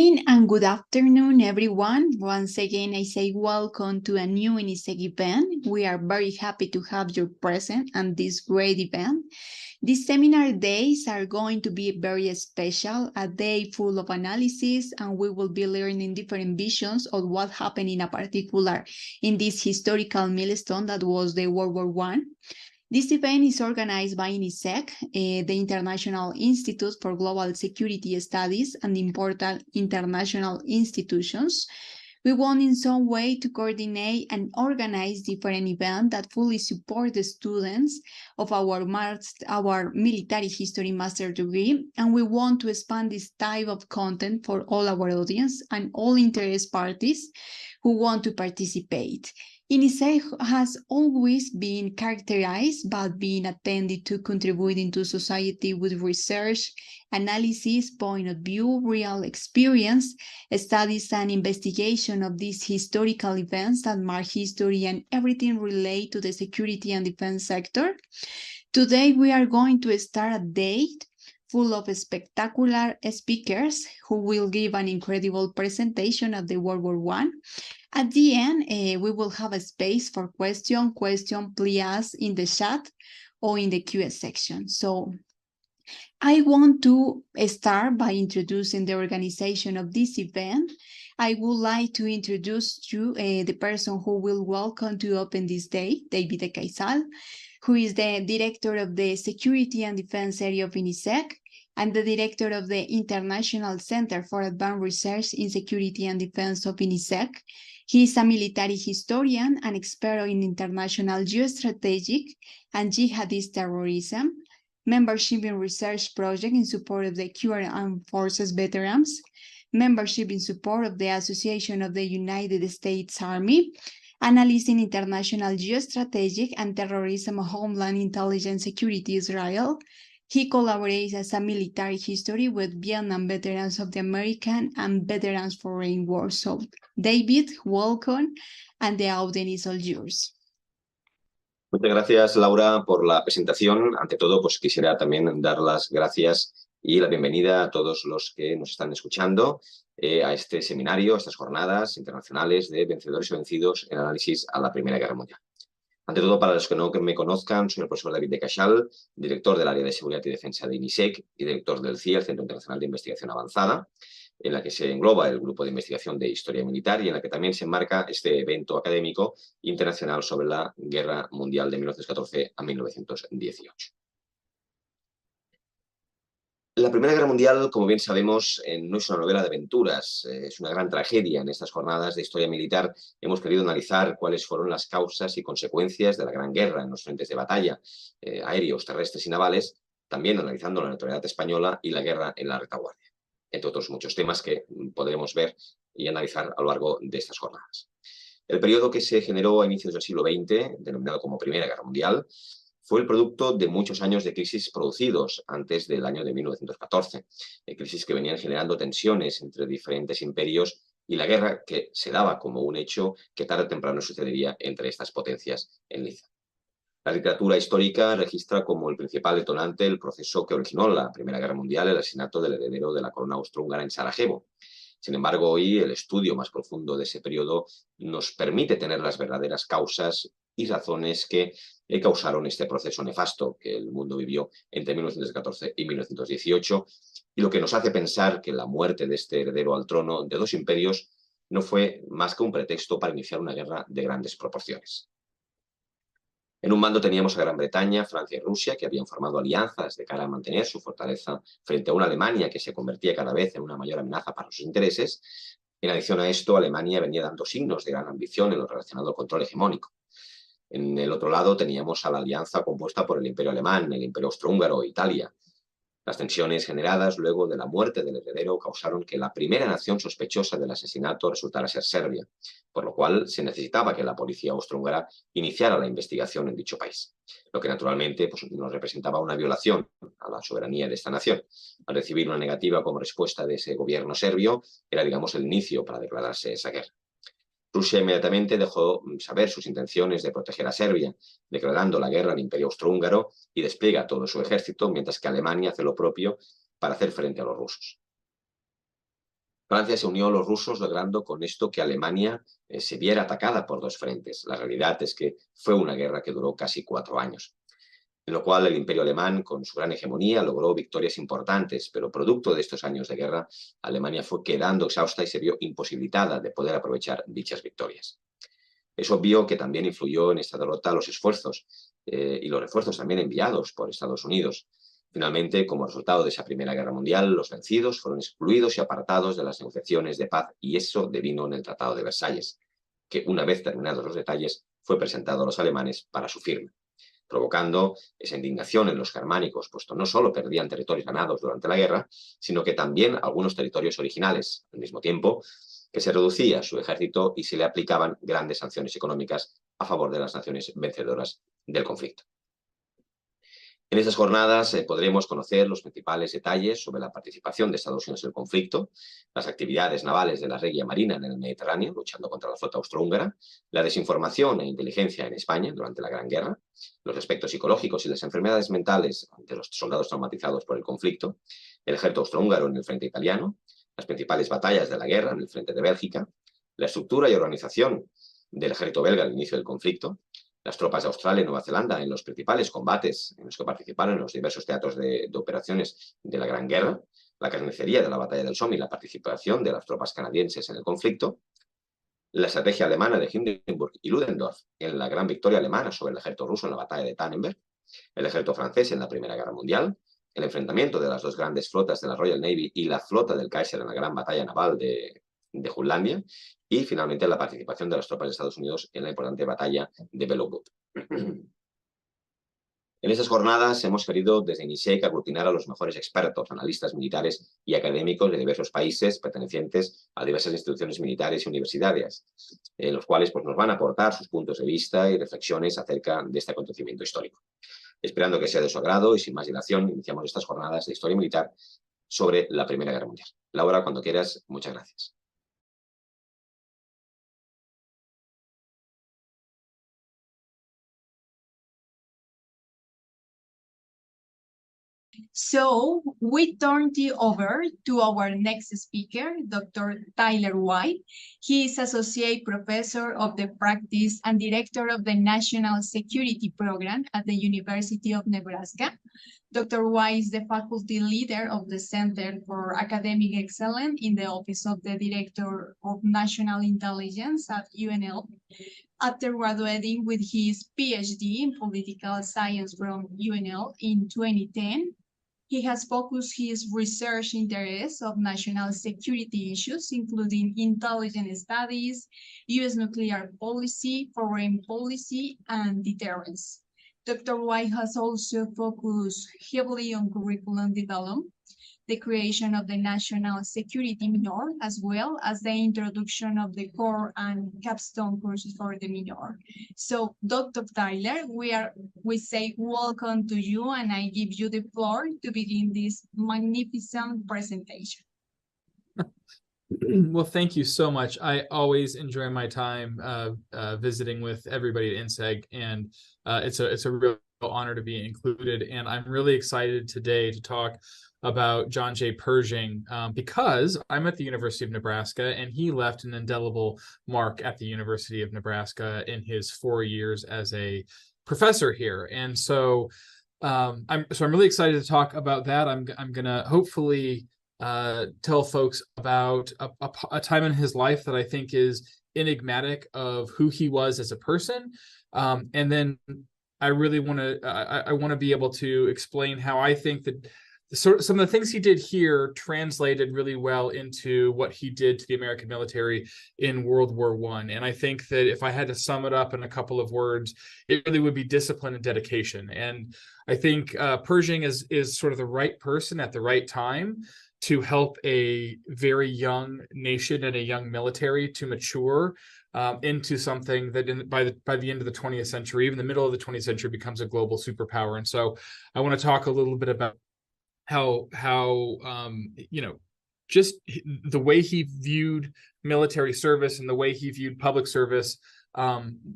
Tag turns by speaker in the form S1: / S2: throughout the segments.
S1: morning and good afternoon, everyone. Once again, I say welcome to a new INISEC event. We are very happy to have you present at this great event. These seminar days are going to be very special, a day full of analysis, and we will be learning different visions of what happened in this historical milestone that was the World War I. This event is organized by INISEC, the International Institute for Global Security Studies, and important international institutions. We want in some way to coordinate and organize different events that fully support the students of our military history master degree, and we want to expand this type of content for all our audience and all interested parties who want to participate. INISEC has always been characterized by being attended to contributing to society with research, analysis, point of view, real experience, studies and investigation of these historical events that mark history and everything related to the security and defense sector. Today, we are going to start a day full of spectacular speakers who will give an incredible presentation of the World War I. At the end, we will have a space for question, please ask in the chat or in the Q&A section. So I want to start by introducing the organization of this event. I would like to introduce you the person who will welcome to open this day, David Caizal, who is the director of the Security and Defense area of INISEC and the director of the International Center for Advanced Research in Security and Defense of INISEC. He is a military historian and expert in international geostrategic and jihadist terrorism, membership in research project in support of the Cuban Armed Forces veterans, membership in support of the Association of the United States Army, analyzing international geostrategic and terrorism, homeland intelligence, security, Israel. He collaborates as a military history with Vietnam veterans of the American and veterans foreign wars. So, David, welcome, and the audience is all yours.
S2: Muchas gracias, Laura, por la presentación. Ante todo, pues quisiera también dar las gracias y la bienvenida a todos los que nos están escuchando a este seminario, a estas jornadas internacionales de Vencedores y Vencidos en análisis a la Primera Guerra Mundial. Ante todo, para los que no me conozcan, soy el profesor David Caizal, director del área de seguridad y defensa de INISEC y director del CIA, el Centro Internacional de Investigación Avanzada, en la que se engloba el grupo de investigación de historia militar y en la que también se enmarca este evento académico internacional sobre la Guerra Mundial de 1914 a 1918. La Primera Guerra Mundial, como bien sabemos, no es una novela de aventuras, es una gran tragedia. En estas jornadas de historia militar hemos querido analizar cuáles fueron las causas y consecuencias de la Gran Guerra en los frentes de batalla, aéreos, terrestres y navales, también analizando la neutralidad española y la guerra en la retaguardia, entre otros muchos temas que podremos ver y analizar a lo largo de estas jornadas. El periodo que se generó a inicios del siglo XX, denominado como Primera Guerra Mundial, fue el producto de muchos años de crisis producidos antes del año de 1914, crisis que venían generando tensiones entre diferentes imperios y la guerra que se daba como un hecho que tarde o temprano sucedería entre estas potencias en Liza. La literatura histórica registra como el principal detonante el proceso que originó la Primera Guerra Mundial, el asesinato del heredero de la corona austrohúngara en Sarajevo. Sin embargo, hoy el estudio más profundo de ese periodo nos permite tener las verdaderas causas y razones que causaron este proceso nefasto que el mundo vivió entre 1914 y 1918, y lo que nos hace pensar que la muerte de este heredero al trono de dos imperios no fue más que un pretexto para iniciar una guerra de grandes proporciones. En un bando teníamos a Gran Bretaña, Francia y Rusia, que habían formado alianzas de cara a mantener su fortaleza frente a una Alemania que se convertía cada vez en una mayor amenaza para sus intereses. En adición a esto, Alemania venía dando signos de gran ambición en lo relacionado al control hegemónico. En el otro lado teníamos a la alianza compuesta por el Imperio Alemán, el Imperio Austrohúngaro e Italia. Las tensiones generadas luego de la muerte del heredero causaron que la primera nación sospechosa del asesinato resultara ser Serbia, por lo cual se necesitaba que la policía austrohúngara iniciara la investigación en dicho país, lo que naturalmente nos representaba una violación a la soberanía de esta nación. Al recibir una negativa como respuesta de ese gobierno serbio, era, digamos, el inicio para declararse esa guerra. Rusia inmediatamente dejó saber sus intenciones de proteger a Serbia, declarando la guerra al Imperio Austrohúngaro y despliega todo su ejército, mientras que Alemania hace lo propio para hacer frente a los rusos. Francia se unió a los rusos, logrando con esto que Alemania se viera atacada por dos frentes. La realidad es que fue una guerra que duró casi 4 años, en lo cual el imperio alemán, con su gran hegemonía, logró victorias importantes, pero producto de estos años de guerra, Alemania fue quedando exhausta y se vio imposibilitada de poder aprovechar dichas victorias. Es obvio que también influyó en esta derrota los esfuerzos y los refuerzos también enviados por Estados Unidos. Finalmente, como resultado de esa Primera Guerra Mundial, los vencidos fueron excluidos y apartados de las negociaciones de paz, y eso devino en el Tratado de Versalles, que una vez terminados los detalles fue presentado a los alemanes para su firma, provocando esa indignación en los germánicos, puesto no solo perdían territorios ganados durante la guerra, sino que también algunos territorios originales, al mismo tiempo que se reducía su ejército y se le aplicaban grandes sanciones económicas a favor de las naciones vencedoras del conflicto. En estas jornadas podremos conocer los principales detalles sobre la participación de Estados Unidos en el conflicto, las actividades navales de la Regia Marina en el Mediterráneo, luchando contra la flota austrohúngara, la desinformación e inteligencia en España durante la Gran Guerra, los aspectos psicológicos y las enfermedades mentales de los soldados traumatizados por el conflicto, el ejército austrohúngaro en el frente italiano, las principales batallas de la guerra en el frente de Bélgica, la estructura y organización del ejército belga al inicio del conflicto, las tropas de Australia y Nueva Zelanda en los principales combates en los que participaron en los diversos teatros de operaciones de la Gran Guerra, la carnicería de la batalla del Somme y la participación de las tropas canadienses en el conflicto, la estrategia alemana de Hindenburg y Ludendorff en la gran victoria alemana sobre el ejército ruso en la batalla de Tannenberg, el ejército francés en la Primera Guerra Mundial, el enfrentamiento de las dos grandes flotas de la Royal Navy y la flota del Kaiser en la gran batalla naval de Jutlandia, y finalmente la participación de las tropas de Estados Unidos en la importante batalla de Belleau Wood. En estas jornadas hemos querido desde INISEC aglutinar a los mejores expertos, analistas militares y académicos de diversos países pertenecientes a diversas instituciones militares y universitarias, los cuales nos van a aportar sus puntos de vista y reflexiones acerca de este acontecimiento histórico. Esperando que sea de su agrado y sin más dilación, iniciamos estas jornadas de historia militar sobre la Primera Guerra Mundial. Laura, cuando quieras, muchas gracias.
S1: So we turn it over to our next speaker, Dr. Tyler White. He is Associate Professor of the Practice and Director of the National Security Program at the University of Nebraska. Dr. White is the faculty leader of the Center for Academic Excellence in the Office of the Director of National Intelligence at UNL. After graduating with his PhD in Political Science from UNL in 2010, he has focused his research interests on national security issues, including intelligence studies, U.S. nuclear policy, foreign policy, and deterrence. Dr. White has also focused heavily on curriculum development, the creation of the national security minor, as well as the introduction of the core and capstone courses for the minor. So, Dr. Tyler, we say welcome to you, and I give you the floor to begin this magnificent presentation.
S3: Well, thank you so much. I always enjoy my time visiting with everybody at INSEG, and it's a real honor to be included. And I'm really excited today to talk about John J. Pershing because I'm at the University of Nebraska, and he left an indelible mark at the University of Nebraska in his 4 years as a professor here. And so I'm really excited to talk about that. I'm gonna hopefully tell folks about a time in his life that I think is enigmatic of who he was as a person, and then I really want to be able to explain how I think that some of the things he did here translated really well into what he did to the American military in World War I. And I think that if I had to sum it up in a couple of words, it really would be discipline and dedication. And I think Pershing is sort of the right person at the right time to help a very young nation and a young military to mature into something that by the end of the 20th century, even the middle of the 20th century, becomes a global superpower. And so I want to talk a little bit about how just the way he viewed military service and the way he viewed public service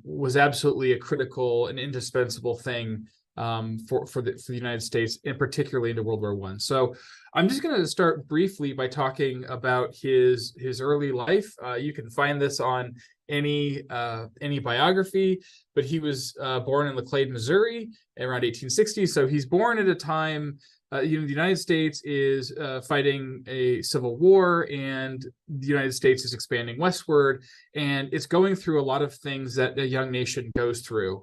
S3: was absolutely a critical and indispensable thing for the United States, and particularly into World War I. So I'm just going to start briefly by talking about his early life. You can find this on any biography, but he was born in Laclede, Missouri, around 1860. So he's born at a time. The United States is fighting a civil war, and the United States is expanding westward, and it's going through a lot of things that a young nation goes through.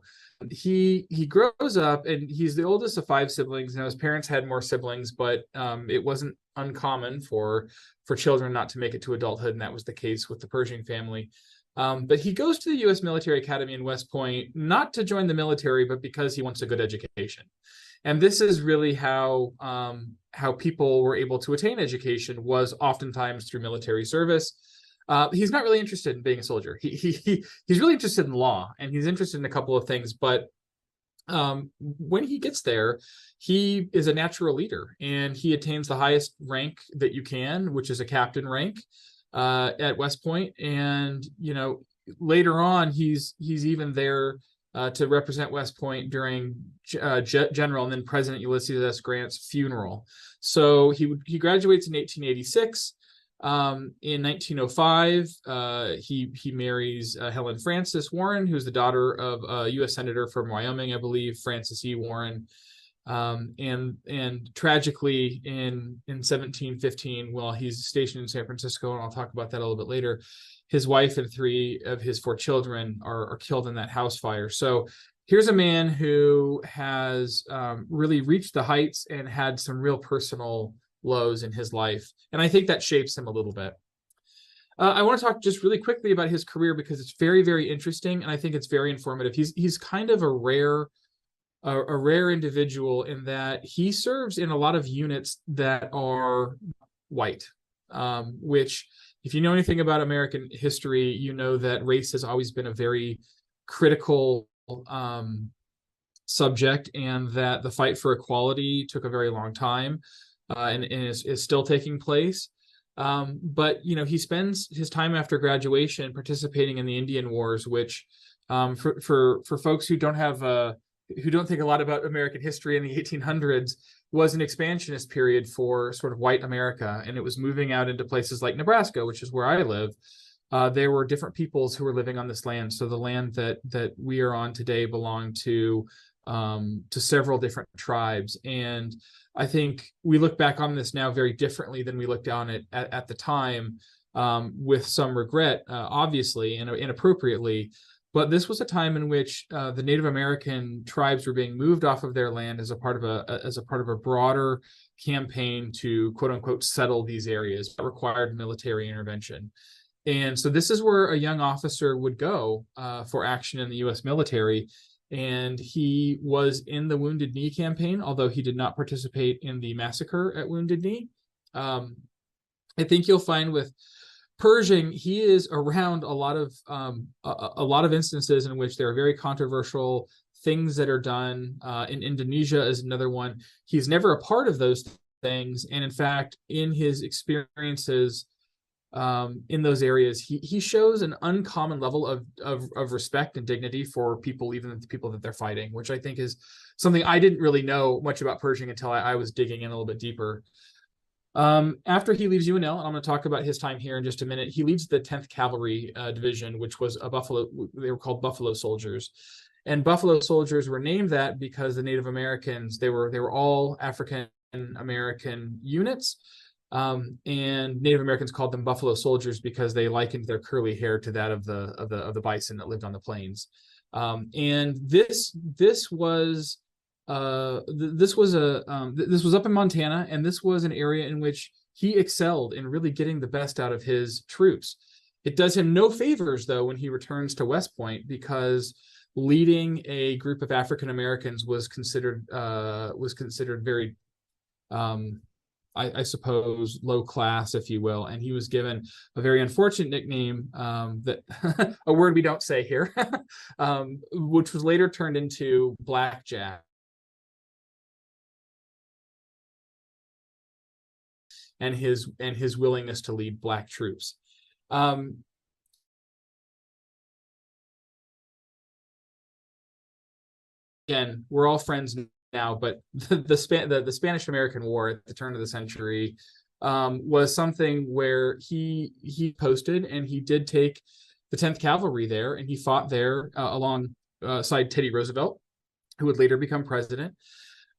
S3: He grows up, and he's the oldest of 5 siblings. Now, his parents had more siblings, but it wasn't uncommon for children not to make it to adulthood, and that was the case with the Pershing family. But he goes to the U.S. Military Academy in West Point, not to join the military, but because he wants a good education. And this is really how people were able to attain education, was oftentimes through military service. He's not really interested in being a soldier. He's really interested in law, and he's interested in a couple of things. But when he gets there, he is a natural leader, and he attains the highest rank that you can, which is a captain rank at West Point. And later on, he's even there to represent West Point during General and then President Ulysses S. Grant's funeral. So he graduates in 1886. In 1905, he marries Helen Frances Warren, who's the daughter of a U.S. Senator from Wyoming, I believe, Francis E. Warren. And tragically, in 1715, while he's stationed in San Francisco, and I'll talk about that a little bit later, his wife and 3 of his 4 children are killed in that house fire. So here's a man who has really reached the heights and had some real personal lows in his life, and I think that shapes him a little bit. I want to talk just really quickly about his career, because it's very, very interesting, and I think it's very informative. He's kind of a rare individual in that he serves in a lot of units that are white, which, if you know anything about American history, you know that race has always been a very critical subject, and that the fight for equality took a very long time, and is still taking place. But he spends his time after graduation participating in the Indian Wars, which for folks who don't think a lot about American history in the 1800s, was an expansionist period for sort of white America, and it was moving out into places like Nebraska, which is where I live. There were different peoples who were living on this land. So the land that we are on today belonged to several different tribes, and I think we look back on this now very differently than we looked on it at the time, with some regret, obviously, and inappropriately. But this was a time in which the Native American tribes were being moved off of their land as a part of a broader campaign to, quote unquote, settle these areas that required military intervention. And so this is where a young officer would go for action in the U.S. military. And he was in the Wounded Knee campaign, although he did not participate in the massacre at Wounded Knee. I think you'll find with Pershing, he is around a lot of instances in which there are very controversial things that are done. In Indonesia is another one. He's never a part of those things, and in fact, in his experiences in those areas, he shows an uncommon level of respect and dignity for people, even the people that they're fighting, which I think is something I didn't really know much about Pershing until I was digging in a little bit deeper. After he leaves UNL, and I'm going to talk about his time here in just a minute, he leads the 10th Cavalry Division, which was they were called Buffalo Soldiers. And Buffalo Soldiers were named that because the Native Americans, they were all African American units. And Native Americans called them Buffalo Soldiers because they likened their curly hair to that of the bison that lived on the plains. And this was up in Montana, and this was an area in which he excelled in really getting the best out of his troops. It does him no favors, though, when he returns to West Point, because leading a group of African Americans was considered very, I suppose, low class, if you will, and he was given a very unfortunate nickname, that a word we don't say here, which was later turned into Blackjack. And his willingness to lead Black troops. again, we're all friends now, but the Spanish-American War at the turn of the century was something where he posted, and he did take the 10th Cavalry there, and he fought there alongside Teddy Roosevelt, who would later become president.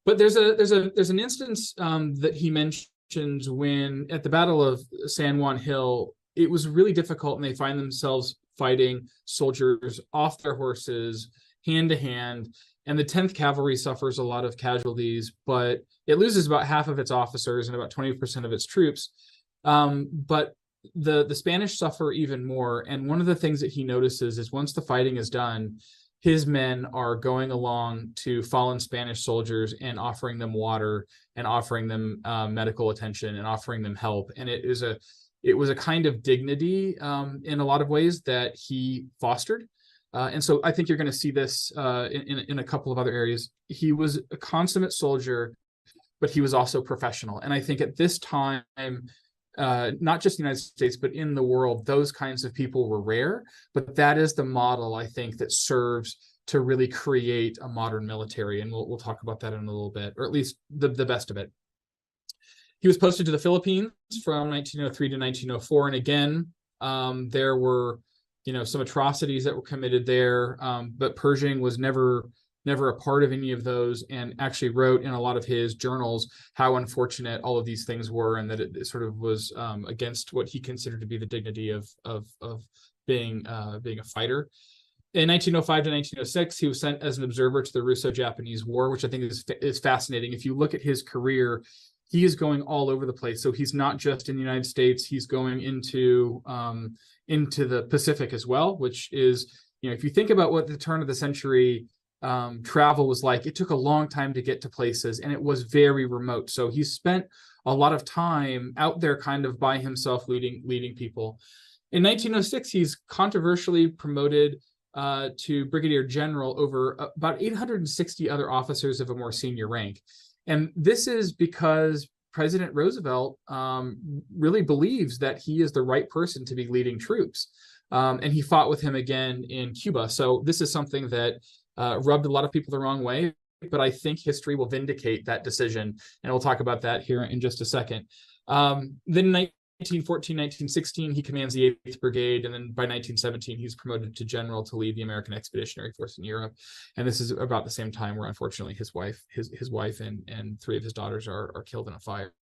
S3: But there's an instance that he mentions when at the Battle of San Juan Hill, it was really difficult, and they find themselves fighting soldiers off their horses, hand to hand, and the 10th Cavalry suffers a lot of casualties, but it loses about half of its officers and about 20% of its troops. But the Spanish suffer even more. And one of the things that he notices is once the fighting is done, his men are going along to fallen Spanish soldiers and offering them water and offering them medical attention and offering them help. And it was a kind of dignity in a lot of ways that he fostered. And so I think you're going to see this in a couple of other areas. He was a consummate soldier, but he was also professional. And I think at this time, not just in the United States, but in the world, those kinds of people were rare. But that is the model, I think, that serves to really create a modern military. And we'll talk about that in a little bit, or at least the best of it. He was posted to the Philippines from 1903 to 1904. And again, there were some atrocities that were committed there, but Pershing was never a part of any of those, and actually wrote in a lot of his journals how unfortunate all of these things were, and that it sort of was against what he considered to be the dignity of being a fighter. In 1905 to 1906, he was sent as an observer to the Russo-Japanese War, which I think is fascinating. If you look at his career, he is going all over the place. So he's not just in the United States; he's going into the Pacific as well, which is, if you think about what the turn of the century travel was like, it took a long time to get to places, and it was very remote. So he spent a lot of time out there kind of by himself leading people. In 1906, he's controversially promoted to brigadier general over about 860 other officers of a more senior rank. And this is because President Roosevelt really believes that he is the right person to be leading troops. And he fought with him again in Cuba. So this is something that rubbed a lot of people the wrong way, but I think history will vindicate that decision. And we'll talk about that here in just a second. Then 1914, 1916, he commands the 8th Brigade. And then by 1917, he's promoted to general to lead the American Expeditionary Force in Europe. And this is about the same time where, unfortunately, his wife and 3 of his daughters are killed in a fire.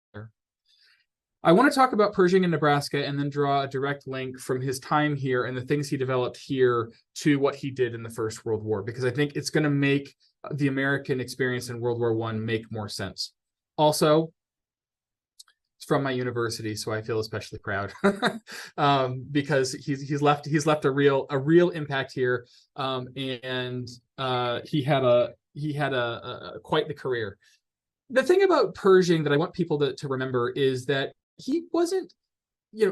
S3: I want to talk about Pershing in Nebraska and then draw a direct link from his time here and the things he developed here to what he did in the First World War, because I think it's going to make the American experience in World War I make more sense. Also, it's from my university, so I feel especially proud because he's left a real impact here, and he had quite the career. The thing about Pershing that I want people to remember is that he wasn't,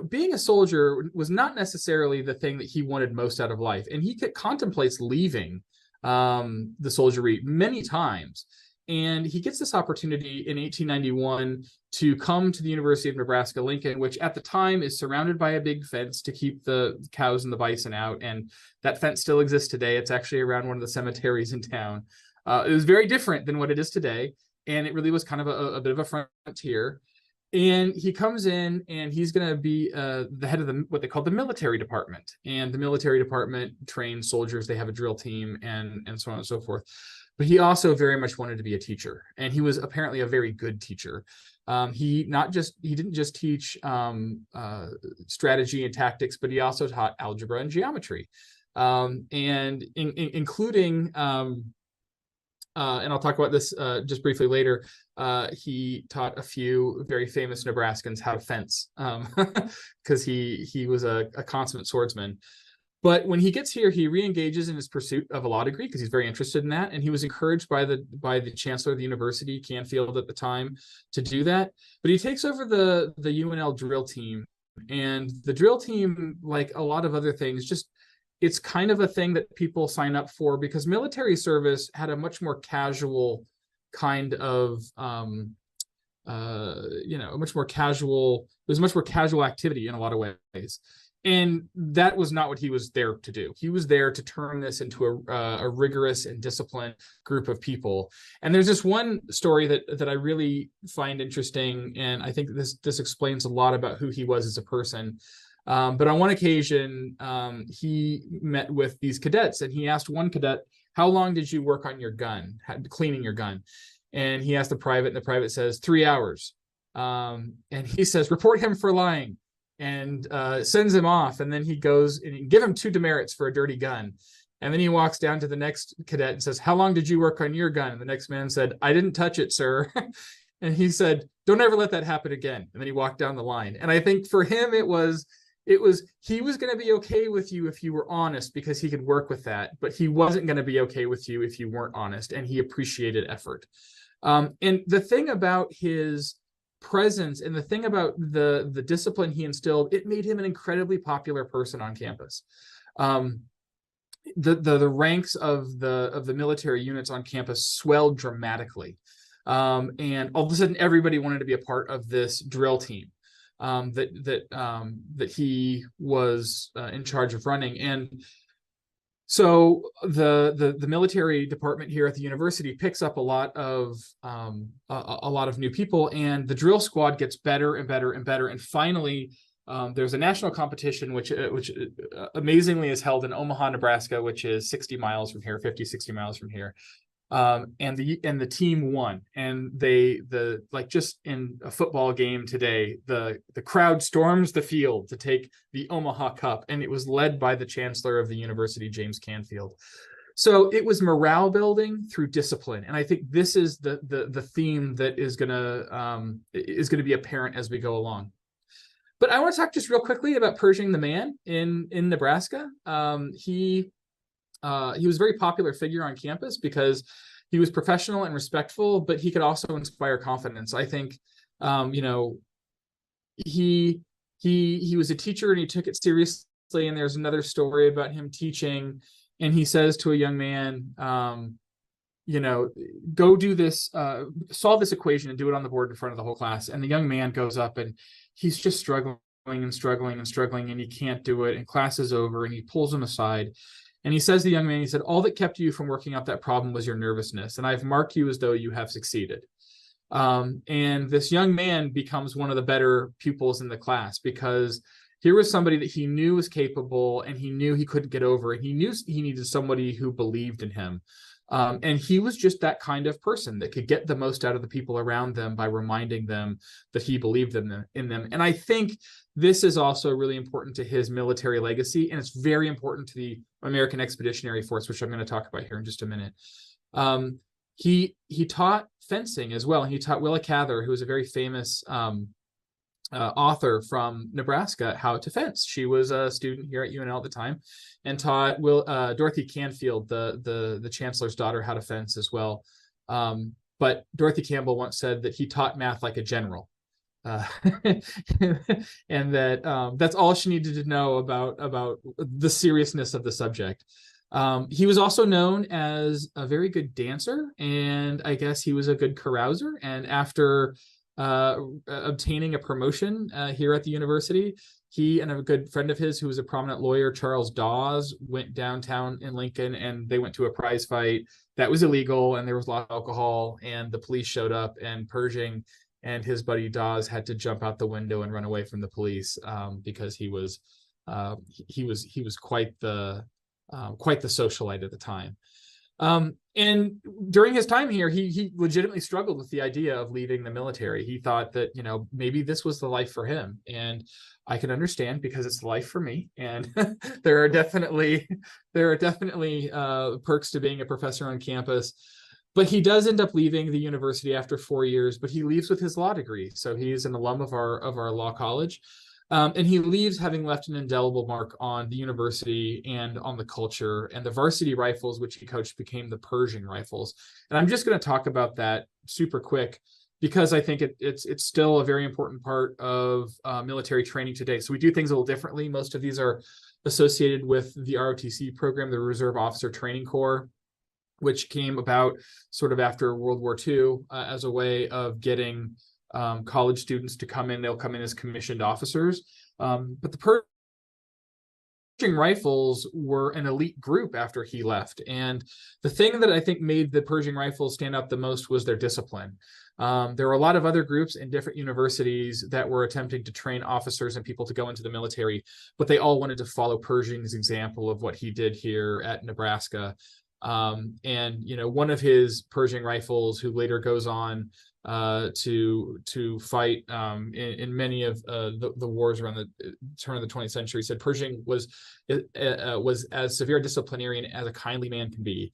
S3: being a soldier was not necessarily the thing that he wanted most out of life, and he contemplates leaving the soldiery many times. And he gets this opportunity in 1891 to come to the University of Nebraska-Lincoln, which at the time is surrounded by a big fence to keep the cows and the bison out. And that fence still exists today. It's actually around one of the cemeteries in town. It was very different than what it is today. And it really was kind of a bit of a frontier. And he comes in, and he's going to be the head of what they call the military department. And the military department trains soldiers. They have a drill team and so on and so forth. But he also very much wanted to be a teacher, and he was apparently a very good teacher. He didn't just teach strategy and tactics, but he also taught algebra and geometry, and including and I'll talk about this just briefly later. He taught a few very famous Nebraskans how to fence because he was a consummate swordsman. But when he gets here, he re-engages in his pursuit of a law degree because he's very interested in that, and he was encouraged by the chancellor of the university, Canfield, at the time, to do that. But he takes over the UNL drill team, and the drill team, like a lot of other things, it's kind of a thing that people sign up for because military service had a much more casual kind of much more casual activity in a lot of ways. And that was not what he was there to do. He was there to turn this into a rigorous and disciplined group of people. And there's this one story that I really find interesting, and I think this explains a lot about who he was as a person. But on one occasion, he met with these cadets, and he asked one cadet, "How long did you work on your gun, cleaning your gun?" And he asked the private, and the private says, 3 hours. And he says, "Report him for lying," and sends him off. And then he goes and give him 2 demerits for a dirty gun. And then he walks down to the next cadet and says, "How long did you work on your gun?" And the next man said, "I didn't touch it, sir." And he said, "Don't ever let that happen again." And then he walked down the line. And I think for him, he was going to be okay with you if you were honest, because he could work with that, but he wasn't going to be okay with you if you weren't honest, and he appreciated effort. And the thing about his presence and the thing about the discipline he instilled, it made him an incredibly popular person on campus. The ranks of the military units on campus swelled dramatically, and all of a sudden everybody wanted to be a part of this drill team that he was in charge of running. And so the military department here at the university picks up a lot of new people, and the drill squad gets better and better and better. And finally, there's a national competition, which amazingly is held in Omaha, Nebraska, which is 60 miles from here, 50, 60 miles from here. And the team won, and like just in a football game today, the crowd storms the field to take the Omaha Cup, and it was led by the chancellor of the university, James Canfield. So it was morale building through discipline, and I think this is the theme that is gonna be apparent as we go along. But I want to talk just real quickly about Pershing the man in Nebraska. He was a very popular figure on campus because he was professional and respectful, but he could also inspire confidence. I think, he was a teacher and he took it seriously. And there's another story about him teaching, and he says to a young man, go do this, solve this equation and do it on the board in front of the whole class. And the young man goes up and he's just struggling and struggling and struggling, and he can't do it. And class is over, and he pulls him aside. And he says to the young man, he said, "All that kept you from working out that problem was your nervousness, and I've marked you as though you have succeeded." And this young man becomes one of the better pupils in the class, because here was somebody that he knew was capable, and he knew he couldn't get over, and he knew he needed somebody who believed in him. And he was just that kind of person that could get the most out of the people around them by reminding them that he believed in them. And I think this is also really important to his military legacy, and it's very important to the American Expeditionary Force, which I'm going to talk about here in just a minute. He taught fencing as well, and he taught Willa Cather, who was a very famous author from Nebraska, how to fence. She was a student here at UNL at the time, and taught Dorothy Canfield, the chancellor's daughter, how to fence as well. But Dorothy Campbell once said that he taught math like a general. And that that's all she needed to know about the seriousness of the subject. He was also known as a very good dancer, and I guess he was a good carouser. And after obtaining a promotion here at the university, he and a good friend of his, who was a prominent lawyer, Charles Dawes, went downtown in Lincoln, and they went to a prize fight that was illegal, and there was a lot of alcohol, and the police showed up, and Pershing and his buddy Dawes had to jump out the window and run away from the police, because he was quite the socialite at the time. And during his time here, he legitimately struggled with the idea of leaving the military. He thought that, maybe this was the life for him. And I can understand, because it's the life for me. And there are definitely perks to being a professor on campus. But he does end up leaving the university after 4 years, but he leaves with his law degree. So he's an alum of our law college. And he leaves having left an indelible mark on the university and on the culture. And the varsity rifles, which he coached, became the Pershing rifles. And I'm just going to talk about that super quick, because I think it's still a very important part of military training today. So we do things a little differently. Most of these are associated with the ROTC program, the Reserve Officer Training Corps, which came about sort of after World War II as a way of getting college students to come in. They'll come in as commissioned officers. But the Rifles were an elite group after he left. And the thing that I think made the Pershing Rifles stand out the most was their discipline. There were a lot of other groups in different universities that were attempting to train officers and people to go into the military, but they all wanted to follow Pershing's example of what he did here at Nebraska. And, you know, one of his Pershing Rifles, who later goes on to fight in many of the wars around the turn of the 20th century, said Pershing was as severe a disciplinarian as a kindly man can be.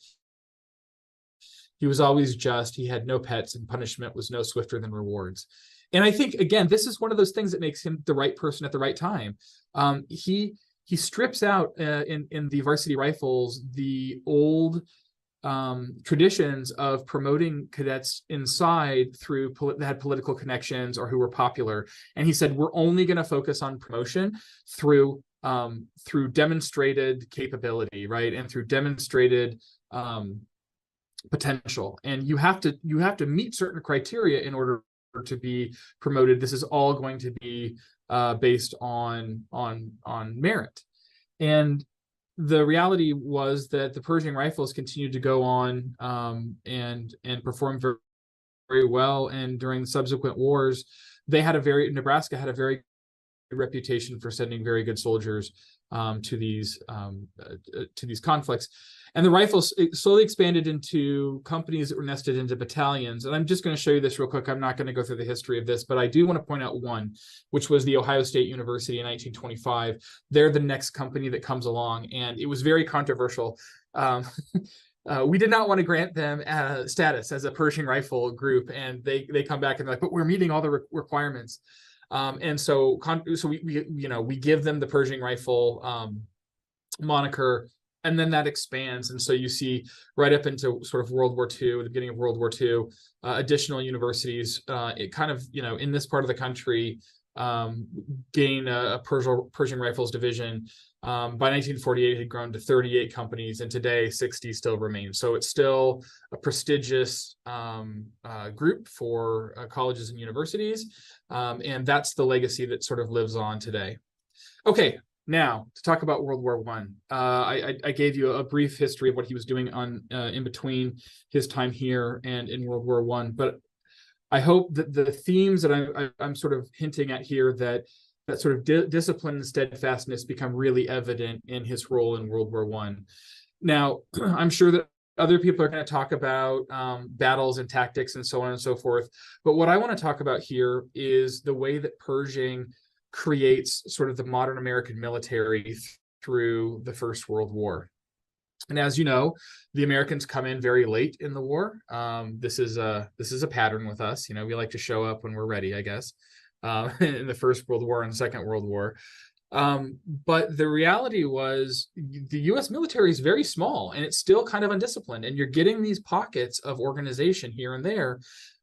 S3: He was always just, he had no pets, and punishment was no swifter than rewards. And I think, again, this is one of those things that makes him the right person at the right time. He strips out in the Varsity Rifles the old traditions of promoting cadets inside through that had political connections or who were popular. And he said, we're only going to focus on promotion through demonstrated capability, right? And through demonstrated potential. And you have to meet certain criteria in order to be promoted. This is all going to be based on merit. And the reality was that the Pershing Rifles continued to go on and perform very, very well. And during subsequent wars, Nebraska had a very good reputation for sending very good soldiers to these conflicts. And the rifles slowly expanded into companies that were nested into battalions. And I'm just going to show you this real quick. I'm not going to go through the history of this, but I do want to point out one, which was the Ohio State University in 1925. They're the next company that comes along, and it was very controversial. We did not want to grant them status as a Pershing rifle group, and they come back and they're like, but we're meeting all the requirements. And so we give them the Pershing rifle moniker, and then that expands. And so you see right up into sort of World War II, the beginning of World War II, additional universities, it kind of, in this part of the country, gain a Pershing Rifles division. By 1948, it had grown to 38 companies, and today 60 still remain. So it's still a prestigious group for colleges and universities. And that's the legacy that sort of lives on today. Okay. Now, to talk about World War I, I gave you a brief history of what he was doing in between his time here and in World War I. But I hope that the themes that I'm sort of hinting at here, that sort of discipline and steadfastness become really evident in his role in World War I. Now, I'm sure that other people are going to talk about battles and tactics and so on and so forth. But what I want to talk about here is the way that Pershing creates sort of the modern American military through the First World War. And as you know, the Americans come in very late in the war. This is a pattern with us. We like to show up when we're ready, I guess, in the First World War and Second World War. But the reality was the U.S. military is very small, and it's still kind of undisciplined. And you're getting these pockets of organization here and there.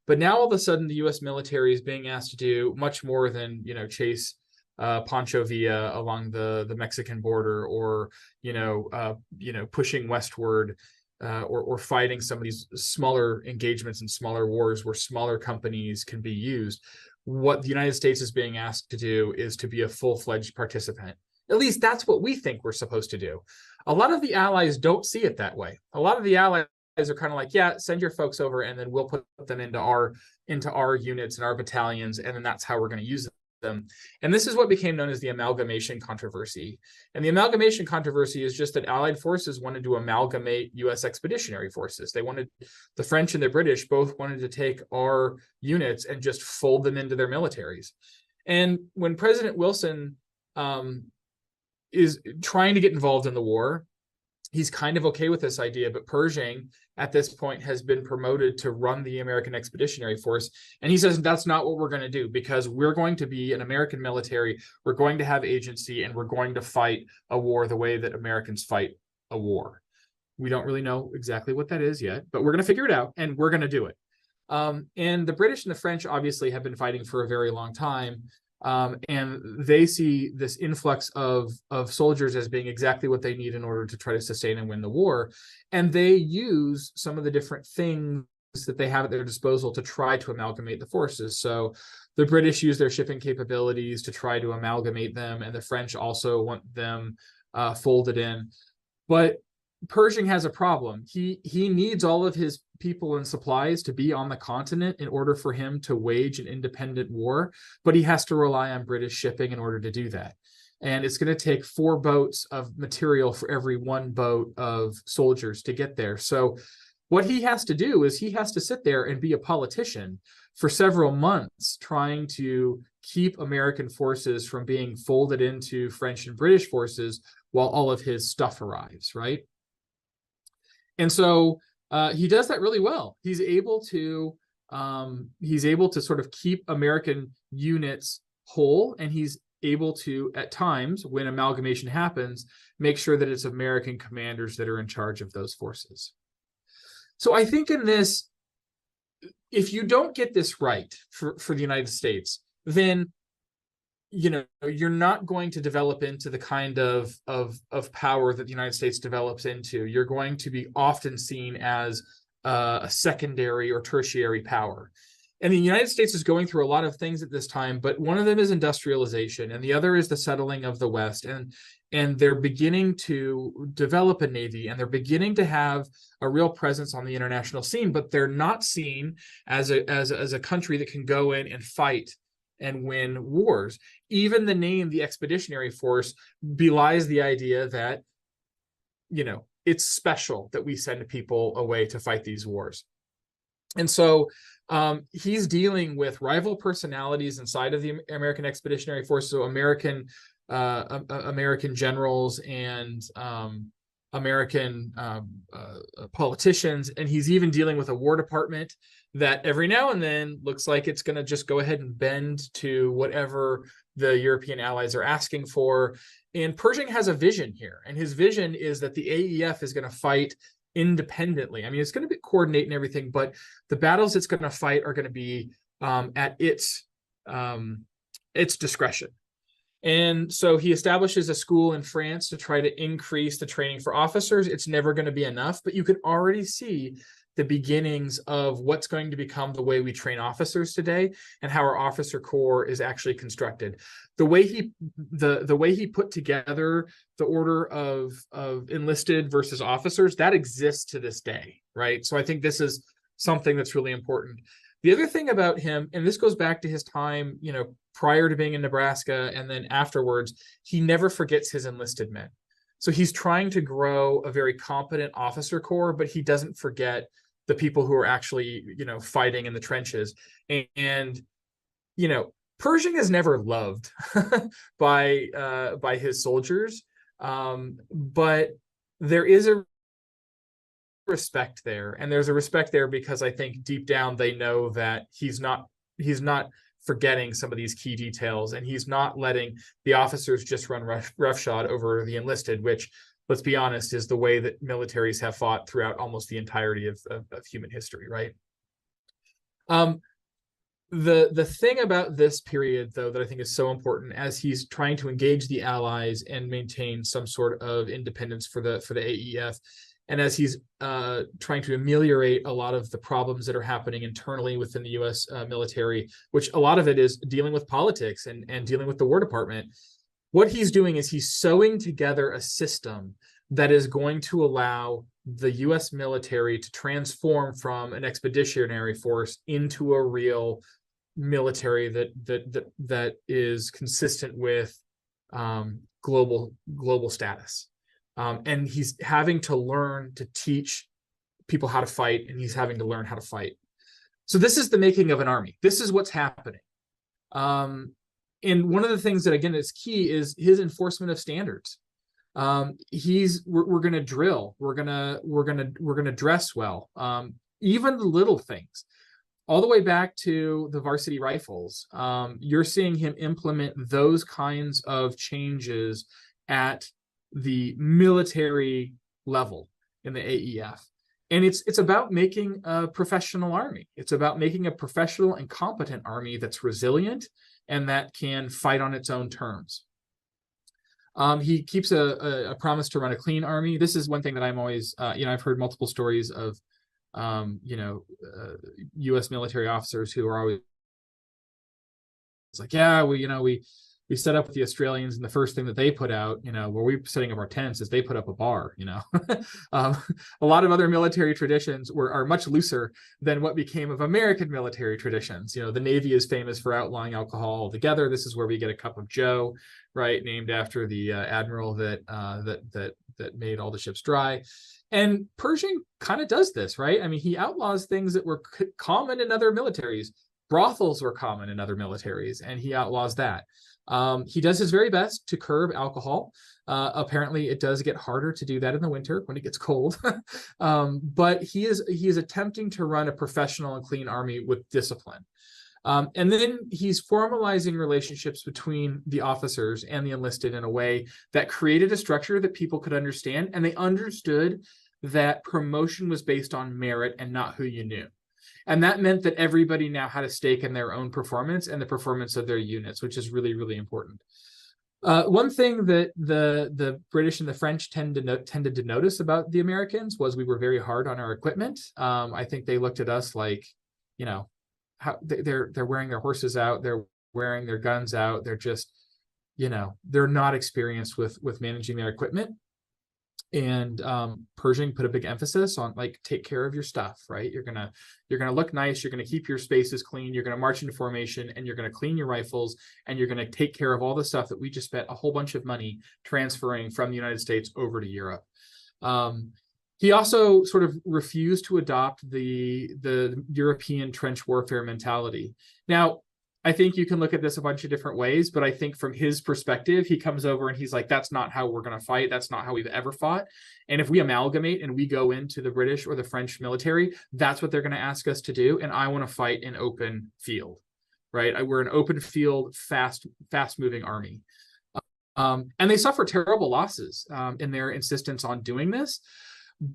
S3: But now all of a sudden, the U.S. military is being asked to do much more than, chase Pancho Villa along the Mexican border, or pushing westward, or fighting some of these smaller engagements and smaller wars where smaller companies can be used. What the United States is being asked to do is to be a full-fledged participant. At least that's what we think we're supposed to do. A lot of the allies don't see it that way. A lot of the allies are kind of like, yeah, send your folks over, and then we'll put them into our units and our battalions, and then that's how we're going to use them. And this is what became known as the amalgamation controversy. And the amalgamation controversy is just that Allied forces wanted to amalgamate U.S. expeditionary forces. The French and the British both wanted to take our units and just fold them into their militaries. And when President Wilson is trying to get involved in the war, he's kind of okay with this idea, but Pershing at this point has been promoted to run the American Expeditionary Force. And he says, that's not what we're going to do, because we're going to be an American military. We're going to have agency, and we're going to fight a war the way that Americans fight a war. We don't really know exactly what that is yet, but we're going to figure it out, and we're going to do it. And the British and the French obviously have been fighting for a very long time. And they see this influx of soldiers as being exactly what they need in order to try to sustain and win the war. And they use some of the different things that they have at their disposal to try to amalgamate the forces. So the British use their shipping capabilities to try to amalgamate them, and the French also want them folded in. But Pershing has a problem. He needs all of his people and supplies to be on the continent in order for him to wage an independent war, but he has to rely on British shipping in order to do that. And it's going to take 4 boats of material for every 1 boat of soldiers to get there. So what he has to do is he has to sit there and be a politician for several months, trying to keep American forces from being folded into French and British forces while all of his stuff arrives, right? And so he does that really well. He's able to sort of keep American units whole, and he's able to, at times, when amalgamation happens, make sure that it's American commanders that are in charge of those forces. So I think in this, if you don't get this right for the United States, then you're not going to develop into the kind of power that the United States develops into. You're going to be often seen as a secondary or tertiary power. And the United States is going through a lot of things at this time, but one of them is industrialization, and the other is the settling of the West. And they're beginning to develop a navy, and they're beginning to have a real presence on the international scene, but they're not seen as a country that can go in and fight and win wars. Even the name, the Expeditionary Force, belies the idea that, it's special that we send people away to fight these wars. And so he's dealing with rival personalities inside of the American Expeditionary Force, so American generals and American politicians, and he's even dealing with a War Department that every now and then looks like it's going to just go ahead and bend to whatever the European allies are asking for. And Pershing has a vision here, and his vision is that the AEF is going to fight independently. I mean, it's going to coordinate and everything, but the battles it's going to fight are going to be at its discretion. And so he establishes a school in France to try to increase the training for officers. It's never going to be enough, but you can already see the beginnings of what's going to become the way we train officers today and how our officer corps is actually constructed. The way he put together the order of enlisted versus officers, that exists to this day, right? So I think this is something that's really important. The other thing about him, and this goes back to his time, prior to being in Nebraska and then afterwards, he never forgets his enlisted men. So he's trying to grow a very competent officer corps, but he doesn't forget the people who are actually, fighting in the trenches. And Pershing is never loved by his soldiers, but there is a respect there, and there's a respect there because I think deep down they know that he's not forgetting some of these key details, and he's not letting the officers just run roughshod over the enlisted, which, let's be honest, is the way that militaries have fought throughout almost the entirety of human history, right? The thing about this period, though, that I think is so important as he's trying to engage the Allies and maintain some sort of independence for the AEF, and as he's trying to ameliorate a lot of the problems that are happening internally within the U.S. Military, which a lot of it is dealing with politics and dealing with the War Department, what he's doing is he's sewing together a system that is going to allow the U.S. military to transform from an expeditionary force into a real military that is consistent with global status. And he's having to learn to teach people how to fight, and he's having to learn how to fight. So this is the making of an army. This is what's happening. And one of the things that, again, is key is his enforcement of standards. We're going to drill. We're going to dress well. Even the little things, all the way back to the varsity rifles. You're seeing him implement those kinds of changes at the military level in the AEF. And it's about making a professional army. It's about making a professional and competent army that's resilient and that can fight on its own terms. He keeps a promise to run a clean army. This is one thing that I'm always, I've heard multiple stories of U.S. military officers who are always like, yeah, we set up with the Australians, and the first thing that they put out, where we're setting up our tents, is they put up a bar. A lot of other military traditions are much looser than what became of American military traditions. The Navy is famous for outlawing alcohol altogether. This is where we get a cup of Joe, right, named after the admiral that made all the ships dry. And Pershing kind of does this, right? I mean, he outlaws things that were common in other militaries. Brothels were common in other militaries, and he outlaws that. He does his very best to curb alcohol. Apparently, it does get harder to do that in the winter when it gets cold. But he is attempting to run a professional and clean army with discipline. And then he's formalizing relationships between the officers and the enlisted in a way that created a structure that people could understand, and they understood that promotion was based on merit and not who you knew. And that meant that everybody now had a stake in their own performance and the performance of their units, which is really, really important. One thing that the British and the French tended to notice about the Americans was we were very hard on our equipment. I think they looked at us like, how they're wearing their horses out, they're wearing their guns out, they're just, they're not experienced with managing their equipment. And Pershing put a big emphasis on, like, take care of your stuff, right? You're gonna look nice, you're gonna keep your spaces clean, you're gonna march into formation, and you're gonna clean your rifles, and you're gonna take care of all the stuff that we just spent a whole bunch of money transferring from the United States over to Europe. He also sort of refused to adopt the European trench warfare mentality. Now, I think you can look at this a bunch of different ways, but I think from his perspective, he comes over and he's like, that's not how we're going to fight. That's not how we've ever fought. And if we amalgamate and we go into the British or the French military, that's what they're going to ask us to do. And I want to fight in open field, right? We're an open field, fast moving army. And they suffer terrible losses in their insistence on doing this.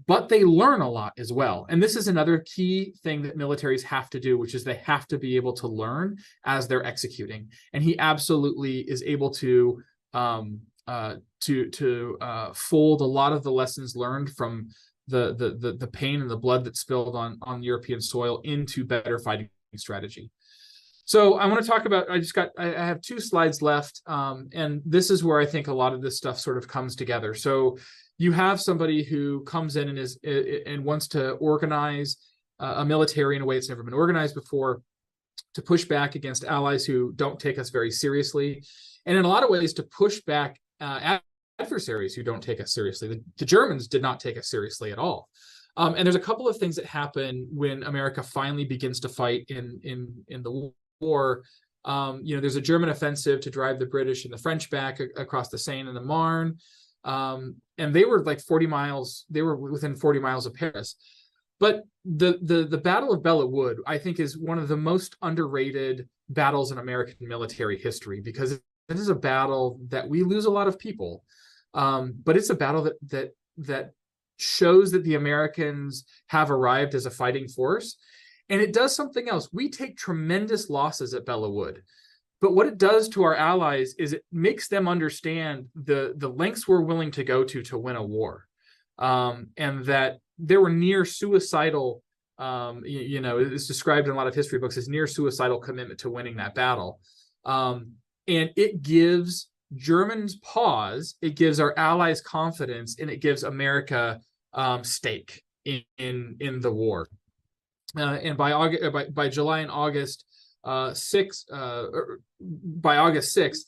S3: But they learn a lot as well. And this is another key thing that militaries have to do, which is they have to be able to learn as they're executing. And he absolutely is able to fold a lot of the lessons learned from the pain and the blood that spilled on European soil into better fighting strategy. So I want to talk about, I have 2 slides left. And this is where I think a lot of this stuff sort of comes together. So you have somebody who comes in and wants to organize a military in a way it's never been organized before, to push back against allies who don't take us very seriously, and in a lot of ways to push back adversaries who don't take us seriously. The Germans did not take us seriously at all. And there's a couple of things that happen when America finally begins to fight in the war. There's a German offensive to drive the British and the French back across the Seine and the Marne. And they were like 40 miles, they were within 40 miles of Paris. But the Battle of Belleau Wood, I think, is one of the most underrated battles in American military history, because it is a battle that we lose a lot of people. But it's a battle that shows that the Americans have arrived as a fighting force. And it does something else. We take tremendous losses at Belleau Wood. But what it does to our allies is it makes them understand the lengths we're willing to go to win a war, and that there were near suicidal, it's described in a lot of history books as near suicidal commitment to winning that battle. And it gives Germans pause, it gives our allies confidence, and it gives America stake in the war. And by July and August, by August 6th,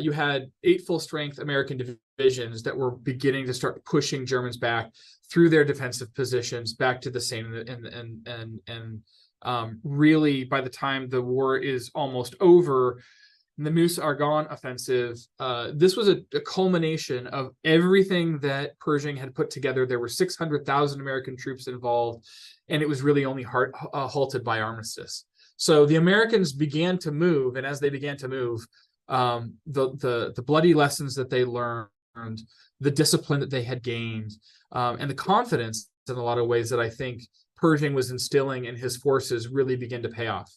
S3: you had 8 full-strength American divisions that were beginning to start pushing Germans back through their defensive positions back to the Seine, and really, by the time the war is almost over, the Meuse-Argonne offensive, this was a culmination of everything that Pershing had put together. There were 600,000 American troops involved, and it was really only halted by armistice. So the Americans began to move, and as they began to move, the bloody lessons that they learned, the discipline that they had gained, and the confidence in a lot of ways that I think Pershing was instilling in his forces really began to pay off.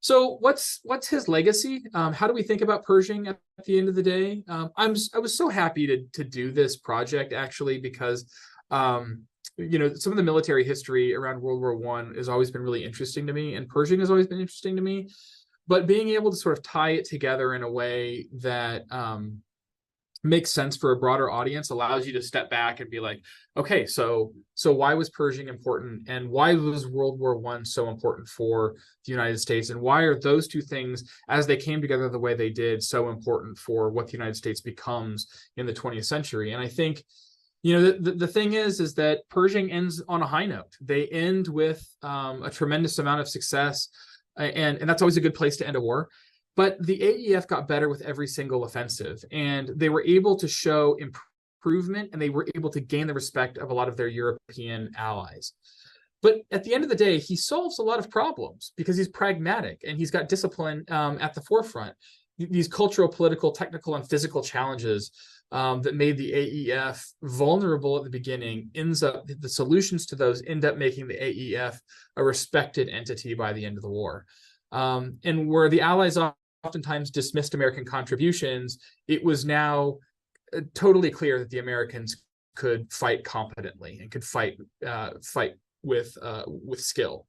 S3: So what's his legacy? How do we think about Pershing at the end of the day? I was so happy to do this project, actually, because some of the military history around World War I has always been really interesting to me, and Pershing has always been interesting to me. But being able to sort of tie it together in a way that makes sense for a broader audience allows you to step back and be like, okay, so why was Pershing important, and why was World War I so important for the United States, and why are those two things, as they came together the way they did, so important for what the United States becomes in the 20th century? And I think, the thing is that Pershing ends on a high note. They end with a tremendous amount of success, and that's always a good place to end a war. But the AEF got better with every single offensive, and they were able to show improvement, and they were able to gain the respect of a lot of their European allies. But at the end of the day, he solves a lot of problems because he's pragmatic and he's got discipline at the forefront. These cultural, political, technical, and physical challenges that made the AEF vulnerable at the beginning, the solutions to those end up making the AEF a respected entity by the end of the war. And where the Allies oftentimes dismissed American contributions, it was now totally clear that the Americans could fight competently and could fight with skill.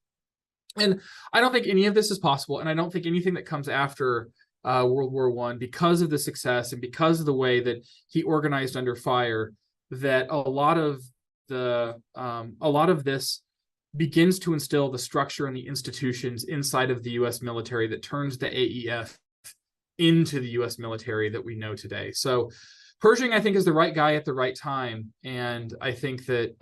S3: And I don't think any of this is possible, and I don't think anything that comes after World War I, because of the success and because of the way that he organized under fire, that a lot of this begins to instill the structure and the institutions inside of the U.S. military that turns the AEF into the U.S. military that we know today. So Pershing, I think, is the right guy at the right time, and I think that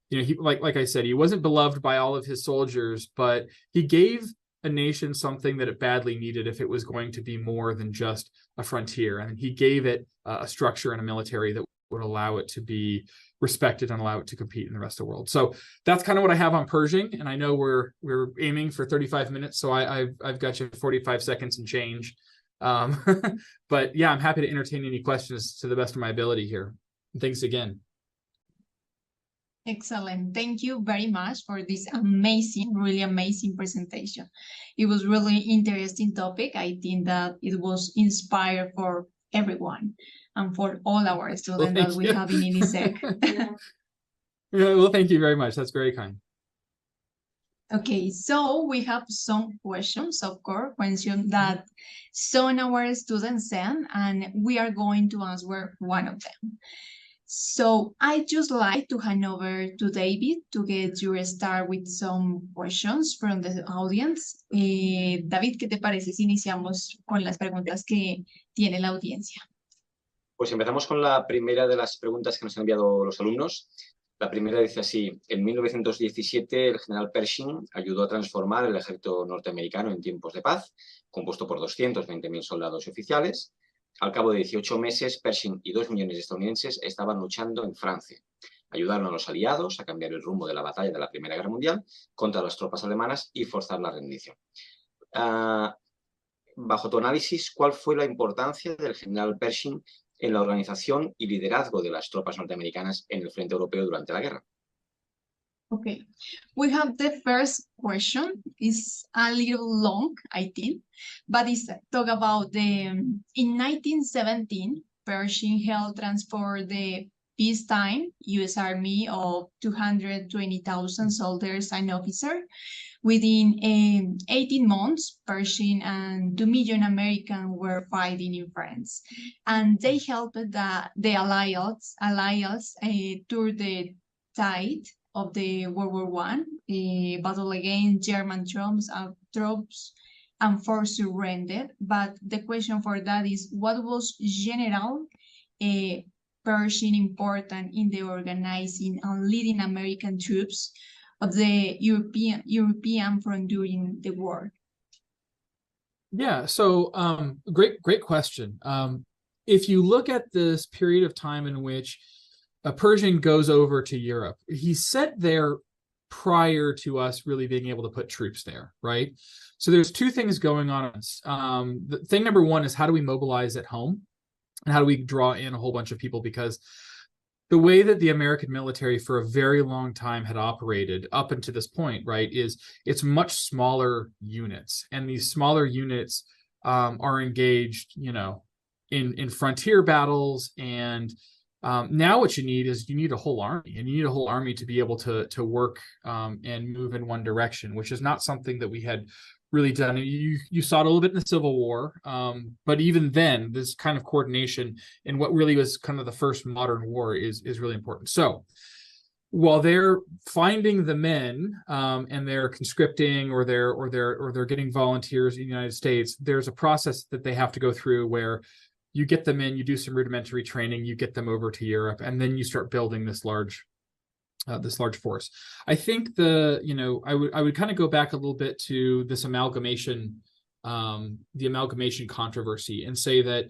S3: he, like I said, he wasn't beloved by all of his soldiers, but he gave a nation something that it badly needed if it was going to be more than just a frontier. And he gave it a structure and a military that would allow it to be respected and allow it to compete in the rest of the world. So that's kind of what I have on Pershing. And I know we're aiming for 35 minutes, so I've got you 45 seconds and change. But yeah, I'm happy to entertain any questions to the best of my ability here. Thanks again.
S1: Excellent. Thank you very much for this really amazing presentation. It was really interesting topic. I think that it was inspired for everyone and for all our students that we have in INISEC.
S3: Well, thank you very much. That's very kind.
S1: Okay, so we have some questions, of course, questions that some of our students sent, and we are going to answer one of them. So I just like to hand over to David to get your start with some questions from the audience. David, ¿qué te parece si iniciamos con las preguntas que tiene la audiencia?
S2: Pues empezamos con la primera de las preguntas que nos han enviado los alumnos. La primera dice así: en 1917 el general Pershing ayudó a transformar el ejército norteamericano en tiempos de paz, compuesto por 220.000 soldados y oficiales. Al cabo de 18 meses, Pershing y 2 millones de estadounidenses estaban luchando en Francia. Ayudaron a los aliados a cambiar el rumbo de la batalla de la Primera Guerra Mundial contra las tropas alemanas y forzar la rendición. Bajo tu análisis, ¿cuál fue la importancia del general Pershing en la organización y liderazgo de las tropas norteamericanas en el frente europeo durante la guerra?
S1: Okay, we have the first question. It's a little long, I think, but it's talk about in 1917, Pershing helped transfer the peacetime U.S. Army of 220,000 soldiers and officers. Within 18 months, Pershing and 2 million Americans were fighting in France, and they helped the Allies turn the tide of the World War I, battle against German troops and forced surrendered. But the question for that is, what was General Pershing important in the organizing and leading American troops of the European front during the war?
S3: Yeah, so great question. If you look at this period of time in which Pershing goes over to Europe, he's set there prior to us really being able to put troops there, right? So there's two things going on. Thing number one is, how do we mobilize at home? And how do we draw in a whole bunch of people? Because the way that the American military for a very long time had operated up until this point, right, is it's much smaller units. And these smaller units are engaged, in frontier battles, and Now what you need is you need a whole army, and you need a whole army to be able to work and move in one direction, which is not something that we had really done. You saw it a little bit in the Civil War, but even then, this kind of coordination in what really was kind of the first modern war is really important. So while they're finding the men and they're conscripting or they're getting volunteers in the United States, there's a process that they have to go through where you get them in, you do some rudimentary training, you get them over to Europe, and then you start building this large force. I think I would kind of go back a little bit to this amalgamation, the amalgamation controversy, and say that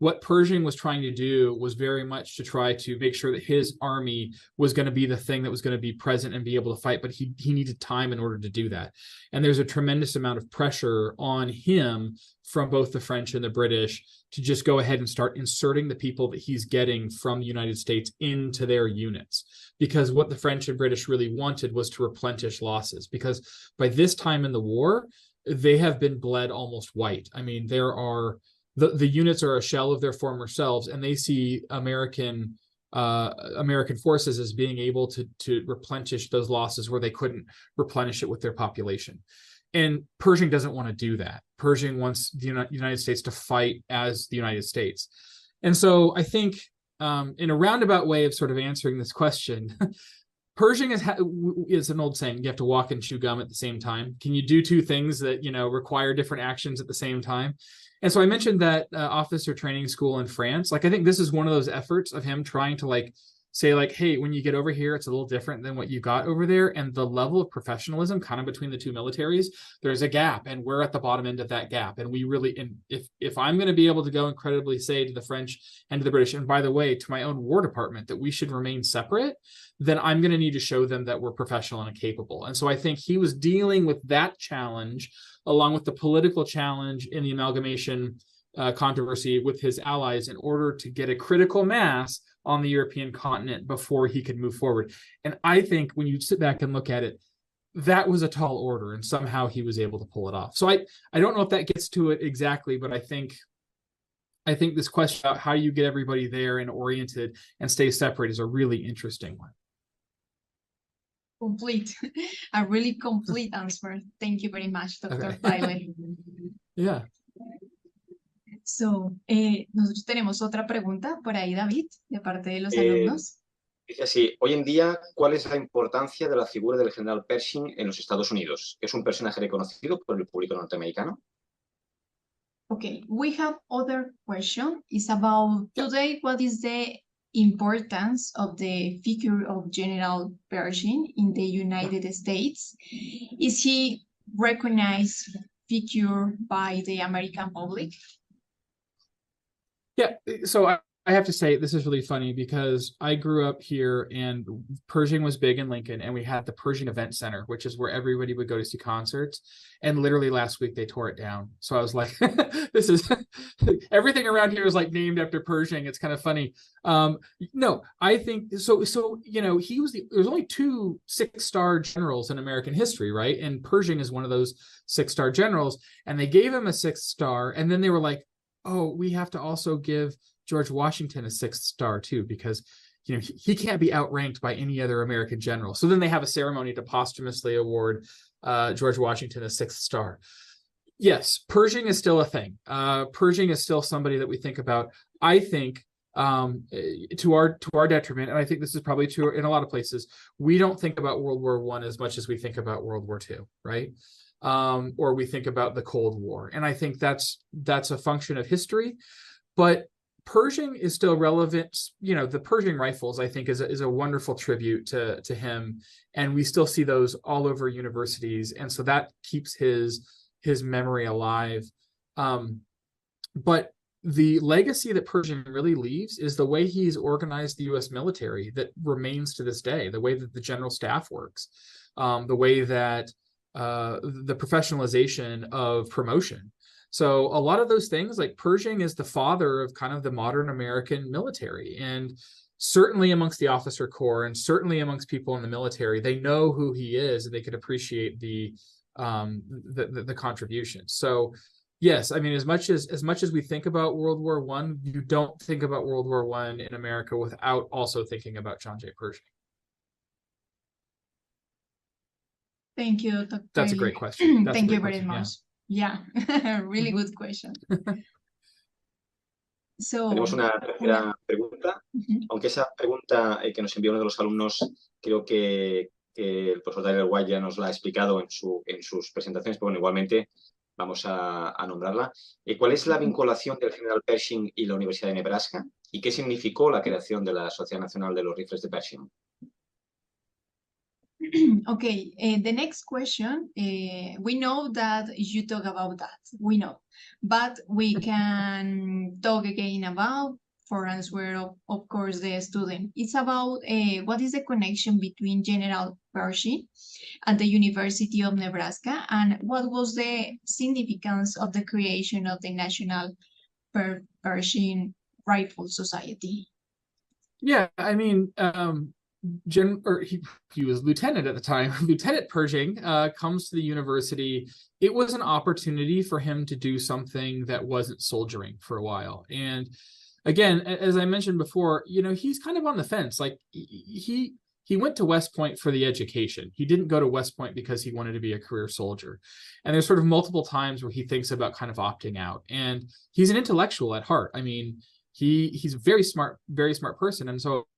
S3: what Pershing was trying to do was very much to try to make sure that his army was going to be the thing that was going to be present and be able to fight, but he needed time in order to do that. And there's a tremendous amount of pressure on him from both the French and the British to just go ahead and start inserting the people that he's getting from the United States into their units. Because what the French and British really wanted was to replenish losses. Because by this time in the war, they have been bled almost white. I mean, the units are a shell of their former selves, and they see American forces as being able to replenish those losses where they couldn't replenish it with their population. And Pershing doesn't want to do that. Pershing wants the United States to fight as the United States. And so I think in a roundabout way of sort of answering this question, Pershing is an old saying, you have to walk and chew gum at the same time. Can you do two things that, require different actions at the same time? And so I mentioned that officer training school in France. I think this is one of those efforts of him trying to say hey, when you get over here, it's a little different than what you got over there. And the level of professionalism kind of between the two militaries, there's a gap, and we're at the bottom end of that gap. And we really, and if I'm going to be able to go and credibly say to the French and to the British, and by the way, to my own War Department, that we should remain separate, then I'm going to need to show them that we're professional and capable. And so I think he was dealing with that challenge along with the political challenge in the amalgamation controversy with his allies in order to get a critical mass on the European continent before he could move forward. And I think when you sit back and look at it, that was a tall order, and somehow he was able to pull it off. So I don't know if that gets to it exactly, but I think this question about how you get everybody there and oriented and stay separate is a really interesting one.
S1: Complete, a really complete answer. Thank you very much, Dr. Tyler.
S3: Yeah.
S1: So, nosotros tenemos otra pregunta por ahí, David, de parte de los alumnos.
S2: Dice así: hoy en día, ¿cuál es la importancia de la figura del general Pershing en los Estados Unidos? ¿Es un personaje reconocido por el público norteamericano?
S1: Okay, we have other question. It's about today, what is the importance of the figure of General Pershing in the United States? Is he recognized figure by the American public?
S3: Yeah, so I have to say, this is really funny because I grew up here and Pershing was big in Lincoln, and we had the Pershing Event Center, which is where everybody would go to see concerts. And literally last week they tore it down. So I was like, this is everything around here is named after Pershing. It's kind of funny. No, I think so, he was there's only 2 6-star generals in American history, right? And Pershing is one of those 6-star generals, and they gave him a 6th star. And then they were like, oh, we have to also give George Washington a 6th star too, because he can't be outranked by any other American general. So then they have a ceremony to posthumously award George Washington a 6th star. Yes, Pershing is still a thing. Pershing is still somebody that we think about. I think to our detriment, and I think this is probably true in a lot of places, we don't think about World War I as much as we think about World War II, right? Or we think about the Cold War. And I think that's a function of history. But Pershing is still relevant. The Pershing rifles, I think, is a wonderful tribute to him. And we still see those all over universities. And so that keeps his memory alive. But the legacy that Pershing really leaves is the way he's organized the U.S. military that remains to this day, the way that the general staff works, the way that the professionalization of promotion. So a lot of those things, Pershing is the father of kind of the modern American military, and certainly amongst the officer corps and certainly amongst people in the military, they know who he is and they can appreciate the contributions. So Yes, I mean, as much as we think about World War I, you don't think about World War I in America without also thinking about John J. Pershing.
S1: Thank you, Dr.
S3: That's a great question.
S1: Thank you very much. Yeah, really
S3: Mhm.
S1: good question. So,
S2: Tenemos una tercera pregunta, aunque esa pregunta que nos envió uno de los alumnos, creo que el profesor Tyler White ya nos la ha explicado en sus presentaciones, pero bueno, igualmente vamos a nombrarla. ¿Cuál es la vinculación del general Pershing y la Universidad de Nebraska? ¿Y qué significó la creación de la Sociedad Nacional de los Rifles de Pershing?
S1: Okay, the next question, we know that you talk about that, we know, but we can talk again about, for answer of course the student, it's about what is the connection between General Pershing and the University of Nebraska, and what was the significance of the creation of the National Pershing Rifle Society?
S3: Yeah, I mean, he was lieutenant at the time. Lieutenant Pershing comes to the university. It was an opportunity for him to do something that wasn't soldiering for a while. And again, as I mentioned before, you know, he's kind of on the fence. Like he went to West Point for the education. He didn't go to West Point because he wanted to be a career soldier. And there's sort of multiple times where he thinks about kind of opting out. And he's an intellectual at heart. I mean, he's a very smart person, and so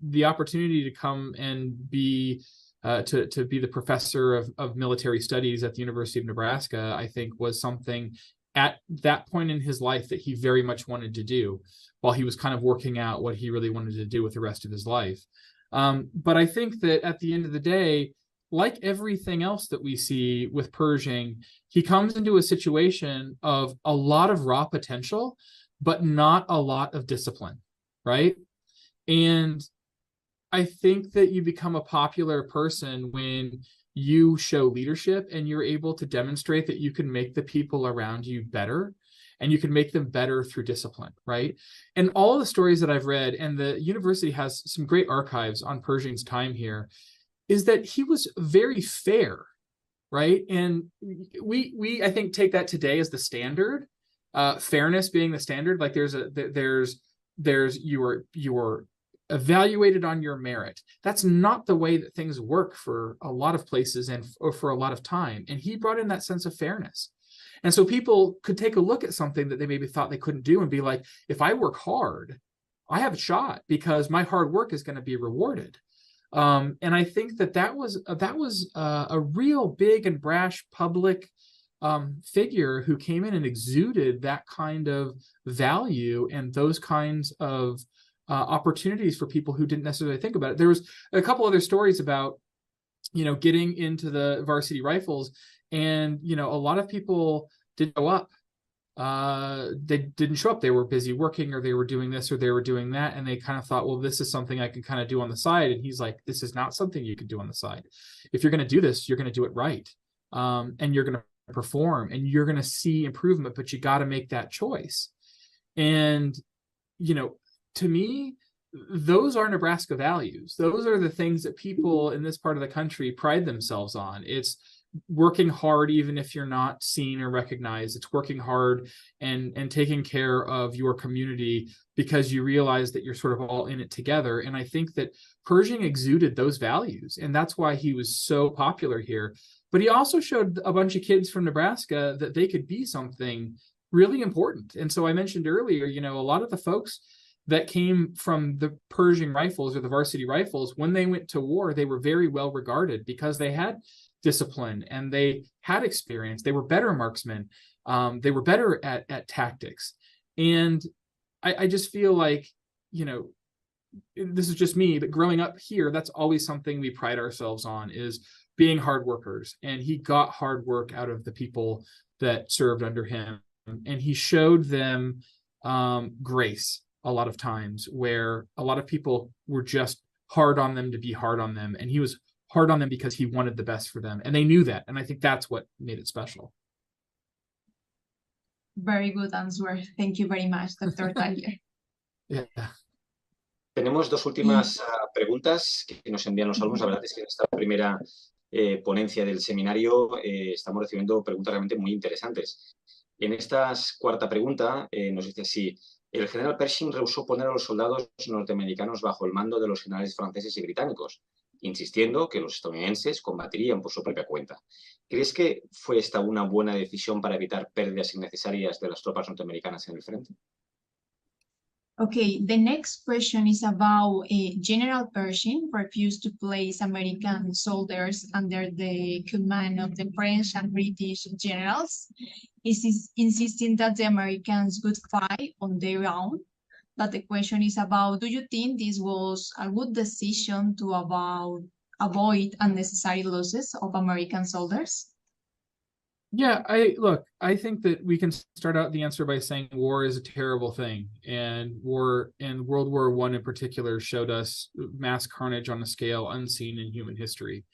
S3: the opportunity to come and be to be the professor of military studies at the University of Nebraska, I think, was something at that point in his life that he very much wanted to do, while he was kind of working out what he really wanted to do with the rest of his life. But I think that at the end of the day, like everything else that we see with Pershing, he comes into a situation of a lot of raw potential, but not a lot of discipline, right? And I think that you become a popular person when you show leadership and you're able to demonstrate that you can make the people around you better, and you can make them better through discipline, right? And all the stories that I've read, and the university has some great archives on Pershing's time here, is that he was very fair, right? And we I think take that today as the standard. Fairness being the standard, like there's you're evaluated on your merit. That's not the way that things work for a lot of places and for a lot of time. And he brought in that sense of fairness. And so people could take a look at something that they maybe thought they couldn't do and be like, if I work hard, I have a shot because my hard work is going to be rewarded. And I think that was a real big and brash public figure who came in and exuded that kind of value and those kinds of opportunities for people who didn't necessarily think about it. There was a couple other stories about, you know, getting into the varsity rifles, and, you know, a lot of people didn't show up. They didn't show up. They were busy working, or they were doing this, or they were doing that. And they kind of thought, well, this is something I can kind of do on the side. And he's like, this is not something you can do on the side. If you're going to do this, you're going to do it right. And you're going to perform, and you're going to see improvement, but you got to make that choice. And, you know, to me, those are Nebraska values. Those are the things that people in this part of the country pride themselves on. It's working hard even if you're not seen or recognized. It's working hard and taking care of your community because you realize that you're sort of all in it together. And I think that Pershing exuded those values, and that's why he was so popular here. But he also showed a bunch of kids from Nebraska that they could be something really important. And so I mentioned earlier, you know, a lot of the folks that came from the Pershing rifles or the varsity rifles, when they went to war, they were very well regarded because they had discipline and they had experience. They were better marksmen. They were better at tactics. And I just feel like, you know, this is just me, but growing up here, that's always something we pride ourselves on, is being hard workers. And he got hard work out of the people that served under him. And he showed them grace a lot of times, where a lot of people were just hard on them to be hard on them. And he was hard on them because he wanted the best for them. And they knew that. And I think that's what made it special.
S1: Very good answer. Thank you very much, Dr. Tyler.
S3: Yeah.
S2: Tenemos dos últimas preguntas que nos envían los alumnos. La verdad es que en esta primera ponencia del seminario estamos recibiendo preguntas realmente muy interesantes. En esta cuarta pregunta nos dice así: el general Pershing rehusó poner a los soldados norteamericanos bajo el mando de los generales franceses y británicos, insistiendo que los estadounidenses combatirían por su propia cuenta. ¿Crees que fue esta una buena decisión para evitar pérdidas innecesarias de las tropas norteamericanas en el frente?
S1: Okay, the next question is about General Pershing refused to place American soldiers under the command of the French and British generals, insisting that the Americans would fight on their own. But the question is about, do you think this was a good decision to avoid unnecessary losses of American soldiers?
S3: Yeah, I think that we can start out the answer by saying war is a terrible thing, and World War I in particular showed us mass carnage on a scale unseen in human history.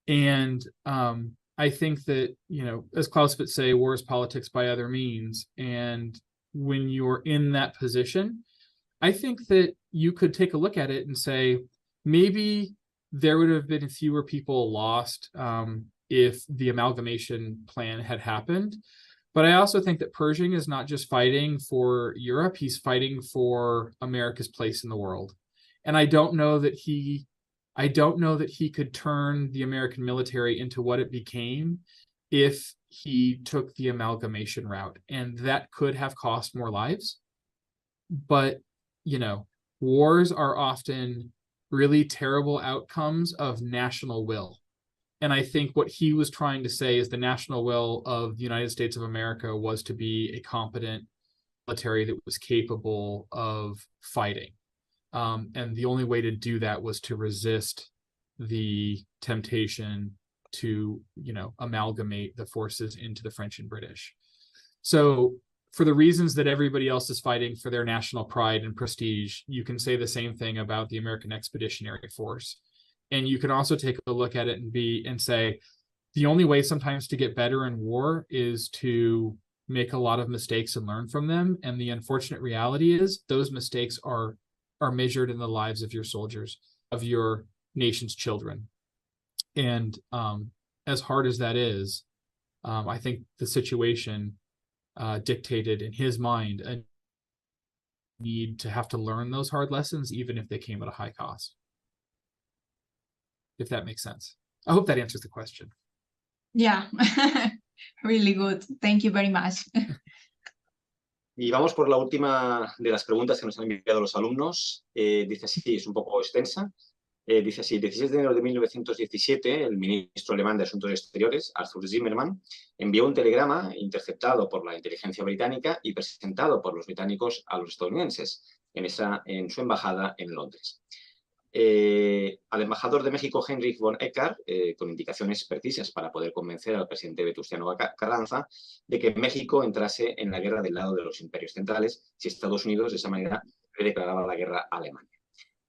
S3: And I think that, as Claus would say, war is politics by other means. And when you're in that position, I think that you could take a look at it and say, maybe there would have been fewer people lost if the amalgamation plan had happened. But I also think that Pershing is not just fighting for Europe, he's fighting for America's place in the world. And I don't know that he could turn the American military into what it became if he took the amalgamation route. And that could have cost more lives. But, wars are often really terrible outcomes of national will. And I think what he was trying to say is the national will of the United States of America was to be a competent military that was capable of fighting. And the only way to do that was to resist the temptation to, amalgamate the forces into the French and British. So for the reasons that everybody else is fighting for their national pride and prestige, you can say the same thing about the American Expeditionary Force. And you can also take a look at it and say, the only way sometimes to get better in war is to make a lot of mistakes and learn from them. And the unfortunate reality is those mistakes are measured in the lives of your soldiers, of your nation's children. And as hard as that is, I think the situation dictated in his mind a need to have to learn those hard lessons, even if they came at a high cost. If that makes sense. I hope that answers the question.
S1: Yeah, really good. Thank you very much.
S2: Y vamos por la última de las preguntas que nos han enviado los alumnos. Dice así, es un poco extensa. Dice así: 16 de enero de 1917, el ministro alemán de Asuntos Exteriores, Arthur Zimmermann, envió un telegrama interceptado por la inteligencia británica y presentado por los británicos a los estadounidenses en su embajada en Londres. Al embajador de México, Heinrich von Eckart, con indicaciones precisas para poder convencer al presidente Vetustiano Carranza de que México entrase en la guerra del lado de los imperios centrales si Estados Unidos de esa manera le declaraba la guerra a Alemania.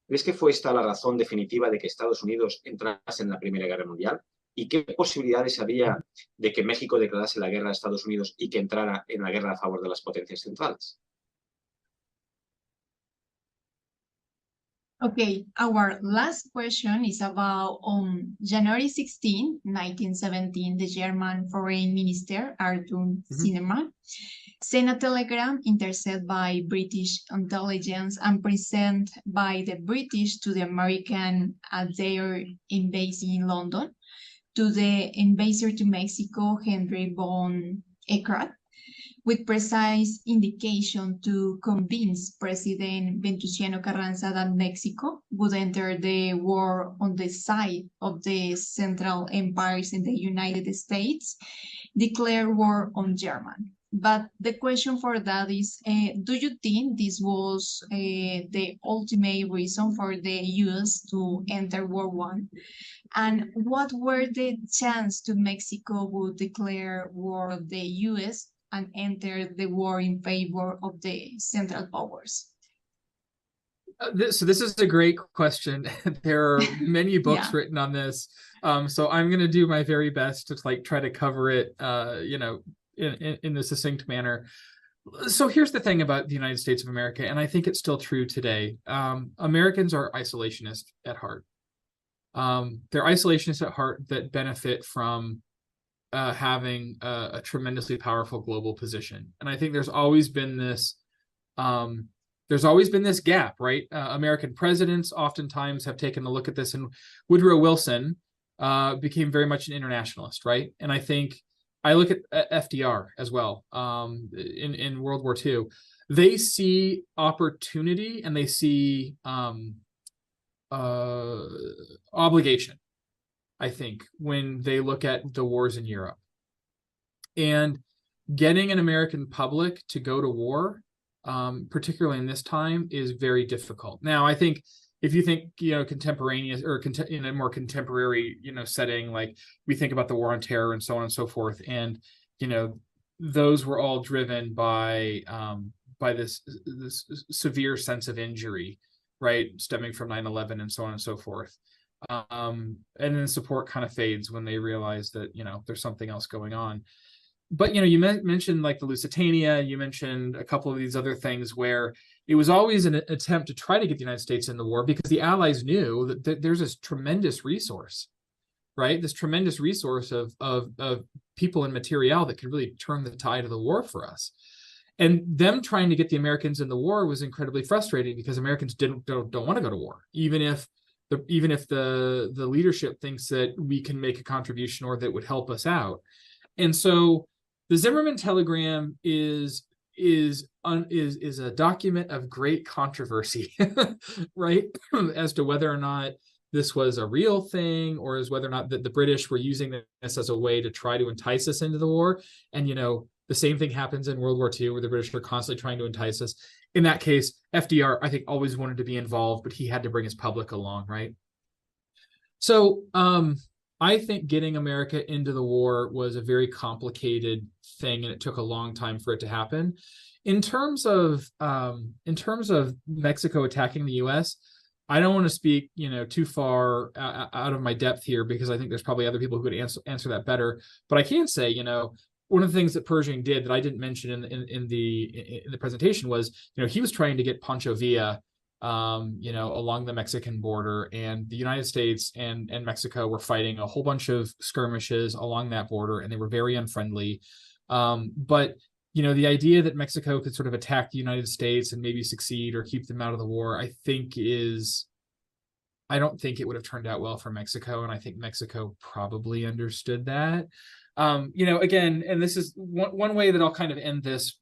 S2: ¿Crees que fue esta la razón definitiva de que Estados Unidos entrase en la Primera Guerra Mundial? ¿Y qué posibilidades había de que México declarase la guerra a Estados Unidos y que entrara en la guerra a favor de las potencias centrales?
S1: Okay, our last question is about on January 16, 1917, the German Foreign Minister, Arthur Zimmermann, sent a telegram intercepted by British intelligence and presented by the British to the American at their embassy in London, to the ambassador to Mexico, Henry von Eckart, with precise indication to convince President Venustiano Carranza that Mexico would enter the war on the side of the Central Empires in the United States, declare war on Germany. But the question for that is, do you think this was the ultimate reason for the US to enter World War I? And what were the chances to Mexico would declare war of the US and enter the war in favor of the Central Powers?
S3: So this is a great question. There are many books written on this. So I'm going to do my very best to try to cover it, in a succinct manner. So here's the thing about the United States of America, and I think it's still true today. Americans are isolationists at heart. They're isolationists at heart that benefit from having a tremendously powerful global position. And I think there's always been this gap, right? American presidents oftentimes have taken a look at this, and Woodrow Wilson became very much an internationalist, right? And I think I look at FDR as well in World War II. They see opportunity and they see obligation, I think, when they look at the wars in Europe. And getting an American public to go to war, particularly in this time, is very difficult. Now, I think if you think, contemporaneous or in a more contemporary, setting, like we think about the War on Terror and so on and so forth, and those were all driven by this severe sense of injury, right, stemming from 9/11 and so on and so forth. And then support kind of fades when they realize that there's something else going on. But you mentioned like the Lusitania, you mentioned a couple of these other things where it was always an attempt to try to get the United States in the war, because the Allies knew that there's this tremendous resource, right? This tremendous resource of people and material that could really turn the tide of the war for us. And them trying to get the Americans in the war was incredibly frustrating, because Americans don't want to go to war, even if the leadership thinks that we can make a contribution or that would help us out. And so the Zimmerman telegram is a document of great controversy, right? As to whether or not this was a real thing, or as whether or not the British were using this as a way to try to entice us into the war. And, the same thing happens in World War II, where the British are constantly trying to entice us. In that case, FDR, I think, always wanted to be involved, but he had to bring his public along, right? So I think getting America into the war was a very complicated thing, and it took a long time for it to happen. In terms of Mexico attacking the U.S., I don't want to speak, too far out of my depth here, because I think there's probably other people who could answer that better. But I can say, one of the things that Pershing did that I didn't mention in the presentation was, he was trying to get Pancho Villa, along the Mexican border, and the United States and Mexico were fighting a whole bunch of skirmishes along that border, and they were very unfriendly. But the idea that Mexico could sort of attack the United States and maybe succeed or keep them out of the war, I don't think it would have turned out well for Mexico, and I think Mexico probably understood that. Again, and this is one way that I'll kind of end this,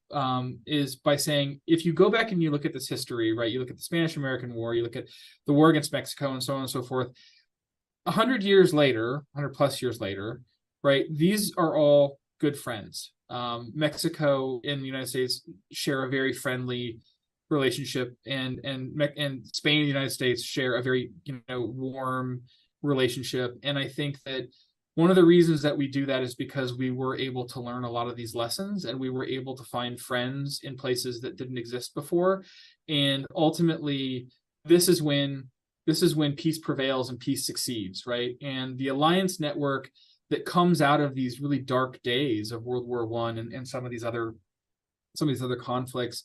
S3: is by saying, if you go back and you look at this history, right, you look at the Spanish-American War, you look at the war against Mexico, and so on and so forth, 100 plus years later, right, these are all good friends. Mexico and the United States share a very friendly relationship, and Spain and the United States share a very warm relationship. And I think that one of the reasons that we do that is because we were able to learn a lot of these lessons, and we were able to find friends in places that didn't exist before. And ultimately, this is when peace prevails and peace succeeds, right? And the alliance network that comes out of these really dark days of World War I and some of these other conflicts,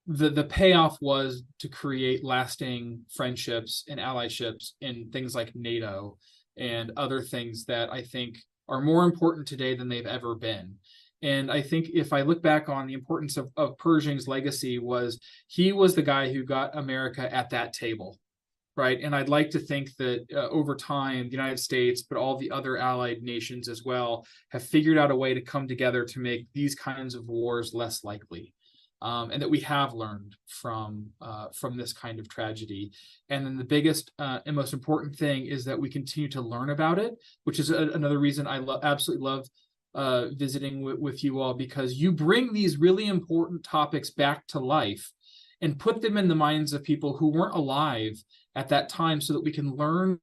S3: the payoff was to create lasting friendships and allyships in things like NATO and other things that I think are more important today than they've ever been. And I think if I look back on the importance of Pershing's legacy, he was the guy who got America at that table, right? And I'd like to think that over time, the United States, but all the other allied nations as well, have figured out a way to come together to make these kinds of wars less likely. And that we have learned from this kind of tragedy. And then the biggest and most important thing is that we continue to learn about it, which is another reason I absolutely love visiting with you all, because you bring these really important topics back to life and put them in the minds of people who weren't alive at that time, so that we can learn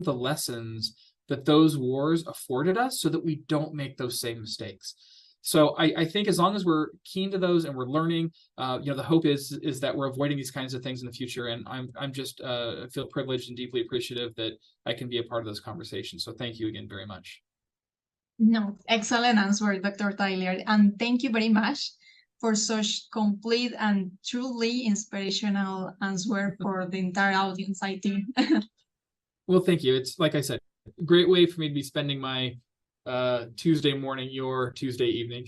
S3: the lessons that those wars afforded us, so that we don't make those same mistakes. So I think as long as we're keen to those and we're learning, the hope is that we're avoiding these kinds of things in the future. And I'm just feel privileged and deeply appreciative that I can be a part of those conversations. So thank you again very much.
S1: No, excellent answer, Dr. Tyler. And thank you very much for such complete and truly inspirational answer for the entire audience, I think.
S3: Well, thank you. It's, like I said, a great way for me to be spending my Tuesday morning, your Tuesday evening.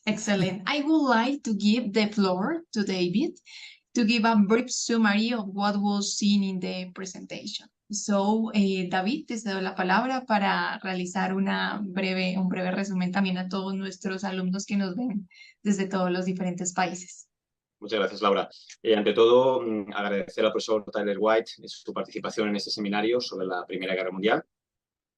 S1: Excellent. I would like to give the floor to David to give a brief summary of what was seen in the presentation. So, David, te cedo la palabra para realizar un breve resumen también a todos nuestros alumnos que nos ven desde todos los diferentes países.
S2: Muchas gracias, Laura. Ante todo, agradecer al profesor Tyler White su participación en este seminario sobre la Primera Guerra Mundial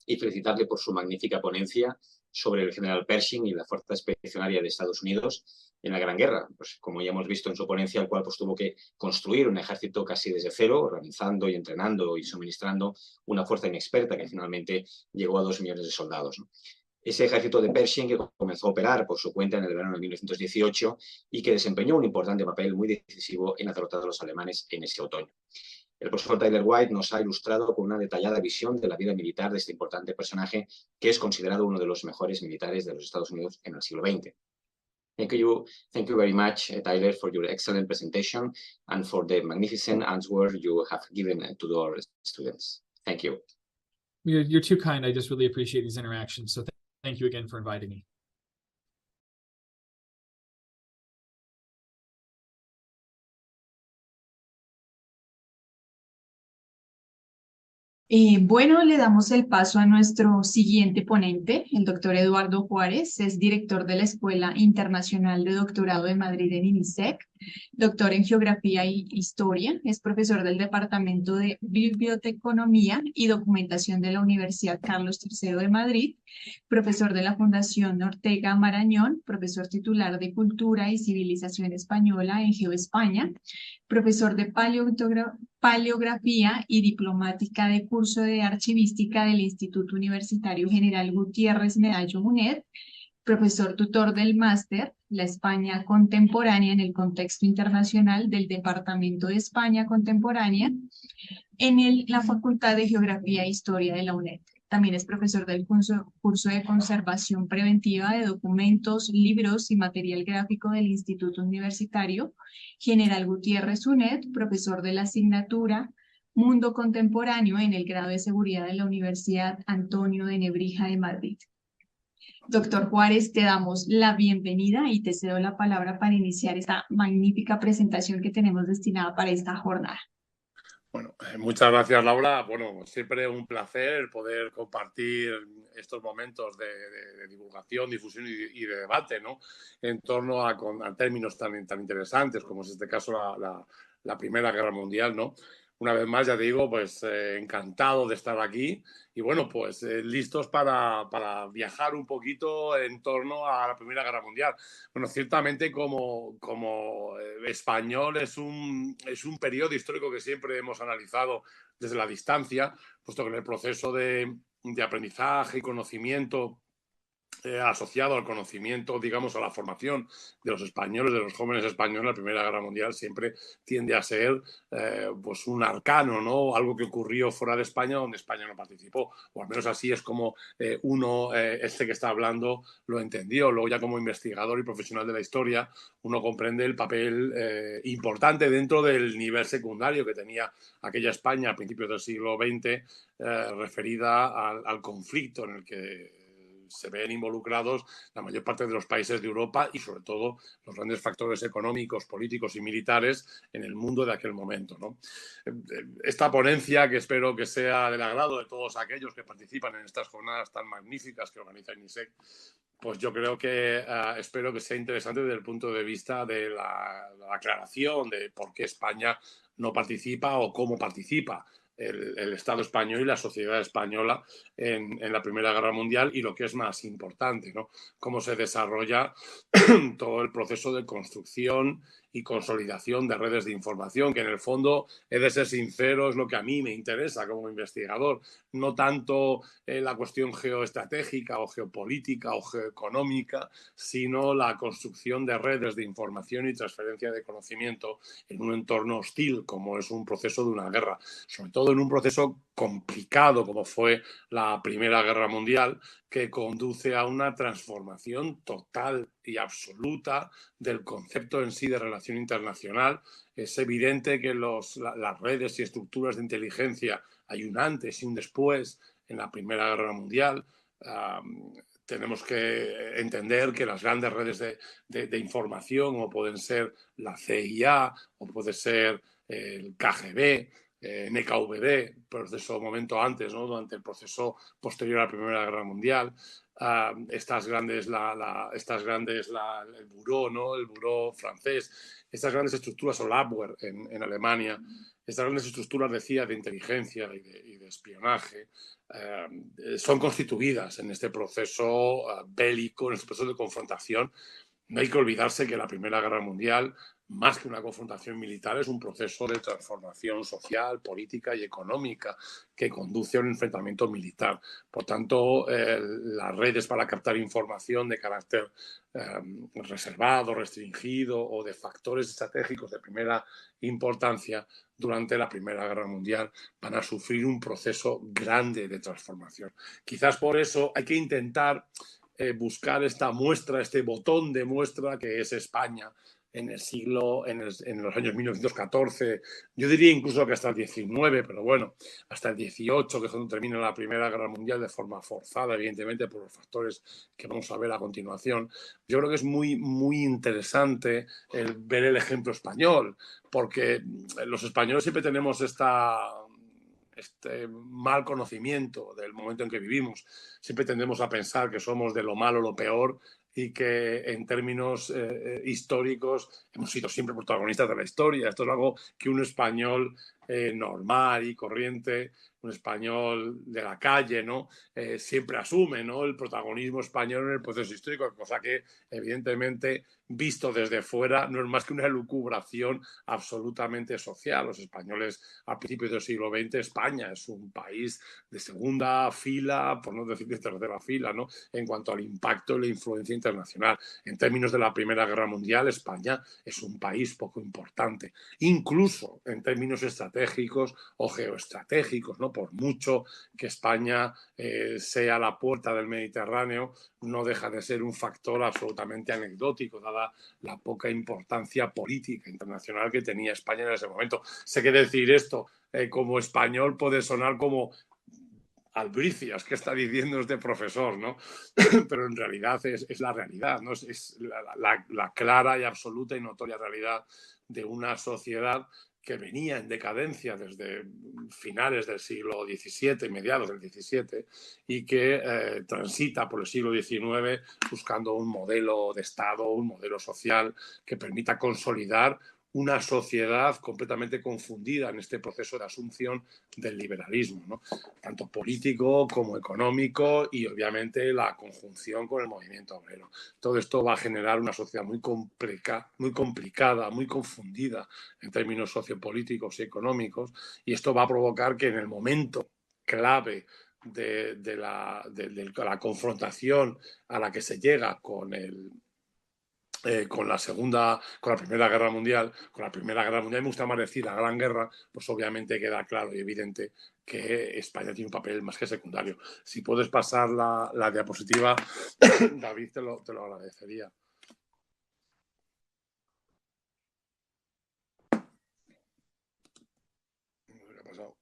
S2: y felicitarle por su magnífica ponencia sobre el general Pershing y la Fuerza Expedicionaria de Estados Unidos en la Gran Guerra. Pues, como ya hemos visto en su ponencia, el cual pues, tuvo que construir un ejército casi desde cero, organizando y entrenando y suministrando una fuerza inexperta que finalmente llegó a 2 millones de soldados, ¿no? Ese ejército de Pershing que comenzó a operar por su cuenta en el verano de 1918 y que desempeñó un importante papel muy decisivo en la derrota de los alemanes en ese otoño. El profesor Tyler White nos ha ilustrado con una detallada visión de la vida militar de este importante personaje que es considerado uno de los mejores militares de los Estados Unidos en el siglo XX. Thank you very much, Tyler, for your excellent presentation and for the magnificent answer you have given to our students. Thank you.
S3: You're too kind. I just really appreciate these interactions. So thank you again for inviting me.
S1: Bueno, le damos el paso a nuestro siguiente ponente, el doctor Eduardo Juárez, es director de la Escuela Internacional de Doctorado de Madrid en INISEC, doctor en Geografía y Historia, es profesor del Departamento de Biblioteconomía y Documentación de la Universidad Carlos III de Madrid, profesor de la Fundación Ortega Marañón, profesor titular de Cultura y Civilización Española en GeoEspaña, profesor de Paleografía y Diplomática de curso de Archivística del Instituto Universitario General Gutiérrez Medallo UNED, profesor tutor del máster La España Contemporánea en el Contexto Internacional del Departamento de España Contemporánea en la Facultad de Geografía e Historia de la UNED. También es profesor del curso de Conservación Preventiva de Documentos, Libros y Material Gráfico del Instituto Universitario General Gutiérrez UNED, profesor de la asignatura Mundo Contemporáneo en el grado de Seguridad de la Universidad Antonio de Nebrija de Madrid. Doctor Juárez, te damos la bienvenida y te cedo la palabra para iniciar esta magnífica presentación que tenemos destinada para esta jornada.
S4: Bueno, muchas gracias, Laura. Bueno, siempre un placer poder compartir estos momentos de divulgación, difusión y de debate, ¿no? En torno a términos tan interesantes como es este caso la Primera Guerra Mundial, ¿no? Una vez más, ya te digo, pues encantado de estar aquí y bueno, pues listos para viajar un poquito en torno a la Primera Guerra Mundial. Bueno, ciertamente como español es un periodo histórico que siempre hemos analizado desde la distancia, puesto que en el proceso de aprendizaje y conocimiento asociado al conocimiento, digamos, a la formación de los españoles, de los jóvenes españoles, la Primera Guerra Mundial siempre tiende a ser pues un arcano, ¿no? Algo que ocurrió fuera de España donde España no participó, o al menos así es como uno, que está hablando, lo entendió. Luego ya como investigador y profesional de la historia, uno comprende el papel importante dentro del nivel secundario que tenía aquella España a principios del siglo XX referida al conflicto en el que se ven involucrados la mayor parte de los países de Europa y sobre todo los grandes factores económicos, políticos y militares en el mundo de aquel momento, ¿no? Esta ponencia, que espero que sea del agrado de todos aquellos que participan en estas jornadas tan magníficas que organiza INISEC, pues yo creo que espero que sea interesante desde el punto de vista de la aclaración de por qué España no participa o cómo participa el Estado español y la sociedad española en la Primera Guerra Mundial y lo que es más importante, ¿no? Cómo se desarrolla todo el proceso de construcción y consolidación de redes de información, que en el fondo, he de ser sincero, es lo que a mí me interesa como investigador, no tanto la cuestión geoestratégica o geopolítica o geoeconómica, sino la construcción de redes de información y transferencia de conocimiento en un entorno hostil, como es un proceso de una guerra, sobre todo en un proceso complicado como fue la Primera Guerra Mundial, que conduce a una transformación total y absoluta del concepto en sí de relación internacional. Es evidente que las redes y estructuras de inteligencia hay un antes y un después en la Primera Guerra Mundial. Tenemos que entender que las grandes redes de información, como pueden ser la CIA o puede ser el KGB, NKVD, proceso momento antes, ¿no? Durante el proceso posterior a la Primera Guerra Mundial, estas grandes, el buró, ¿no? El buró francés, estas grandes estructuras, o la Abwehr en Alemania, estas grandes estructuras, decía, de inteligencia y de espionaje, son constituidas en este proceso bélico, en este proceso de confrontación. No hay que olvidarse que la Primera Guerra Mundial, más que una confrontación militar, es un proceso de transformación social, política y económica que conduce a un enfrentamiento militar. Por tanto, las redes para captar información de carácter reservado, restringido o de factores estratégicos de primera importancia durante la Primera Guerra Mundial van a sufrir un proceso grande de transformación. Quizás por eso hay que intentar buscar esta muestra, este botón de muestra que es España en los años 1914, yo diría incluso que hasta el 19, pero bueno, hasta el 18, que es cuando termina la Primera Guerra Mundial de forma forzada, evidentemente, por los factores que vamos a ver a continuación. Yo creo que es muy, muy interesante ver el ejemplo español, porque los españoles siempre tenemos este mal conocimiento del momento en que vivimos. Siempre tendemos a pensar que somos de lo malo lo peor y que en términos históricos hemos sido siempre protagonistas de la historia. Esto es algo que un español normal y corriente, un español de la calle, ¿no? Siempre asume, ¿no? El protagonismo español en el proceso histórico, cosa que evidentemente, visto desde fuera, no es más que una elucubración absolutamente social. Los españoles a principios del siglo XX, España es un país de segunda fila, por no decir de tercera fila, ¿no? En cuanto al impacto y la influencia internacional. En términos de la Primera Guerra Mundial, España es un país poco importante, incluso en términos estratégicos o geoestratégicos, ¿no? Por mucho que España sea la puerta del Mediterráneo, no deja de ser un factor absolutamente anecdótico, dada la poca importancia política internacional que tenía España en ese momento. Sé que decir esto como español puede sonar como albricias que está diciendo este profesor, ¿no? Pero en realidad es la realidad, ¿no? Es la clara y absoluta y notoria realidad de una sociedad que venía en decadencia desde finales del siglo XVII, mediados del XVII, y que transita por el siglo XIX buscando un modelo de Estado, un modelo social que permita consolidar una sociedad completamente confundida en este proceso de asunción del liberalismo, ¿no? Tanto político como económico, y obviamente la conjunción con el movimiento obrero. Todo esto va a generar una sociedad muy complicada, muy confundida en términos sociopolíticos y económicos, y esto va a provocar que en el momento clave de la confrontación a la que se llega con la Primera Guerra Mundial, me gusta más decir la Gran Guerra, pues obviamente queda claro y evidente que España tiene un papel más que secundario. Si puedes pasar la diapositiva, David, te lo agradecería. ¿Qué ha pasado?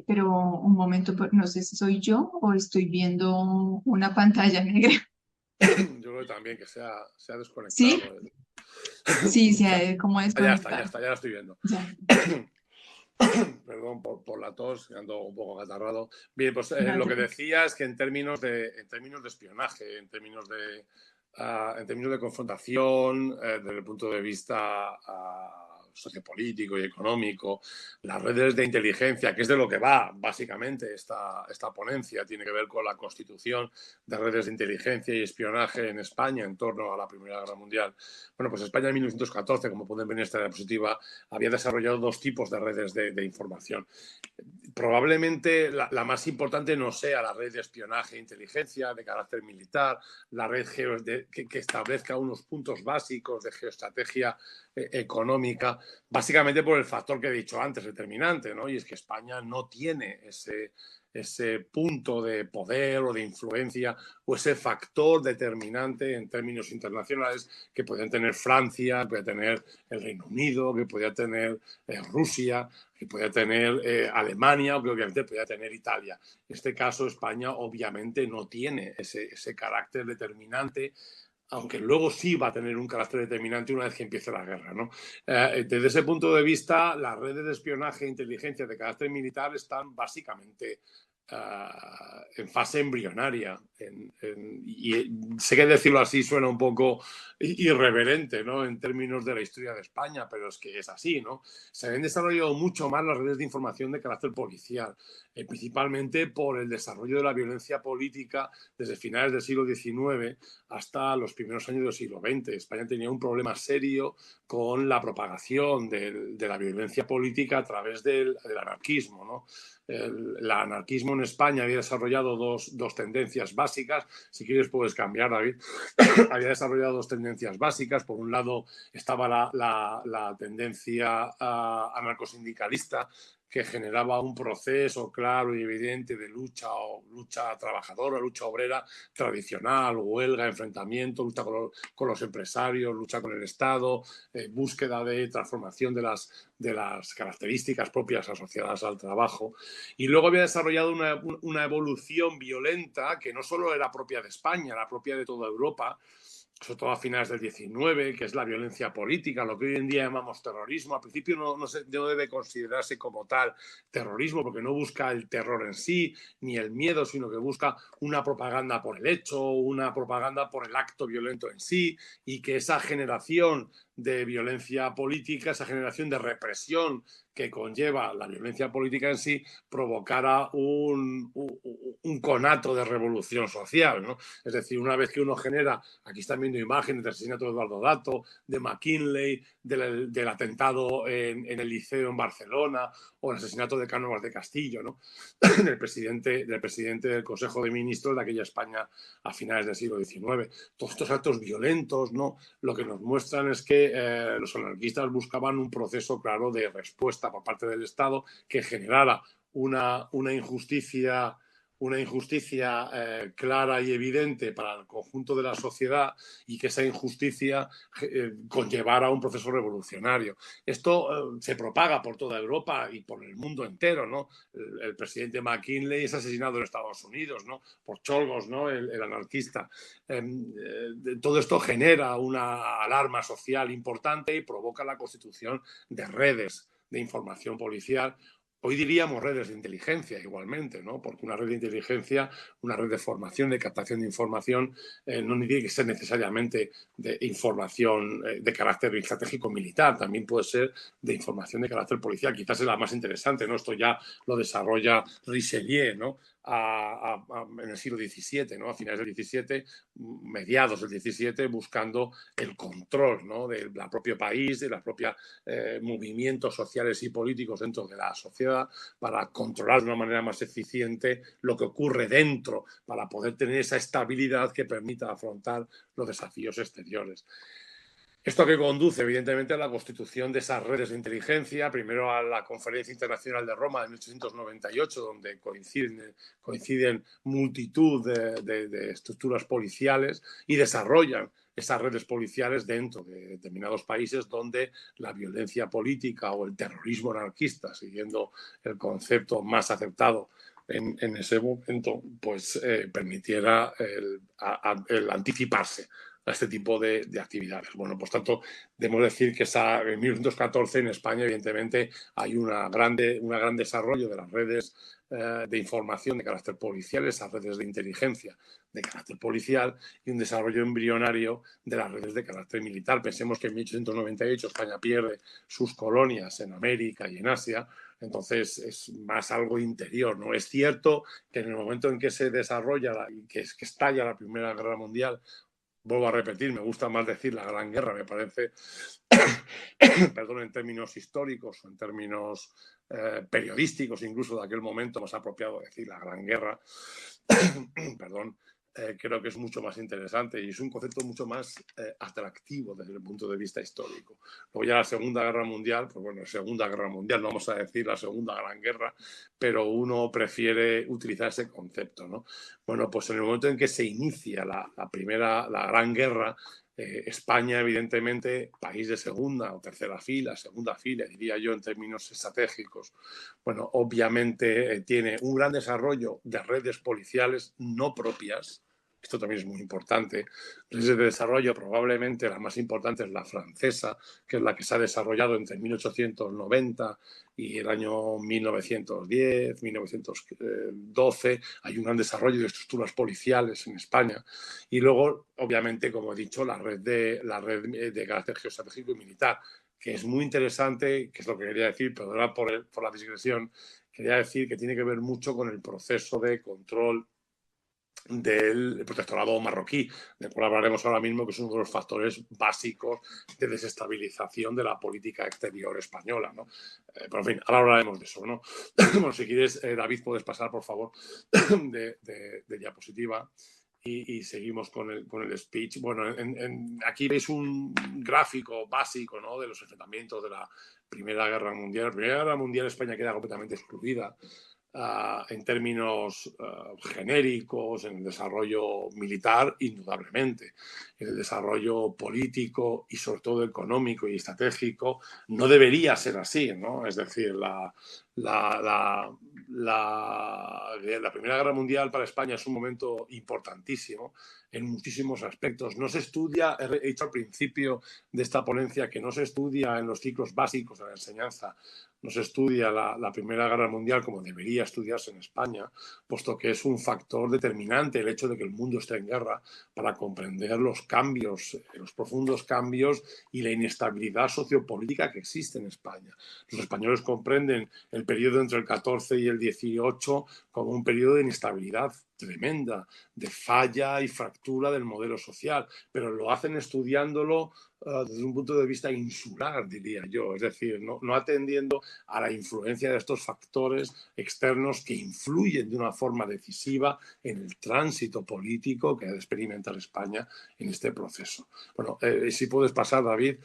S1: Pero un momento, no sé si soy yo o estoy viendo una pantalla negra.
S4: Yo creo que también que se ha desconectado.
S1: ¿Sí? Sí, sí, como
S4: ya
S1: desconectar.
S4: está, ya la estoy viendo.
S1: Ya.
S4: Perdón por la tos, que ando un poco catarrado. Bien, pues
S1: No
S4: lo
S1: te
S4: que
S1: preocupes.
S4: decía es que en términos de espionaje, en términos de confrontación, desde el punto de vista sociopolítico y económico, las redes de inteligencia, que es de lo que va básicamente esta ponencia, tiene que ver con la constitución de redes de inteligencia y espionaje en España en torno a la Primera Guerra Mundial. Bueno, pues España en 1914, como pueden ver en esta diapositiva, había desarrollado dos tipos de redes de información. Probablemente la más importante no sea la red de espionaje e inteligencia de carácter militar, la red que establezca unos puntos básicos de geoestrategia económica, básicamente por el factor que he dicho antes, determinante, ¿no? Y es que España no tiene ese punto de poder o de influencia o ese factor determinante en términos internacionales que podían tener Francia, que podía tener el Reino Unido, que podía tener Rusia, que podía tener Alemania o que obviamente podía tener Italia. En este caso, España obviamente no tiene ese carácter determinante, aunque luego sí va a tener un carácter determinante una vez que empiece la guerra, ¿no? Desde ese punto de vista, las redes de espionaje e inteligencia de carácter militar están básicamente en fase embrionaria. Y sé que decirlo así suena un poco irreverente, ¿no?, en términos de la historia de España, pero es que es así, ¿no? Se han desarrollado mucho más las redes de información de carácter policial, principalmente por el desarrollo de la violencia política desde finales del siglo XIX hasta los primeros años del siglo XX. España tenía un problema serio con la propagación de la violencia política a través del anarquismo, ¿no? El anarquismo en España había desarrollado dos tendencias básicas. Si quieres puedes cambiar, David. Había desarrollado dos tendencias básicas. Por un lado estaba la tendencia anarcosindicalista, que generaba un proceso claro y evidente de lucha trabajadora, lucha obrera tradicional, huelga, enfrentamiento, lucha con los empresarios, lucha con el Estado, búsqueda de transformación de las características propias asociadas al trabajo. Y luego había desarrollado una evolución violenta que no solo era propia de España, era propia de toda Europa, sobre todo a finales del XIX, que es la violencia política, lo que hoy en día llamamos terrorismo. Al principio no debe considerarse como tal terrorismo, porque no busca el terror en sí, ni el miedo, sino que busca una propaganda por el hecho, una propaganda por el acto violento en sí, y que esa generación de violencia política, esa generación de represión que conlleva la violencia política en sí, provocara un conato de revolución social, ¿no? Es decir, una vez que uno genera, aquí están viendo imágenes del asesinato de Eduardo Dato, de McKinley, del atentado en el Liceo en Barcelona, o el asesinato de Cánovas de Castillo, ¿no?, del presidente del Consejo de Ministros de aquella España a finales del siglo XIX. Todos estos actos violentos, ¿no?, lo que nos muestran es que los anarquistas buscaban un proceso claro de respuesta por parte del Estado que generara una injusticia clara y evidente para el conjunto de la sociedad, y que esa injusticia conllevara un proceso revolucionario. Esto se propaga por toda Europa y por el mundo entero, ¿no? El presidente McKinley es asesinado en Estados Unidos, ¿no?, por Cholgos, ¿no?, el anarquista. Todo esto genera una alarma social importante y provoca la constitución de redes de información policial. Hoy diríamos redes de inteligencia igualmente, ¿no?, porque una red de inteligencia, una red de formación, de captación de información, no tiene que ser necesariamente de información de carácter estratégico militar, también puede ser de información de carácter policial. Quizás es la más interesante, ¿no? Esto ya lo desarrolla Richelieu, ¿no?, en el siglo XVII, ¿no?, a finales del XVII, mediados del XVII, buscando el control, ¿no?, del propio país, de los propios movimientos sociales y políticos dentro de la sociedad, para controlar de una manera más eficiente lo que ocurre dentro, para poder tener esa estabilidad que permita afrontar los desafíos exteriores. Esto que conduce, evidentemente, a la constitución de esas redes de inteligencia, primero a la Conferencia Internacional de Roma de 1898, donde coinciden multitud de estructuras policiales y desarrollan esas redes policiales dentro de determinados países donde la violencia política o el terrorismo anarquista, siguiendo el concepto más aceptado en ese momento, pues permitiera el anticiparse a este tipo de actividades. Bueno, por tanto, debemos decir que en 1914 en España, evidentemente, hay un gran desarrollo de las redes de información de carácter policial, esas redes de inteligencia de carácter policial, y un desarrollo embrionario de las redes de carácter militar. Pensemos que en 1898 España pierde sus colonias en América y en Asia, entonces es más algo interior, ¿no? Es cierto que en el momento en que se desarrolla y que estalla la Primera Guerra Mundial, vuelvo a repetir, me gusta más decir la Gran Guerra, me parece, perdón, en términos históricos o en términos periodísticos, incluso de aquel momento, más apropiado decir la Gran Guerra, perdón, creo que es mucho más interesante y es un concepto mucho más atractivo desde el punto de vista histórico. Luego ya la Segunda Guerra Mundial, pues bueno, Segunda Guerra Mundial, no vamos a decir la Segunda Gran Guerra, pero uno prefiere utilizar ese concepto, ¿no? Bueno, pues en el momento en que se inicia la Gran Guerra, España, evidentemente, país de segunda o tercera fila, segunda fila, diría yo, en términos estratégicos, bueno, obviamente tiene un gran desarrollo de redes policiales no propias. Esto también es muy importante. Redes de desarrollo, probablemente la más importante es la francesa, que es la que se ha desarrollado entre 1890 y el año 1910, 1912. Hay un gran desarrollo de estructuras policiales en España. Y luego, obviamente, como he dicho, la red de carácter geoestratégico y militar, que es muy interesante, que es lo que quería decir, perdona por la digresión, quería decir que tiene que ver mucho con el proceso de control del protectorado marroquí, del cual hablaremos ahora mismo, que es uno de los factores básicos de desestabilización de la política exterior española, ¿no? Pero en fin, ahora hablaremos de eso, ¿no? Bueno, si quieres, David, puedes pasar, por favor, de diapositiva. Y seguimos con el speech. Bueno, aquí veis un gráfico básico, ¿no?, de los enfrentamientos de la Primera Guerra Mundial. La Primera Guerra Mundial, España queda completamente excluida en términos genéricos, en el desarrollo militar, indudablemente. En el desarrollo político y sobre todo económico y estratégico no debería ser así, ¿no? Es decir, la Primera Guerra Mundial para España es un momento importantísimo en muchísimos aspectos. No se estudia, he dicho al principio de esta ponencia, que no se estudia en los ciclos básicos de la enseñanza, no se estudia la Primera Guerra Mundial como debería estudiarse en España, puesto que es un factor determinante el hecho de que el mundo esté en guerra para comprender los cambios, los profundos cambios y la inestabilidad sociopolítica que existe en España. Los españoles comprenden el periodo entre el 14 y el 18 como un periodo de inestabilidad tremenda, de falla y fractura del modelo social, pero lo hacen estudiándolo desde un punto de vista insular, diría yo, es decir, no atendiendo a la influencia de estos factores externos que influyen de una forma decisiva en el tránsito político que ha de experimentar España en este proceso. Bueno, si puedes pasar, David,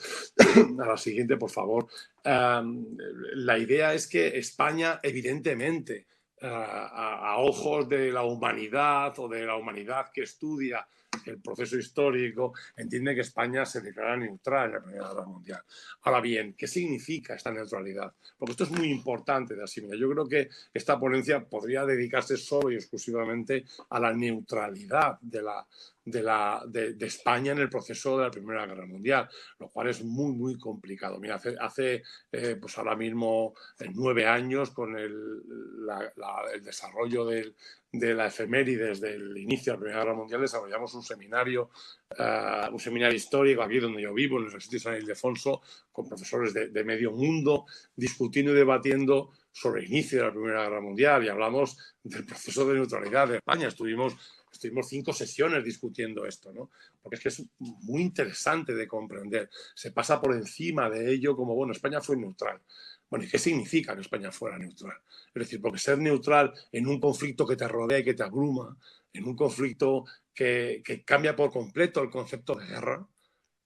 S4: a la siguiente, por favor. La idea es que España, evidentemente, a ojos de la humanidad o de la humanidad que estudia el proceso histórico, entiende que España se declara neutral en la Primera Guerra Mundial. Ahora bien, ¿qué significa esta neutralidad? Porque esto es muy importante de asimilar. Yo creo que esta ponencia podría dedicarse solo y exclusivamente a la neutralidad de España en el proceso de la Primera Guerra Mundial, lo cual es muy, muy complicado. Mira, hace pues ahora mismo 9 años, con el desarrollo de la efemérides del inicio de la Primera Guerra Mundial, desarrollamos un seminario histórico aquí donde yo vivo, en el Universidad de San Ildefonso, con profesores de medio mundo, discutiendo y debatiendo sobre el inicio de la Primera Guerra Mundial, y hablamos del proceso de neutralidad de España. Estuvimos 5 sesiones discutiendo esto, ¿no? Porque es que es muy interesante de comprender. Se pasa por encima de ello como, bueno, España fue neutral. Bueno, ¿y qué significa que España fuera neutral? Es decir, porque ser neutral en un conflicto que te rodea y que te abruma, en un conflicto que cambia por completo el concepto de guerra.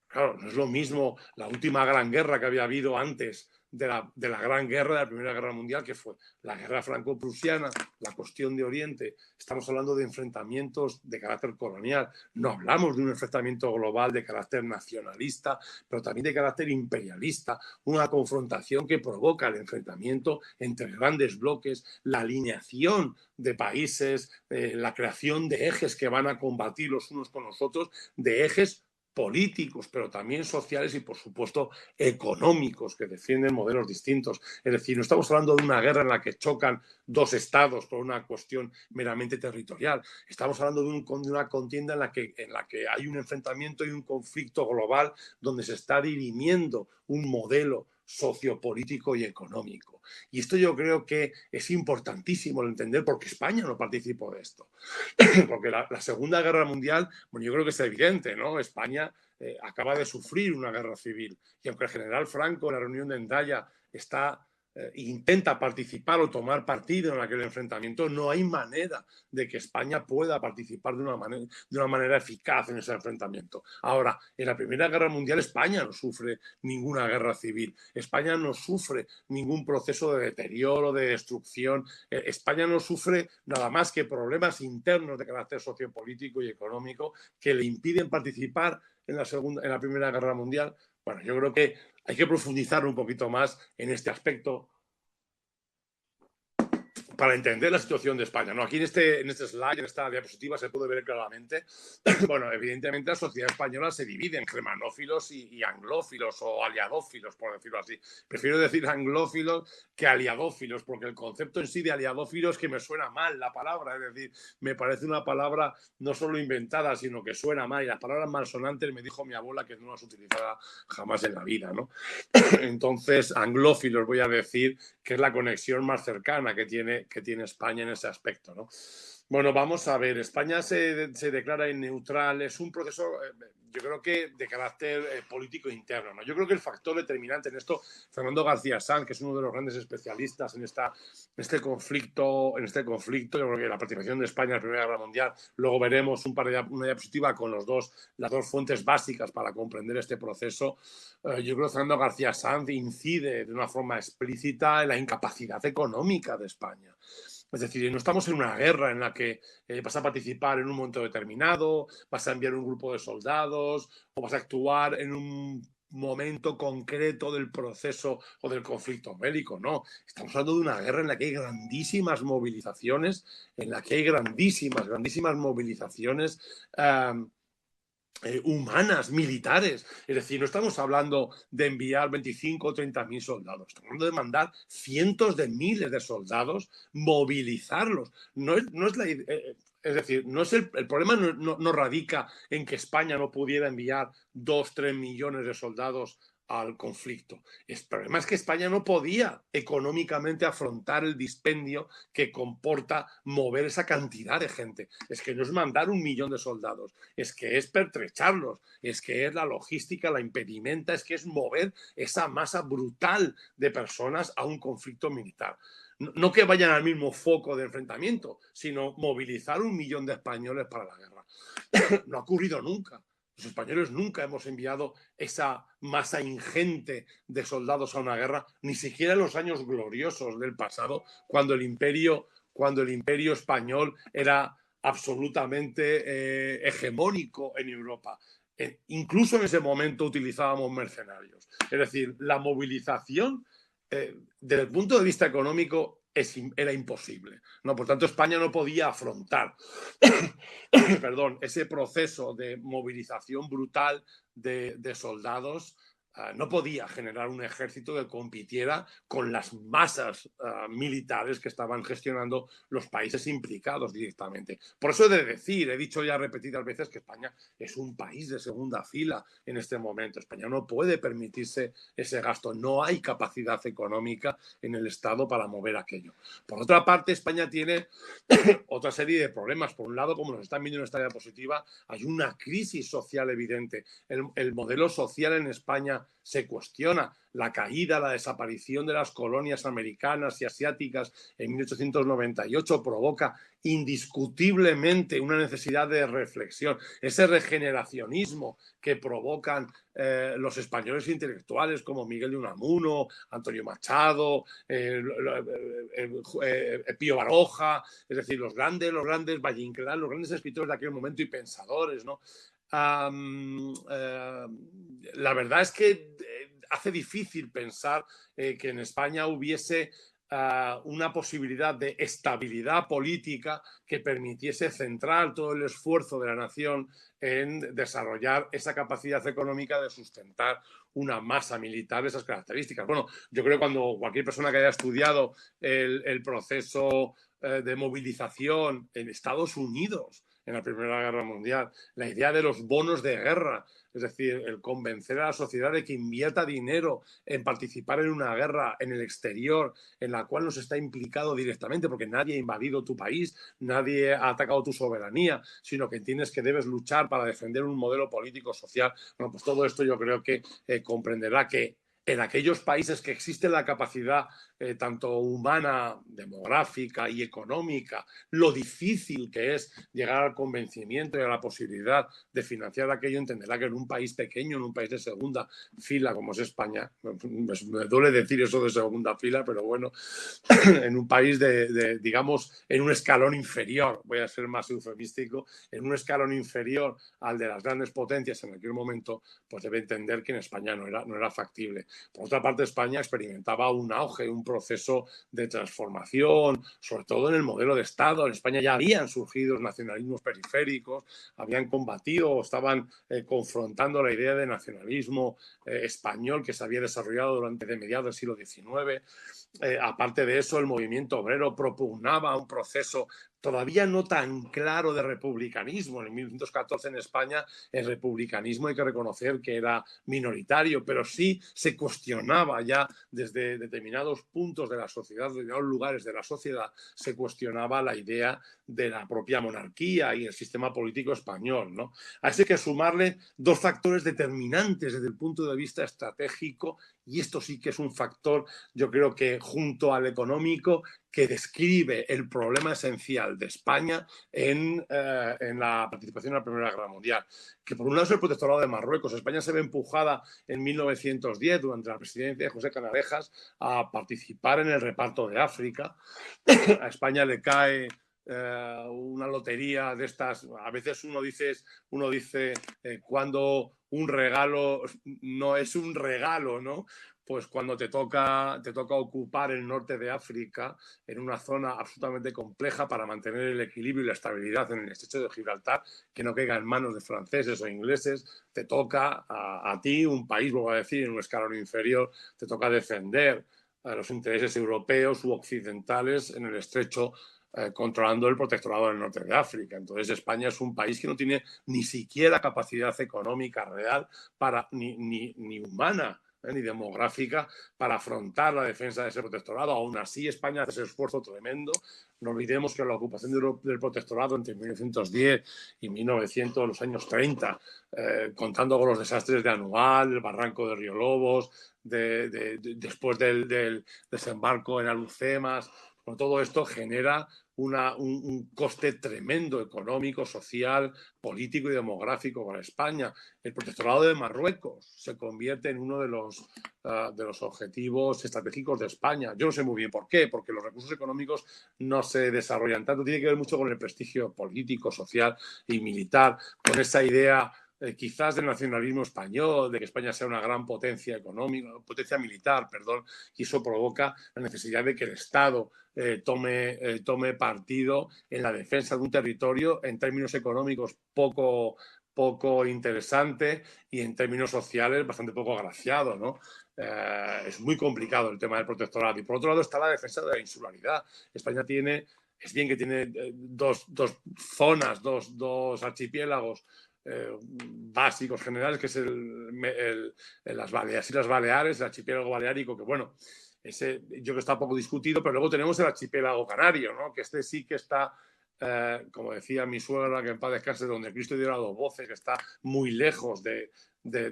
S4: Claro, no es lo mismo la última gran guerra que había habido antes de la Gran Guerra, de la Primera Guerra Mundial, que fue la guerra franco-prusiana, la cuestión de Oriente. Estamos hablando de enfrentamientos de carácter colonial. No hablamos de un enfrentamiento global de carácter nacionalista, pero también de carácter imperialista, una confrontación que provoca el enfrentamiento entre grandes bloques, la alineación de países, la creación de ejes que van a combatir los unos con los otros, de ejes políticos, pero también sociales y, por supuesto, económicos, que defienden modelos distintos. Es decir, no estamos hablando de una guerra en la que chocan 2 estados por una cuestión meramente territorial. Estamos hablando de una contienda en la que hay un enfrentamiento y un conflicto global donde se está dirimiendo un modelo sociopolítico y económico. Y esto yo creo que es importantísimo entender, porque España no participó de esto. Porque la Segunda Guerra Mundial, bueno, yo creo que es evidente, ¿no? España acaba de sufrir una guerra civil, y aunque el general Franco en la reunión de Hendaya está intenta participar o tomar partido en aquel enfrentamiento, no hay manera de que España pueda participar de una manera eficaz en ese enfrentamiento. Ahora, en la Primera Guerra Mundial España no sufre ninguna guerra civil, España no sufre ningún proceso de deterioro, de destrucción, España no sufre nada más que problemas internos de carácter sociopolítico y económico que le impiden participar en la Primera Guerra Mundial. Bueno, yo creo que hay que profundizar un poquito más en este aspecto para entender la situación de España, ¿no? Aquí en este slide, en esta diapositiva, se puede ver claramente, bueno, evidentemente la sociedad española se divide en germanófilos y anglófilos o aliadófilos, por decirlo así. Prefiero decir anglófilos que aliadófilos, porque el concepto en sí de aliadófilos es que me suena mal la palabra, es decir, me parece una palabra no solo inventada, sino que suena mal. Y las palabras malsonantes me dijo mi abuela que no las utilizaba jamás en la vida, ¿no? Entonces, anglófilos voy a decir que es la conexión más cercana que tiene España en ese aspecto, ¿no? Bueno, vamos a ver, España se declara neutral, es un proceso, yo creo que de carácter político interno, ¿no? Yo creo que el factor determinante en esto, Fernando García Sanz, que es uno de los grandes especialistas en este conflicto, yo creo que la participación de España en la Primera Guerra Mundial, luego veremos una diapositiva con las dos fuentes básicas para comprender este proceso. Yo creo que Fernando García Sanz incide de una forma explícita en la incapacidad económica de España. Es decir, no estamos en una guerra en la que vas a participar en un momento determinado, vas a enviar un grupo de soldados o vas a actuar en un momento concreto del proceso o del conflicto bélico. No, estamos hablando de una guerra en la que hay grandísimas movilizaciones, humanas, militares. Es decir, no estamos hablando de enviar 25 o 30.000 soldados, estamos hablando de mandar cientos de miles de soldados, movilizarlos. Es decir, el problema no radica en que España no pudiera enviar 2 o 3 millones de soldados al conflicto. El problema es que España no podía económicamente afrontar el dispendio que comporta mover esa cantidad de gente. Es que no es mandar 1 millón de soldados, es que es pertrecharlos, es que es la logística, la impedimenta, es que es mover esa masa brutal de personas a un conflicto militar. No que vayan al mismo foco de enfrentamiento, sino movilizar 1 millón de españoles para la guerra. No ha ocurrido nunca. Los españoles nunca hemos enviado esa masa ingente de soldados a una guerra, ni siquiera en los años gloriosos del pasado, cuando el imperio español era absolutamente hegemónico en Europa. Incluso en ese momento utilizábamos mercenarios. Es decir, la movilización desde el punto de vista económico era imposible, ¿no? Por tanto, España no podía afrontar ese proceso de movilización brutal de soldados. No podía generar un ejército que compitiera con las masas militares que estaban gestionando los países implicados directamente. Por eso he dicho ya repetidas veces que España es un país de segunda fila en este momento. España no puede permitirse ese gasto. No hay capacidad económica en el Estado para mover aquello. Por otra parte, España tiene otra serie de problemas. Por un lado, como nos están viendo en esta diapositiva, hay una crisis social evidente. El modelo social en España se cuestiona. La caída, la desaparición de las colonias americanas y asiáticas en 1898 provoca indiscutiblemente una necesidad de reflexión. Ese regeneracionismo que provocan los españoles intelectuales como Miguel de Unamuno, Antonio Machado, Pío Baroja, es decir, los grandes Valle Inclán, los grandes escritores de aquel momento y pensadores, ¿no? La verdad es que hace difícil pensar que en España hubiese una posibilidad de estabilidad política que permitiese centrar todo el esfuerzo de la nación en desarrollar esa capacidad económica de sustentar una masa militar de esas características. Bueno, yo creo que cuando cualquier persona que haya estudiado el proceso de movilización en Estados Unidos en la Primera Guerra Mundial, la idea de los bonos de guerra, es decir, el convencer a la sociedad de que invierta dinero en participar en una guerra en el exterior en la cual no se está implicado directamente porque nadie ha invadido tu país, nadie ha atacado tu soberanía, sino que entiendes que debes luchar para defender un modelo político social. Bueno, pues todo esto yo creo que comprenderá que en aquellos países que existe la capacidad tanto humana, demográfica y económica, lo difícil que es llegar al convencimiento y a la posibilidad de financiar aquello, entenderá que en un país pequeño, en un país de segunda fila como es España, me duele decir eso de segunda fila, pero bueno, en un país digamos, en un escalón inferior, voy a ser más eufemístico, en un escalón inferior al de las grandes potencias en aquel momento, pues debe entender que en España no era factible. Por otra parte, España experimentaba un auge, un proceso de transformación, sobre todo en el modelo de Estado. En España ya habían surgido nacionalismos periféricos, habían combatido o estaban confrontando la idea de nacionalismo español que se había desarrollado durante mediados del siglo XIX. Aparte de eso, el movimiento obrero propugnaba un proceso todavía no tan claro de republicanismo. En 1914 en España el republicanismo hay que reconocer que era minoritario, pero sí se cuestionaba ya desde determinados puntos de la sociedad, determinados lugares de la sociedad, se cuestionaba la idea de la propia monarquía y el sistema político español, ¿no? Así que sumarle dos factores determinantes desde el punto de vista estratégico, y esto sí que es un factor, yo creo que junto al económico, que describe el problema esencial de España en la participación en la Primera Guerra Mundial. Que por un lado es el protectorado de Marruecos. España se ve empujada en 1910, durante la presidencia de José Canalejas, a participar en el reparto de África. A España le cae una lotería de estas. A veces uno dice cuando un regalo no es un regalo, ¿no? Pues cuando te toca ocupar el norte de África en una zona absolutamente compleja para mantener el equilibrio y la estabilidad en el estrecho de Gibraltar, que no caiga en manos de franceses o ingleses, te toca a ti, un país, vuelvo a decir, en un escalón inferior, te toca defender a los intereses europeos u occidentales en el estrecho, controlando el protectorado del norte de África. Entonces España es un país que no tiene ni siquiera capacidad económica real ni humana, ni demográfica, para afrontar la defensa de ese protectorado. Aún así, España hace ese esfuerzo tremendo. No olvidemos que la ocupación del protectorado entre 1910 y 1900, los años 30, contando con los desastres de Anual, el barranco de Río Lobos, después del desembarco en Alucemas, bueno, todo esto genera un coste tremendo económico, social, político y demográfico para España. El protectorado de Marruecos se convierte en uno de los objetivos estratégicos de España. Yo no sé muy bien por qué, porque los recursos económicos no se desarrollan tanto. Tiene que ver mucho con el prestigio político, social y militar, con esa idea quizás del nacionalismo español, de que España sea una gran potencia económica, potencia militar, perdón, y eso provoca la necesidad de que el Estado tome partido en la defensa de un territorio en términos económicos poco interesante y en términos sociales bastante poco agraciado, ¿no? Es muy complicado el tema del protectorado. Y por otro lado está la defensa de la insularidad. España es bien que tiene dos zonas, dos archipiélagos básicos, generales, que es las Islas Baleares, el archipiélago baleárico, que bueno, ese yo creo que está poco discutido, pero luego tenemos el archipiélago canario, ¿no? Que este sí que está, como decía mi suegra, que en paz descanse, donde Cristo diera dos voces, que está muy lejos de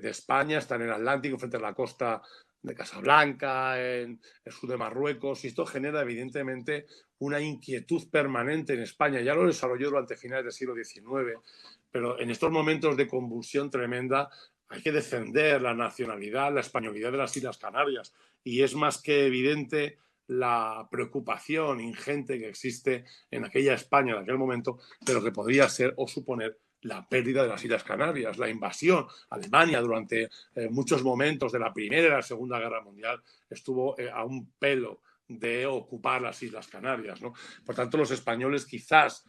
S4: España, está en el Atlántico, frente a la costa de Casablanca, en el sur de Marruecos, y esto genera evidentemente una inquietud permanente en España. Ya lo desarrolló durante finales del siglo XIX, pero en estos momentos de convulsión tremenda hay que defender la nacionalidad, la españolidad de las Islas Canarias, y es más que evidente la preocupación ingente que existe en aquella España en aquel momento de lo que podría ser o suponer la pérdida de las Islas Canarias, la invasión. Alemania durante muchos momentos de la Primera y la Segunda Guerra Mundial estuvo a un pelo de ocupar las Islas Canarias, ¿no? Por tanto, los españoles quizás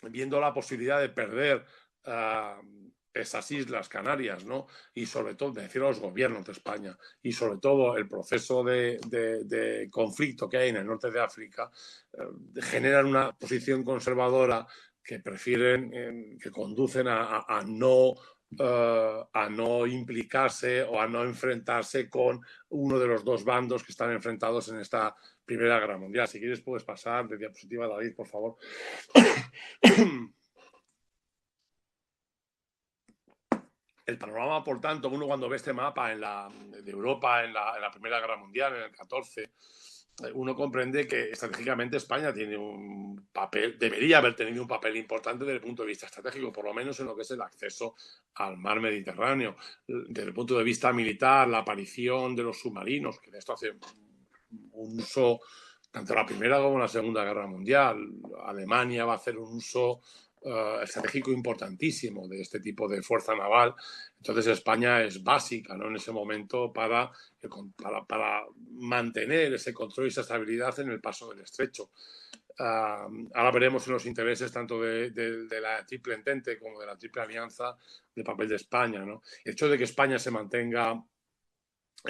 S4: viendo la posibilidad de perder esas Islas Canarias, ¿no? Y sobre todo, decir a los gobiernos de España, y sobre todo el proceso de conflicto que hay en el norte de África, generan una posición conservadora que prefieren, que conducen a no implicarse o a no enfrentarse con uno de los dos bandos que están enfrentados en esta Primera Guerra Mundial. Si quieres puedes pasar de diapositiva, David, por favor. El panorama, por tanto, uno cuando ve este mapa de Europa en la Primera Guerra Mundial, en el 14, uno comprende que estratégicamente España tiene un papel, debería haber tenido un papel importante desde el punto de vista estratégico, por lo menos en lo que es el acceso al mar Mediterráneo. Desde el punto de vista militar, la aparición de los submarinos, que de esto hace un uso tanto la Primera como la Segunda Guerra Mundial. Alemania va a hacer un uso estratégico importantísimo de este tipo de fuerza naval. Entonces España es básica, ¿no?, en ese momento para mantener ese control y esa estabilidad en el paso del estrecho. Ahora veremos en los intereses tanto de la Triple Entente como de la Triple Alianza del papel de España, ¿no? El hecho de que España se mantenga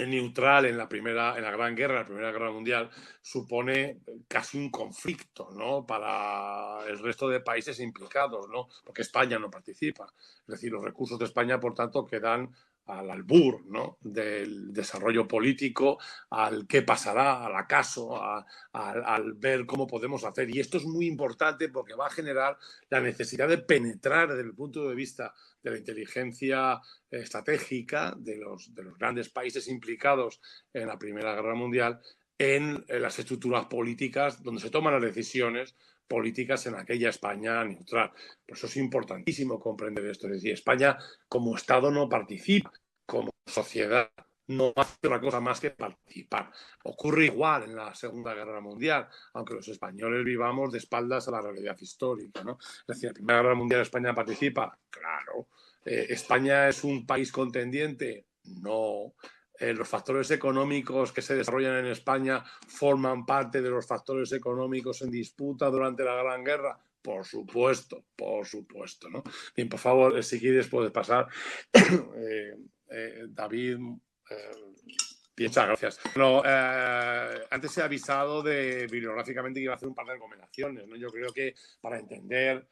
S4: neutral en la Gran Guerra, la Primera Guerra Mundial, supone casi un conflicto, ¿no?, para el resto de países implicados, ¿no?, porque España no participa. Es decir, los recursos de España, por tanto, quedan al albur, ¿no?, del desarrollo político, al qué pasará, al acaso, al ver cómo podemos hacer. Y esto es muy importante porque va a generar la necesidad de penetrar desde el punto de vista de la inteligencia estratégica de los grandes países implicados en la Primera Guerra Mundial en las estructuras políticas donde se toman las decisiones políticas en aquella España neutral. Por eso es importantísimo comprender esto. Es decir, España como Estado no participa, como sociedad no hace otra cosa más que participar. Ocurre igual en la Segunda Guerra Mundial, aunque los españoles vivamos de espaldas a la realidad histórica, ¿no? Es decir, en la Primera Guerra Mundial España participa, claro. ¿España es un país contendiente? No. ¿Los factores económicos que se desarrollan en España forman parte de los factores económicos en disputa durante la Gran Guerra? Por supuesto, ¿no? Bien, por favor, si quieres puedes pasar. David, muchas gracias. Bueno, antes he avisado bibliográficamente que iba a hacer un par de recomendaciones, ¿no? Yo creo que para entender,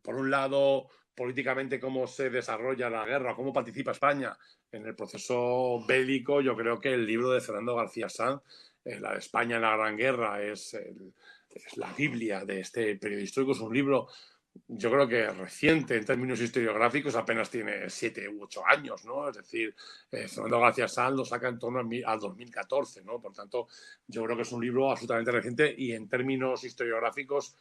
S4: por un lado, políticamente cómo se desarrolla la guerra, cómo participa España en el proceso bélico, yo creo que el libro de Fernando García Sanz, la de España en la Gran Guerra, es la Biblia de este periodo histórico. Es un libro, yo creo que reciente en términos historiográficos, apenas tiene 7 u 8 años, ¿no? Es decir, Fernando García Sanz lo saca en torno al 2014, ¿no? Por tanto, yo creo que es un libro absolutamente reciente y en términos historiográficos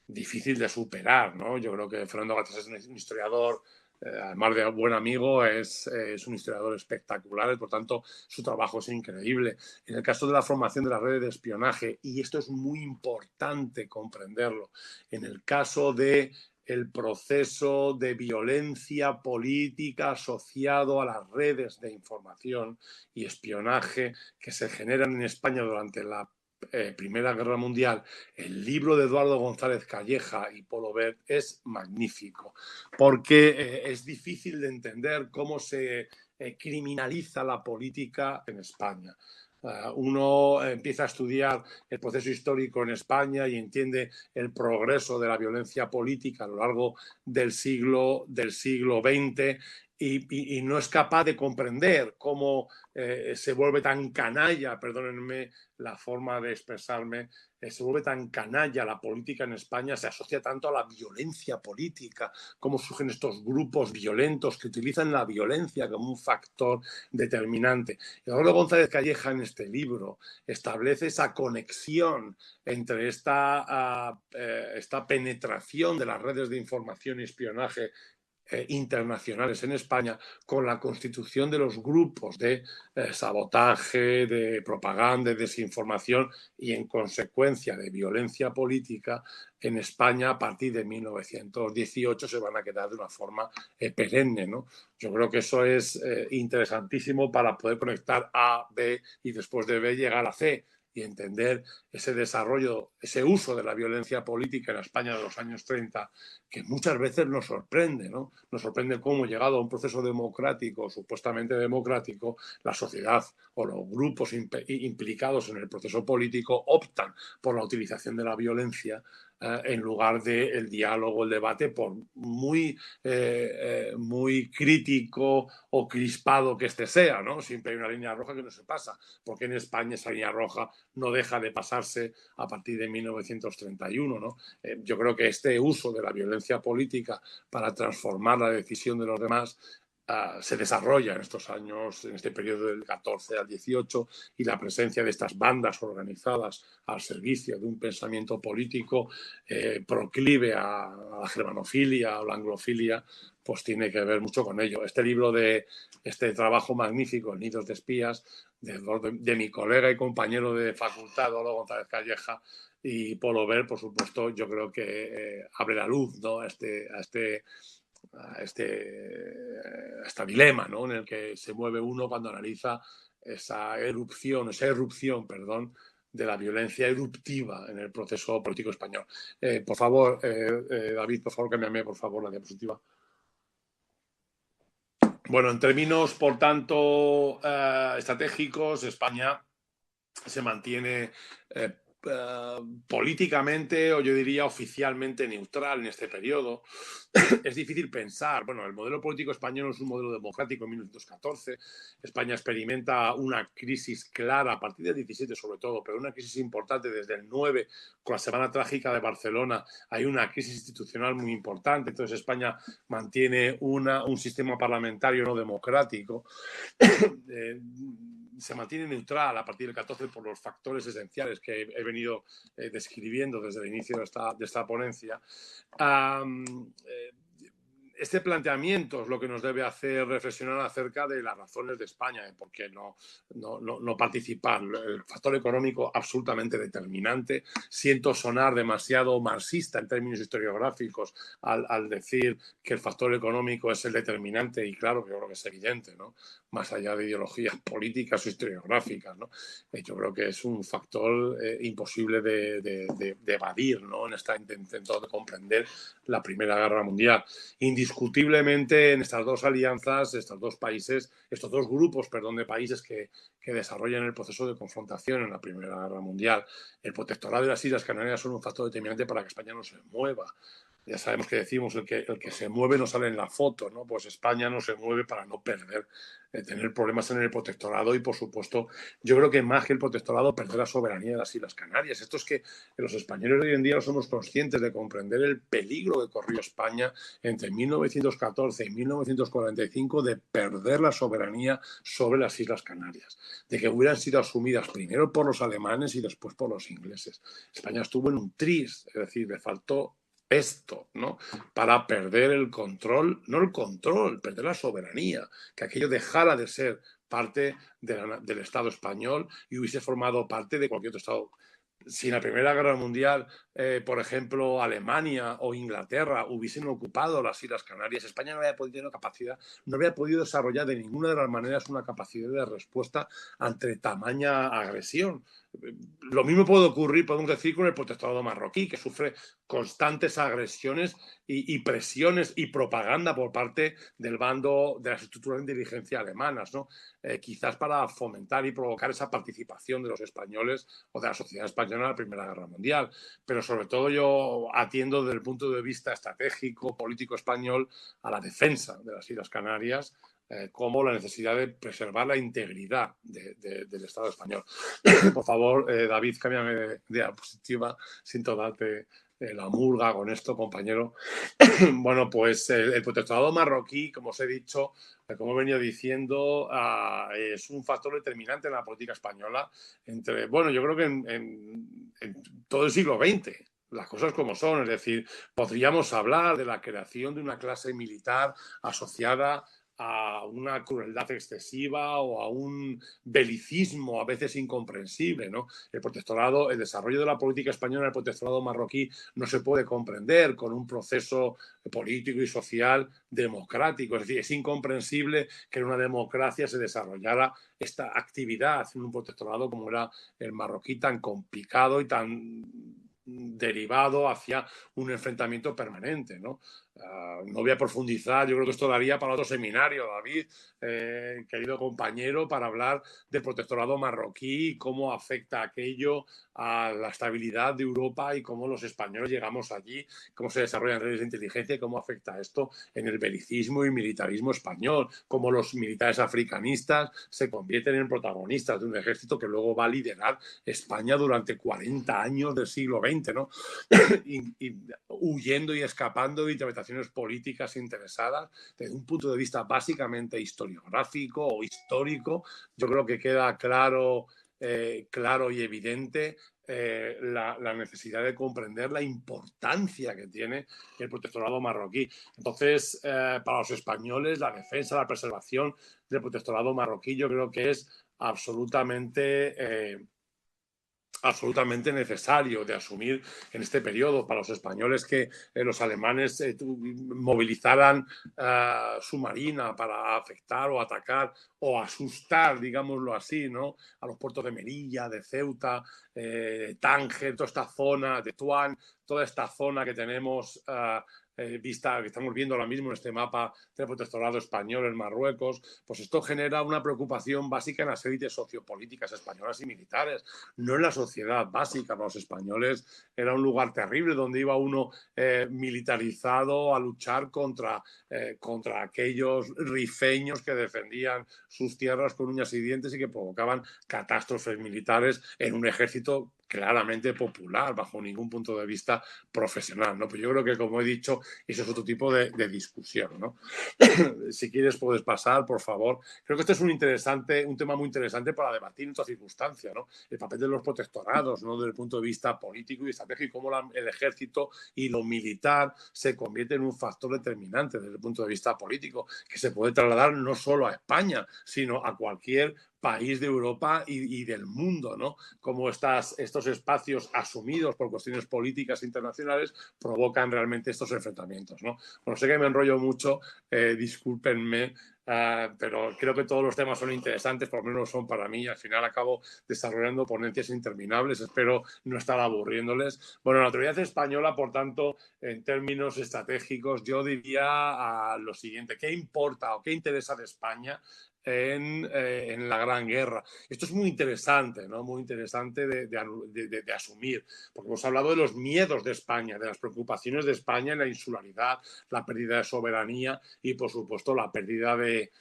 S4: difícil de superar, ¿no? Yo creo que Fernando García es un historiador, además de buen amigo, es un historiador espectacular, y por tanto su trabajo es increíble. En el caso de la formación de las redes de espionaje, y esto es muy importante comprenderlo, en el caso de el proceso de violencia política asociado a las redes de información y espionaje que se generan en España durante la Primera Guerra Mundial, el libro de Eduardo González Calleja y Polo Vert es magnífico, porque es difícil de entender cómo se criminaliza la política en España. Uno empieza a estudiar el proceso histórico en España y entiende el progreso de la violencia política a lo largo del siglo XX y no es capaz de comprender cómo se vuelve tan canalla, perdónenme la forma de expresarme, se vuelve tan canalla la política en España, se asocia tanto a la violencia política, cómo surgen estos grupos violentos que utilizan la violencia como un factor determinante. Eduardo González Calleja en este libro establece esa conexión entre esta penetración de las redes de información y espionaje internacionales en España con la constitución de los grupos de sabotaje, de propaganda, de desinformación y en consecuencia de violencia política en España a partir de 1918 se van a quedar de una forma perenne, ¿no? Yo creo que eso es interesantísimo para poder conectar A, B y después de B llegar a C y entender ese desarrollo, ese uso de la violencia política en España de los años 30, que muchas veces nos sorprende, ¿no? Nos sorprende cómo, llegado a un proceso democrático, supuestamente democrático, la sociedad o los grupos implicados en el proceso político optan por la utilización de la violencia en lugar del diálogo, el debate, por muy crítico o crispado que este sea, ¿no? Siempre hay una línea roja que no se pasa, porque en España esa línea roja no deja de pasarse a partir de 1931, ¿no? Yo creo que este uso de la violencia política para transformar la decisión de los demás se desarrolla en estos años, en este periodo del 14 al 18, y la presencia de estas bandas organizadas al servicio de un pensamiento político proclive a la germanofilia o la anglofilia, pues tiene que ver mucho con ello. Este trabajo magnífico, Nidos de espías, de mi colega y compañero de facultad, Olo González Calleja, y Polo Ver, por supuesto, yo creo que abre la luz, ¿no?, a este dilema, ¿no?, en el que se mueve uno cuando analiza esa erupción, de la violencia eruptiva en el proceso político español. Por favor, David, por favor, cámbiame, por favor, la diapositiva. Bueno, en términos, por tanto, estratégicos, España se mantiene políticamente, o yo diría oficialmente, neutral en este periodo. Es difícil pensar, bueno, el modelo político español es un modelo democrático en 1914, España experimenta una crisis clara a partir del 17 sobre todo, pero una crisis importante desde el 9, con la Semana Trágica de Barcelona, hay una crisis institucional muy importante, entonces España mantiene un sistema parlamentario no democrático, se mantiene neutral a partir del 14 por los factores esenciales que he venido describiendo desde el inicio de esta ponencia. Este planteamiento es lo que nos debe hacer reflexionar acerca de las razones de España, de por qué no participar. El factor económico absolutamente determinante. Siento sonar demasiado marxista en términos historiográficos al decir que el factor económico es el determinante, y claro, yo creo que es evidente, ¿no?, más allá de ideologías políticas o historiográficas, ¿no? Yo creo que es un factor imposible de evadir, ¿no?, en este intento de comprender la Primera Guerra Mundial. Indiscutiblemente, en estas dos alianzas, estos dos grupos de países que desarrollan el proceso de confrontación en la Primera Guerra Mundial, el protectorado de las Islas Canarias son un factor determinante para que España no se mueva. Ya sabemos que decimos el que se mueve no sale en la foto, ¿no? Pues España no se mueve para no perder, tener problemas en el protectorado, y por supuesto yo creo que más que el protectorado, perder la soberanía de las Islas Canarias. Esto es que los españoles de hoy en día no somos conscientes de comprender el peligro que corrió España entre 1914 y 1945 de perder la soberanía sobre las Islas Canarias, de que hubieran sido asumidas primero por los alemanes y después por los ingleses. España estuvo en un tris, es decir, le faltó esto, ¿no?, para perder el control, no el control, perder la soberanía, que aquello dejara de ser parte del Estado español y hubiese formado parte de cualquier otro Estado. Si en la Primera Guerra Mundial, por ejemplo, Alemania o Inglaterra hubiesen ocupado las Islas Canarias, España no había podido no había podido desarrollar de ninguna de las maneras una capacidad de respuesta ante tamaña agresión. Lo mismo puede ocurrir, podemos decir, con el protectorado marroquí, que sufre constantes agresiones y presiones y propaganda por parte del bando de las estructuras de inteligencia alemanas, ¿no? Quizás para fomentar y provocar esa participación de los españoles o de la sociedad española en la Primera Guerra Mundial. Pero sobre todo yo atiendo desde el punto de vista estratégico, político español, a la defensa de las Islas Canarias, como la necesidad de preservar la integridad del Estado español. Por favor, David, cámbiame de diapositiva, siento darte la murga con esto, compañero. Bueno, pues el protectorado marroquí, como os he dicho, como he venido diciendo, es un factor determinante en la política española. Yo creo que en todo el siglo XX, las cosas como son, es decir, podríamos hablar de la creación de una clase militar asociada a una crueldad excesiva o a un belicismo a veces incomprensible, ¿no? El desarrollo de la política española en el protectorado marroquí no se puede comprender con un proceso político y social democrático. Es decir, es incomprensible que en una democracia se desarrollara esta actividad en un protectorado como era el marroquí, tan complicado y tan derivado hacia un enfrentamiento permanente, ¿no? No voy a profundizar, yo creo que esto daría para otro seminario, David, querido compañero, para hablar del protectorado marroquí y cómo afecta aquello a la estabilidad de Europa y cómo los españoles llegamos allí, cómo se desarrollan redes de inteligencia y cómo afecta esto en el belicismo y militarismo español, cómo los militares africanistas se convierten en protagonistas de un ejército que luego va a liderar España durante 40 años del siglo XX, ¿no? y huyendo y escapando de interpretaciones organizaciones políticas interesadas, desde un punto de vista básicamente historiográfico o histórico, yo creo que queda claro y evidente la necesidad de comprender la importancia que tiene el protectorado marroquí. Entonces, para los españoles, la defensa, la preservación del protectorado marroquí, yo creo que es absolutamente necesario de asumir en este periodo. Para los españoles, que los alemanes movilizaran su marina para afectar o atacar o asustar, digámoslo así, ¿no?, a los puertos de Melilla, de Ceuta, Tánger, toda esta zona de Tuán, toda esta zona que tenemos vista, que estamos viendo ahora mismo en este mapa del protectorado español en Marruecos, pues esto genera una preocupación básica en las élites sociopolíticas españolas y militares, no en la sociedad básica. Para los españoles era un lugar terrible donde iba uno militarizado a luchar contra aquellos rifeños que defendían sus tierras con uñas y dientes y que provocaban catástrofes militares en un ejército claramente popular, bajo ningún punto de vista profesional, ¿no? Pues yo creo que, como he dicho, eso es otro tipo de discusión, ¿no? Si quieres puedes pasar, por favor. Creo que este es un tema muy interesante para debatir en esta circunstancia, ¿no? El papel de los protectorados, ¿no?, desde el punto de vista político y estratégico, cómo el ejército y lo militar se convierte en un factor determinante desde el punto de vista político, que se puede trasladar no solo a España, sino a cualquier país de Europa y del mundo, ¿no? Como estos espacios asumidos por cuestiones políticas internacionales provocan realmente estos enfrentamientos, ¿no? Bueno, sé que me enrollo mucho, discúlpenme, pero creo que todos los temas son interesantes, por lo menos son para mí. Al final acabo desarrollando ponencias interminables, espero no estar aburriéndoles. Bueno, la autoridad española, por tanto, en términos estratégicos, yo diría lo siguiente: ¿qué importa o qué interesa de España en la Gran Guerra? Esto es muy interesante, ¿no? Muy interesante de asumir, porque hemos hablado de los miedos de España, de las preocupaciones de España en la insularidad, la pérdida de soberanía y, por supuesto, la pérdida del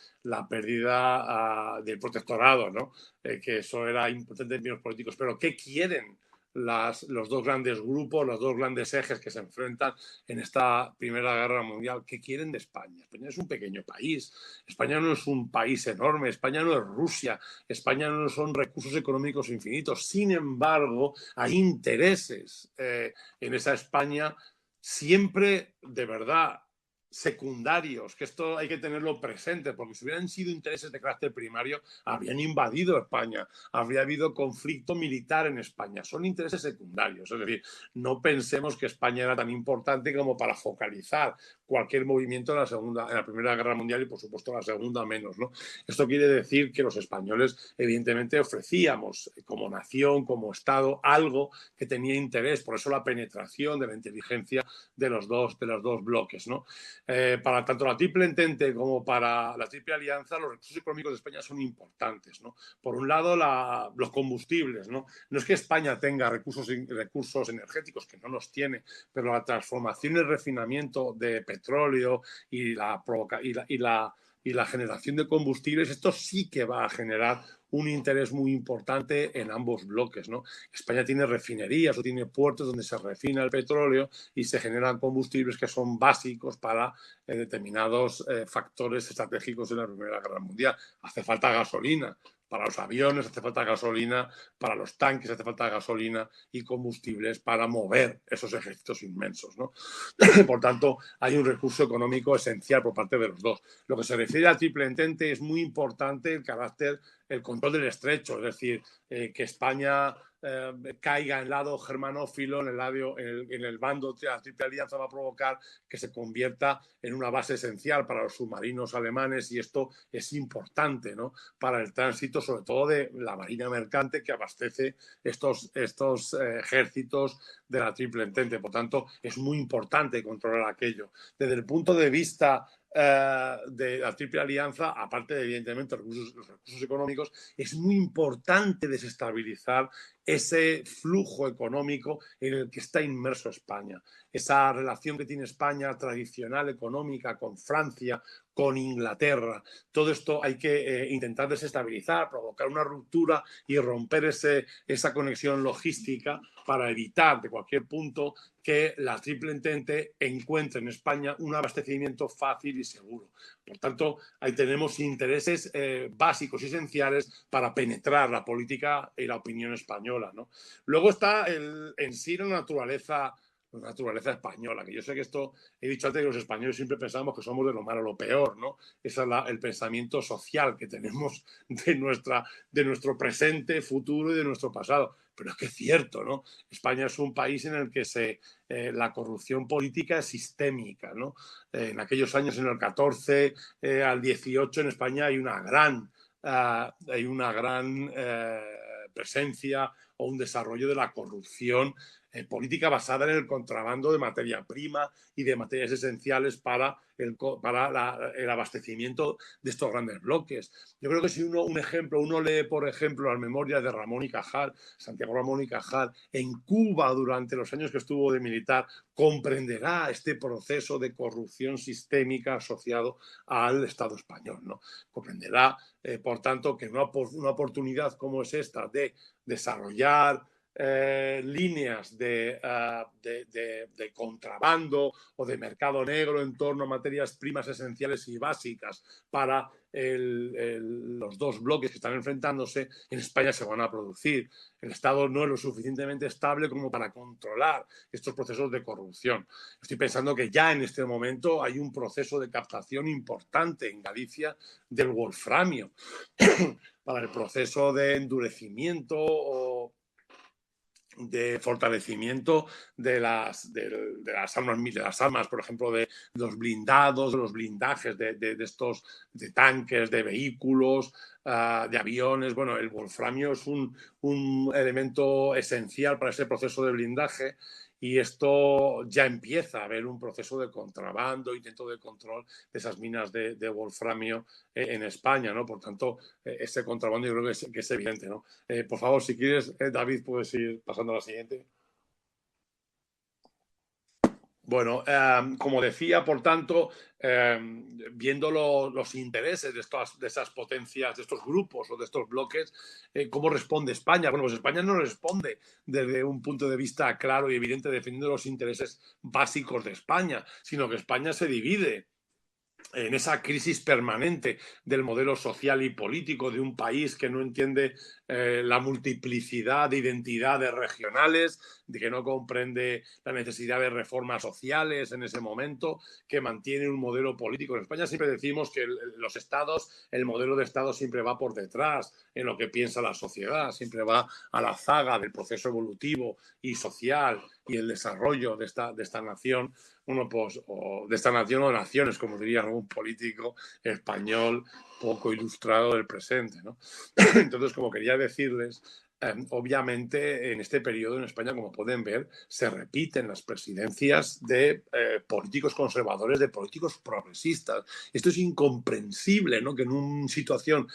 S4: protectorado, ¿no? Que eso era importante en términos políticos. Pero ¿qué quieren los dos grandes grupos, los dos grandes ejes que se enfrentan en esta Primera Guerra Mundial? ¿Qué quieren de España? España es un pequeño país, España no es un país enorme, España no es Rusia, España no son recursos económicos infinitos. Sin embargo, hay intereses en esa España siempre, de verdad, secundarios, que esto hay que tenerlo presente, porque si hubieran sido intereses de carácter primario, habrían invadido España, habría habido conflicto militar en España. Son intereses secundarios, es decir, no pensemos que España era tan importante como para focalizar cualquier movimiento en la Primera Guerra Mundial y, por supuesto, la Segunda menos, ¿no? Esto quiere decir que los españoles, evidentemente, ofrecíamos como nación, como Estado, algo que tenía interés, por eso la penetración de la inteligencia de los dos bloques, ¿no? Para tanto la Triple Entente como para la Triple Alianza, los recursos económicos de España son importantes, ¿no? Por un lado, los combustibles, ¿no? No es que España tenga recursos energéticos, que no los tiene, pero la transformación y el refinamiento de petróleo y la generación de combustibles, esto sí que va a generar un interés muy importante en ambos bloques, ¿no? España tiene refinerías o tiene puertos donde se refina el petróleo y se generan combustibles que son básicos para determinados factores estratégicos de la Primera Guerra Mundial. Hace falta gasolina para los aviones, hace falta gasolina para los tanques, hace falta gasolina y combustibles para mover esos ejércitos inmensos, ¿no? Por tanto, hay un recurso económico esencial por parte de los dos. Lo que se refiere al Triple Entente, es muy importante el control del estrecho, es decir, que España caiga en el lado germanófilo, en el bando de la Triple Alianza, va a provocar que se convierta en una base esencial para los submarinos alemanes, y esto es importante, ¿no?, para el tránsito, sobre todo de la marina mercante que abastece estos ejércitos de la Triple Entente. Por tanto, es muy importante controlar aquello. Desde el punto de vista de la Triple Alianza, aparte de, evidentemente, los recursos económicos, es muy importante desestabilizar ese flujo económico en el que está inmerso España, esa relación que tiene España tradicional económica con Francia, con Inglaterra. Todo esto hay que intentar desestabilizar, provocar una ruptura y romper esa conexión logística para evitar de cualquier punto que la Triple Entente encuentre en España un abastecimiento fácil y seguro. Por tanto, ahí tenemos intereses básicos y esenciales para penetrar la política y la opinión española, ¿no? Luego está en sí la naturaleza española, que yo sé que esto, he dicho antes que los españoles siempre pensamos que somos de lo malo lo peor, ¿no? Ese es el pensamiento social que tenemos de nuestro presente, futuro y de nuestro pasado. Pero es que es cierto, ¿no? España es un país en el que la corrupción política es sistémica, ¿no? En aquellos años, en el 14 al 18, en España hay una gran presencia o un desarrollo de la corrupción política basada en el contrabando de materia prima y de materias esenciales para el abastecimiento de estos grandes bloques. Yo creo que si uno lee, por ejemplo, las memorias de Ramón y Cajal, Santiago Ramón y Cajal, en Cuba durante los años que estuvo de militar, comprenderá este proceso de corrupción sistémica asociado al Estado español, ¿no? Comprenderá, por tanto, que una oportunidad como es esta de desarrollar líneas de contrabando o de mercado negro en torno a materias primas esenciales y básicas para los dos bloques que están enfrentándose, en España se van a producir. El Estado no es lo suficientemente estable como para controlar estos procesos de corrupción. Estoy pensando que ya en este momento hay un proceso de captación importante en Galicia del wolframio para el proceso de endurecimiento o de fortalecimiento de las armas, por ejemplo, de los blindados, de los blindajes de estos, de tanques, de vehículos, de aviones. Bueno, el wolframio es un elemento esencial para ese proceso de blindaje y esto ya empieza a haber un proceso de contrabando, intento de control de esas minas de wolframio en España, ¿no? Por tanto, ese contrabando yo creo que es evidente, ¿no? Por favor, si quieres, David, puedes ir pasando a la siguiente. Bueno, como decía, por tanto, viendo los intereses de esas potencias, de estos grupos o de estos bloques, ¿cómo responde España? Bueno, pues España no responde desde un punto de vista claro y evidente defendiendo los intereses básicos de España, sino que España se divide en esa crisis permanente del modelo social y político de un país que no entiende la multiplicidad de identidades regionales, de que no comprende la necesidad de reformas sociales en ese momento, que mantiene un modelo político. En España siempre decimos que los estados, el modelo de estado siempre va por detrás en lo que piensa la sociedad, siempre va a la zaga del proceso evolutivo y social y el desarrollo de esta nación. O de esta nación o naciones, como diría algún político español poco ilustrado del presente, ¿no? Entonces, como quería decirles, obviamente en este periodo en España, como pueden ver, se repiten las presidencias de políticos conservadores, de políticos progresistas. Esto es incomprensible, ¿no? Que en una situación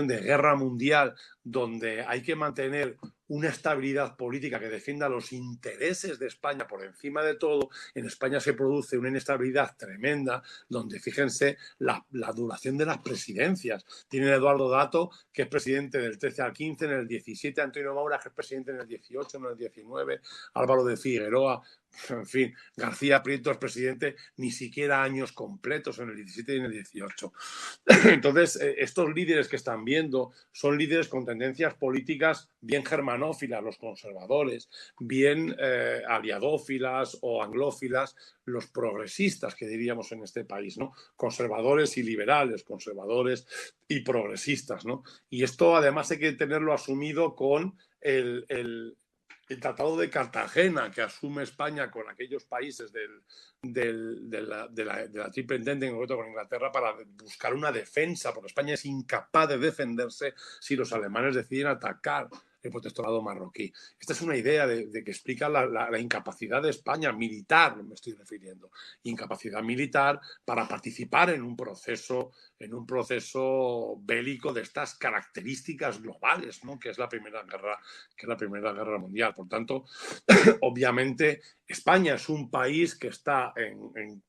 S4: de guerra mundial donde hay que mantener una estabilidad política que defienda los intereses de España por encima de todo, en España se produce una inestabilidad tremenda donde, fíjense, la duración de las presidencias. Tiene Eduardo Dato, que es presidente del 13 al 15, en el 17 Antonio Maura, que es presidente en el 18, en el 19, Álvaro de Figueroa, en fin, García Prieto es presidente ni siquiera años completos, en el 17 y en el 18. Entonces, estos líderes que están viendo son líderes con tendencias políticas bien germanófilas, los conservadores, bien aliadófilas o anglófilas, los progresistas, que diríamos en este país, ¿no? Conservadores y liberales, conservadores y progresistas, ¿no? Y esto además hay que tenerlo asumido con el Tratado de Cartagena que asume España con aquellos países de la Triple Entente, en concreto con Inglaterra, para buscar una defensa, porque España es incapaz de defenderse si los alemanes deciden atacar el protectorado marroquí. Esta es una idea de que explica la incapacidad de España militar, me estoy refiriendo, incapacidad militar para participar en un proceso bélico de estas características globales, ¿no? que es la Primera Guerra Mundial. Por tanto, obviamente, España es un país que está en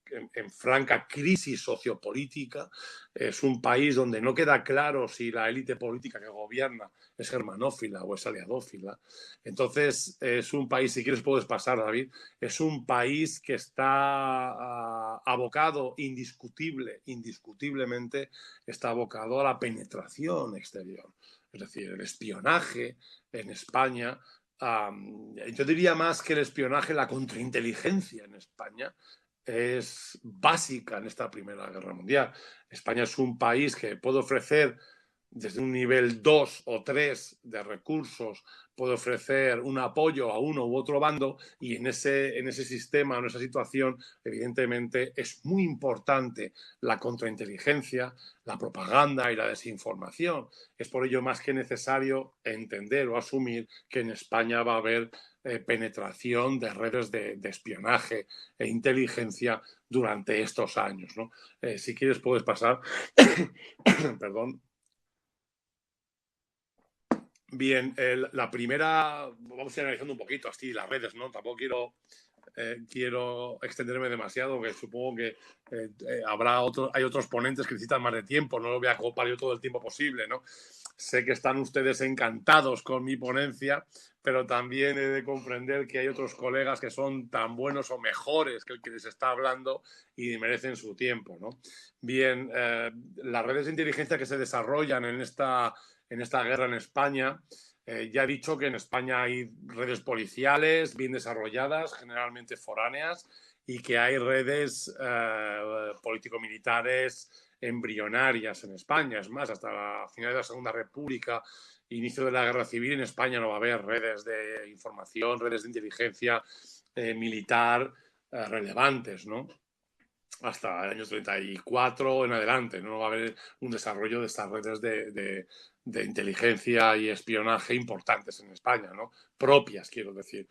S4: franca crisis sociopolítica, es un país donde no queda claro si la élite política que gobierna es germanófila o es aliadófila. Entonces, es un país, si quieres puedes pasar, David, es un país que está abocado indiscutiblemente, está abocado a la penetración exterior. Es decir, el espionaje en España, yo diría más que el espionaje, la contrainteligencia en España es básica en esta Primera Guerra Mundial. España es un país que puede ofrecer desde un nivel 2 o 3 de recursos, puede ofrecer un apoyo a uno u otro bando, y en ese sistema, en esa situación, evidentemente es muy importante la contrainteligencia, la propaganda y la desinformación. Es por ello más que necesario entender o asumir que en España va a haber penetración de redes de espionaje e inteligencia durante estos años, ¿no? Si quieres puedes pasar. Perdón. Bien, la primera, vamos a ir analizando un poquito así las redes, ¿no? Tampoco quiero extenderme demasiado, que supongo que hay otros ponentes que necesitan más de tiempo, no lo voy a ocupar yo todo el tiempo posible, ¿no? Sé que están ustedes encantados con mi ponencia, pero también he de comprender que hay otros colegas que son tan buenos o mejores que el que les está hablando y merecen su tiempo, ¿no? Bien, las redes de inteligencia que se desarrollan en esta guerra en España, ya he dicho que en España hay redes policiales bien desarrolladas, generalmente foráneas, y que hay redes político-militares embrionarias en España. Es más, hasta la final de la Segunda República, inicio de la Guerra Civil, en España no va a haber redes de información, redes de inteligencia militar relevantes, ¿no? Hasta el año 34 en adelante, no va a haber un desarrollo de estas redes de inteligencia y espionaje importantes en España, ¿no? Propias, quiero decir.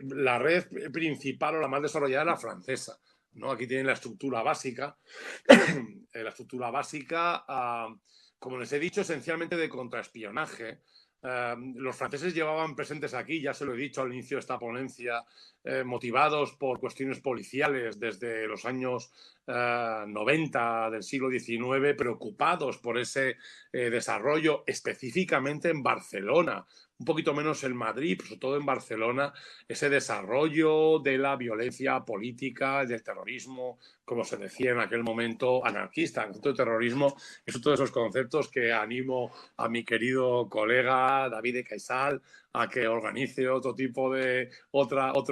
S4: La red principal o la más desarrollada es la francesa, ¿no? Aquí tienen la estructura básica. La estructura básica, como les he dicho, esencialmente de contraespionaje. Los franceses llevaban presentes aquí, ya se lo he dicho al inicio de esta ponencia, motivados por cuestiones policiales desde los años 90 del siglo XIX, preocupados por ese desarrollo específicamente en Barcelona, un poquito menos en Madrid, pero sobre todo en Barcelona, ese desarrollo de la violencia política, del terrorismo, como se decía en aquel momento, anarquista. El concepto de terrorismo es uno de esos conceptos que animo a mi querido colega David de Caisal a que organice otro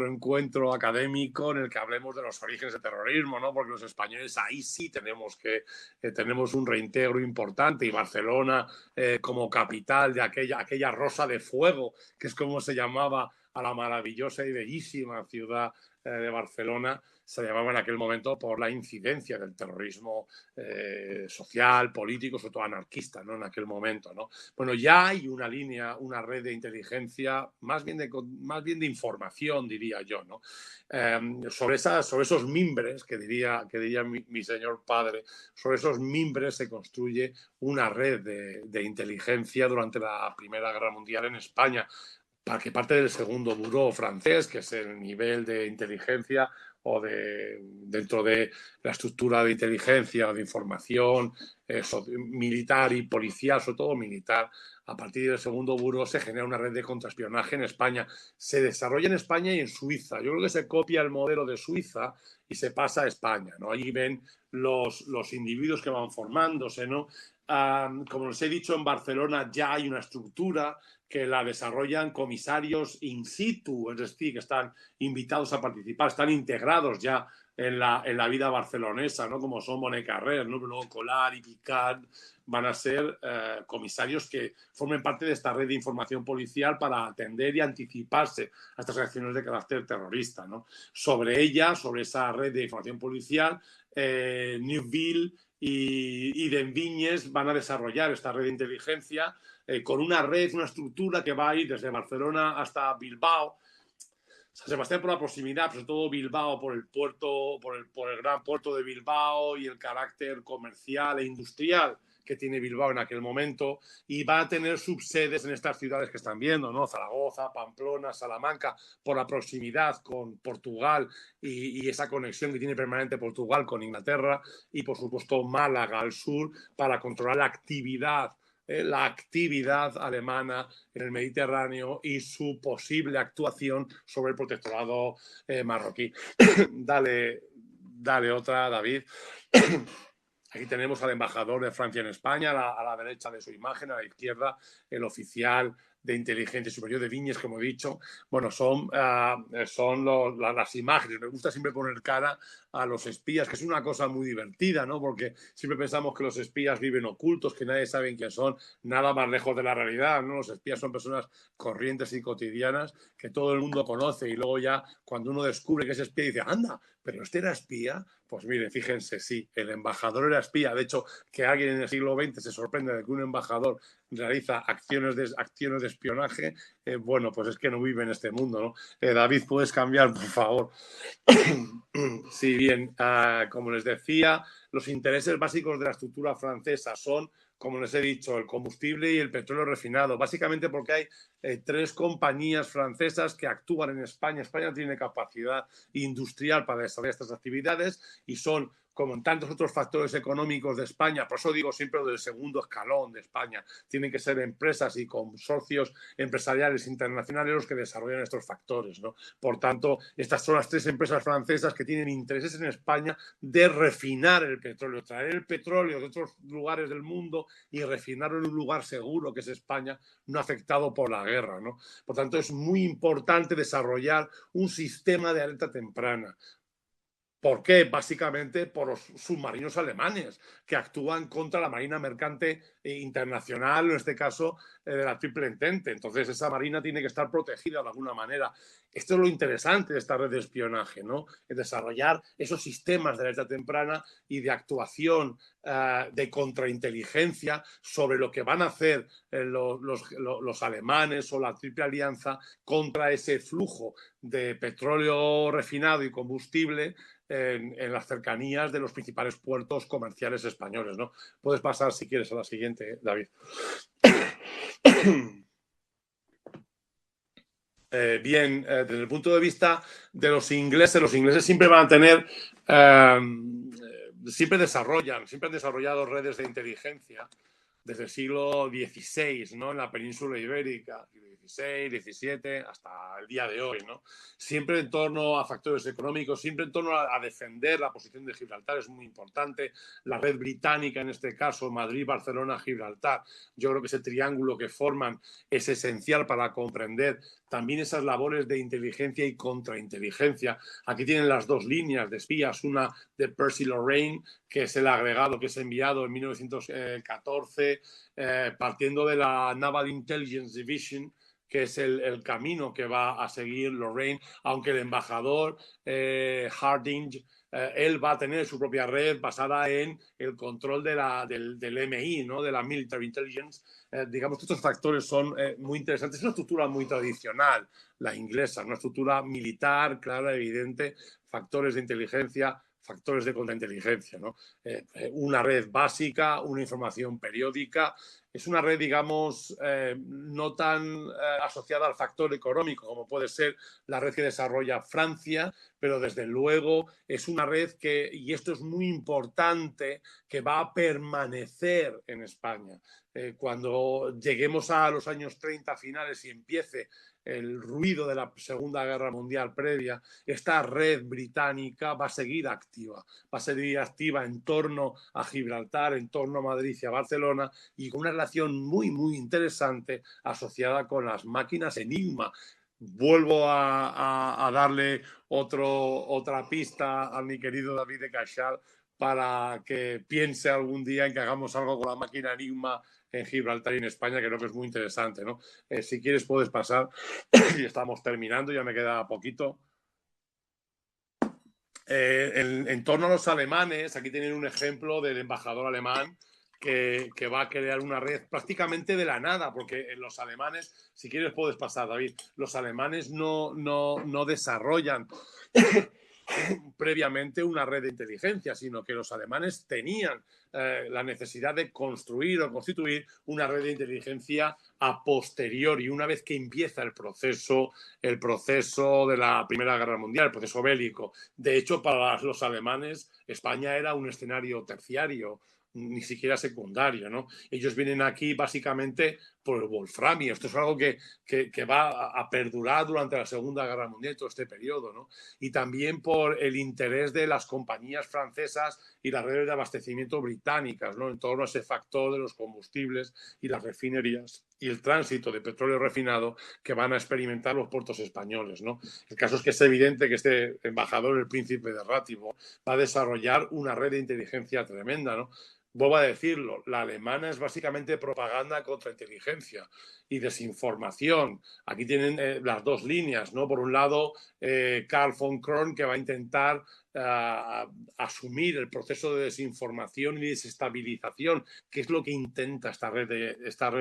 S4: encuentro académico en el que hablemos de los orígenes del terrorismo, ¿no? Porque los españoles ahí sí tenemos un reintegro importante, y Barcelona como capital de aquella rosa de fuego, que es como se llamaba a la maravillosa y bellísima ciudad de Barcelona, se llamaba en aquel momento por la incidencia del terrorismo social, político, sobre todo anarquista, ¿no? En aquel momento, ¿no? Bueno, ya hay una red de inteligencia, más bien de información, diría yo, ¿no? Sobre esos mimbres, que diría mi señor padre, sobre esos mimbres se construye una red de inteligencia durante la Primera Guerra Mundial en España, para que parte del segundo buró francés, que es el nivel de inteligencia o dentro de la estructura de inteligencia o de información militar y policial, sobre todo militar. A partir del segundo buró se genera una red de contraespionaje en España. Se desarrolla en España y en Suiza. Yo creo que se copia el modelo de Suiza y se pasa a España, ¿no? Allí ven los individuos que van formándose, ¿no? Como les he dicho, en Barcelona ya hay una estructura que la desarrollan comisarios in situ, es decir, que están invitados a participar, están integrados ya en la vida barcelonesa, ¿no? Como son Monet Carrer, ¿no? Luego Collard y Picard van a ser comisarios que formen parte de esta red de información policial para atender y anticiparse a estas acciones de carácter terrorista, ¿no? Sobre esa red de información policial, Neuville y de Viñes van a desarrollar esta red de inteligencia con una red, una estructura que va a ir desde Barcelona hasta Bilbao. San Sebastián por la proximidad, sobre todo Bilbao por el puerto, por el gran puerto de Bilbao y el carácter comercial e industrial que tiene Bilbao en aquel momento, y va a tener subsedes en estas ciudades que están viendo, ¿no? Zaragoza, Pamplona, Salamanca, por la proximidad con Portugal y esa conexión que tiene permanente Portugal con Inglaterra, y por supuesto Málaga al sur para controlar la actividad alemana en el Mediterráneo y su posible actuación sobre el protectorado marroquí. Dale otra, David. Aquí tenemos al embajador de Francia en España, a la derecha de su imagen, a la izquierda el oficial de inteligencia superior de Viñes, como he dicho. Bueno, son las imágenes. Me gusta siempre poner cara a los espías, que es una cosa muy divertida, ¿no? Porque siempre pensamos que los espías viven ocultos, que nadie sabe quién son, nada más lejos de la realidad, ¿no? Los espías son personas corrientes y cotidianas que todo el mundo conoce, y luego ya cuando uno descubre que es espía dice, anda, pero este era espía. Pues miren, fíjense, sí, el embajador era espía. De hecho, que alguien en el siglo XX se sorprende de que un embajador realiza acciones de espionaje, bueno, pues es que no vive en este mundo, ¿no? David, ¿puedes cambiar, por favor? Sí, bien, como les decía, los intereses básicos de la estructura francesa son, como les he dicho, el combustible y el petróleo refinado, básicamente porque hay 3 compañías francesas que actúan en España. España tiene capacidad industrial para desarrollar estas actividades y son, como en tantos otros factores económicos de España, por eso digo siempre lo del segundo escalón de España, tienen que ser empresas y consorcios empresariales internacionales los que desarrollan estos factores, ¿no? Por tanto, estas son las 3 empresas francesas que tienen intereses en España de refinar el petróleo, traer el petróleo de otros lugares del mundo y refinarlo en un lugar seguro que es España, no afectado por la guerra, ¿no? Por tanto, es muy importante desarrollar un sistema de alerta temprana. ¿Por qué? Básicamente por los submarinos alemanes que actúan contra la marina mercante internacional, en este caso de la Triple Entente. Entonces, esa marina tiene que estar protegida de alguna manera. Esto es lo interesante de esta red de espionaje, ¿no? Es desarrollar esos sistemas de alerta temprana y de actuación de contrainteligencia sobre lo que van a hacer los alemanes o la Triple Alianza contra ese flujo de petróleo refinado y combustible en las cercanías de los principales puertos comerciales españoles, ¿no? Puedes pasar, si quieres, a la siguiente, David. Bien, desde el punto de vista de los ingleses siempre van a tener, siempre han desarrollado redes de inteligencia desde el siglo XVI, ¿no? En la península ibérica, XVI, XVII, hasta el día de hoy, ¿no? Siempre en torno a factores económicos, siempre en torno a defender la posición de Gibraltar, es muy importante. La red británica, en este caso, Madrid, Barcelona, Gibraltar, yo creo que ese triángulo que forman es esencial para comprender también esas labores de inteligencia y contrainteligencia. Aquí tienen las 2 líneas de espías, una de Percy Lorraine, que es el agregado que es enviado en 1914, partiendo de la Naval Intelligence Division, que es el camino que va a seguir Lorraine, aunque el embajador Harding, él va a tener su propia red basada en el control del MI, ¿no? De la Military Intelligence. Digamos que estos factores son muy interesantes. Es una estructura muy tradicional, la inglesa, una estructura militar, clara, evidente, factores de inteligencia, factores de contrainteligencia, ¿no? Una red básica, una información periódica. Es una red, digamos, no tan asociada al factor económico como puede ser la red que desarrolla Francia, pero desde luego es una red que, y esto es muy importante, que va a permanecer en España. Cuando lleguemos a los años 30 finales y empiece el ruido de la Segunda Guerra Mundial previa, esta red británica va a seguir activa en torno a Gibraltar, en torno a Madrid y a Barcelona, y con una relación muy, muy interesante asociada con las máquinas Enigma. Vuelvo a darle otra pista a mi querido David de Cachal para que piense algún día en que hagamos algo con la máquina Enigma en Gibraltar y en España, que creo que es muy interesante, ¿no? Si quieres puedes pasar y estamos terminando, ya me queda poquito. En torno a los alemanes, aquí tienen un ejemplo del embajador alemán que va a crear una red prácticamente de la nada, porque los alemanes, si quieres puedes pasar, David, los alemanes no desarrollan previamente una red de inteligencia, sino que los alemanes tenían la necesidad de construir o constituir una red de inteligencia a posteriori, una vez que empieza el proceso de la Primera Guerra Mundial, el proceso bélico. De hecho, para los alemanes, España era un escenario terciario, ni siquiera secundario, ¿no? Ellos vienen aquí básicamente por el wolframio. Esto es algo que va a perdurar durante la Segunda Guerra Mundial, todo este periodo, ¿no? Y también por el interés de las compañías francesas y las redes de abastecimiento británicas, ¿no? En torno a ese factor de los combustibles y las refinerías y el tránsito de petróleo refinado que van a experimentar los puertos españoles, ¿no? El caso es que es evidente que este embajador, el príncipe de Ratibo, va a desarrollar una red de inteligencia tremenda, ¿no? Vuelvo a decirlo, la alemana es básicamente propaganda contra inteligencia y desinformación. Aquí tienen las dos líneas, ¿no? Por un lado, Karl von Kron, que va a intentar asumir el proceso de desinformación y desestabilización, que es lo que intenta esta red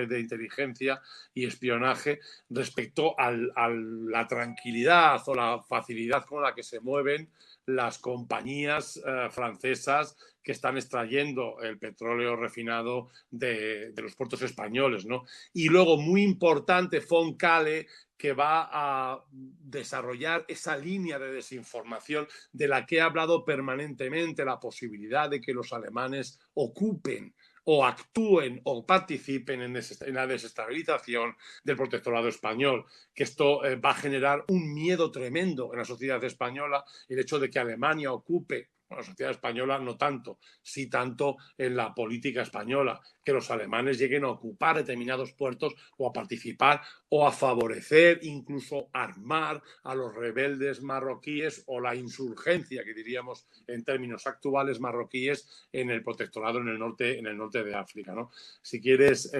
S4: de inteligencia y espionaje respecto a la tranquilidad o la facilidad con la que se mueven las compañías francesas que están extrayendo el petróleo refinado de los puertos españoles, ¿no? Y luego, muy importante, von Kalle, que va a desarrollar esa línea de desinformación de la que he hablado permanentemente, la posibilidad de que los alemanes ocupen o actúen o participen en la desestabilización del protectorado español, que esto va a generar un miedo tremendo en la sociedad española, el hecho de que Alemania ocupe, bueno, la sociedad española no tanto, sí tanto en la política española, que los alemanes lleguen a ocupar determinados puertos o a participar o a favorecer, incluso armar a los rebeldes marroquíes o la insurgencia, que diríamos en términos actuales, marroquíes en el protectorado en el norte de África, ¿no? Si quieres,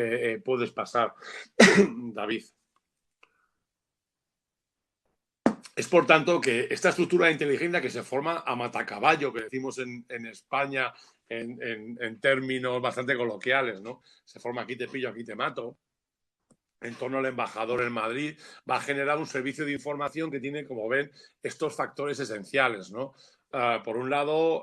S4: puedes pasar, David. Es por tanto que esta estructura de inteligencia que se forma a matacaballo, que decimos en España en términos bastante coloquiales, ¿no? Se forma aquí te pillo, aquí te mato, en torno al embajador en Madrid, va a generar un servicio de información que tiene, como ven, estos factores esenciales, ¿no? Por un lado,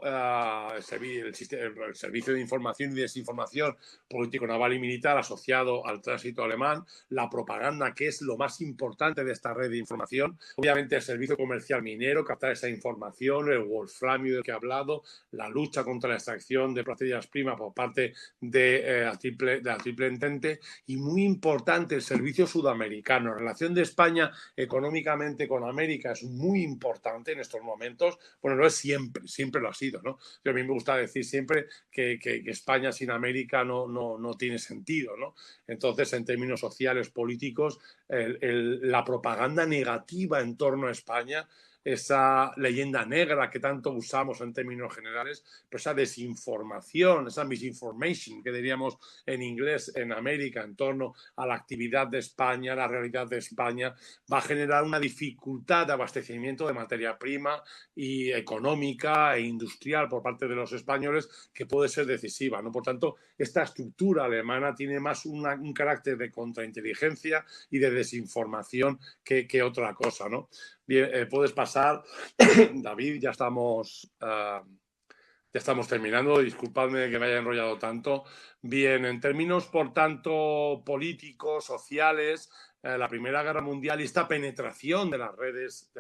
S4: el servicio de información y desinformación político, naval y militar asociado al tránsito alemán, la propaganda, que es lo más importante de esta red de información, obviamente el servicio comercial minero, captar esa información, el wolframio del que he hablado, la lucha contra la extracción de materias primas por parte de la triple entente, y muy importante el servicio sudamericano. La relación de España económicamente con América es muy importante en estos momentos. Bueno, no es siempre lo ha sido, ¿no? Pero a mí me gusta decir siempre que España sin América no tiene sentido, ¿no? Entonces, en términos sociales, políticos, la propaganda negativa en torno a España, esa leyenda negra que tanto usamos en términos generales, pero esa desinformación, esa misinformation que diríamos en inglés en América en torno a la actividad de España, la realidad de España, va a generar una dificultad de abastecimiento de materia prima y económica e industrial por parte de los españoles que puede ser decisiva, ¿no? Por tanto, esta estructura alemana tiene más un carácter de contrainteligencia y de desinformación que otra cosa, ¿no? Bien, puedes pasar, David, ya estamos terminando, disculpadme que me haya enrollado tanto. Bien, en términos, por tanto, políticos, sociales, la Primera Guerra Mundial y esta penetración de las redes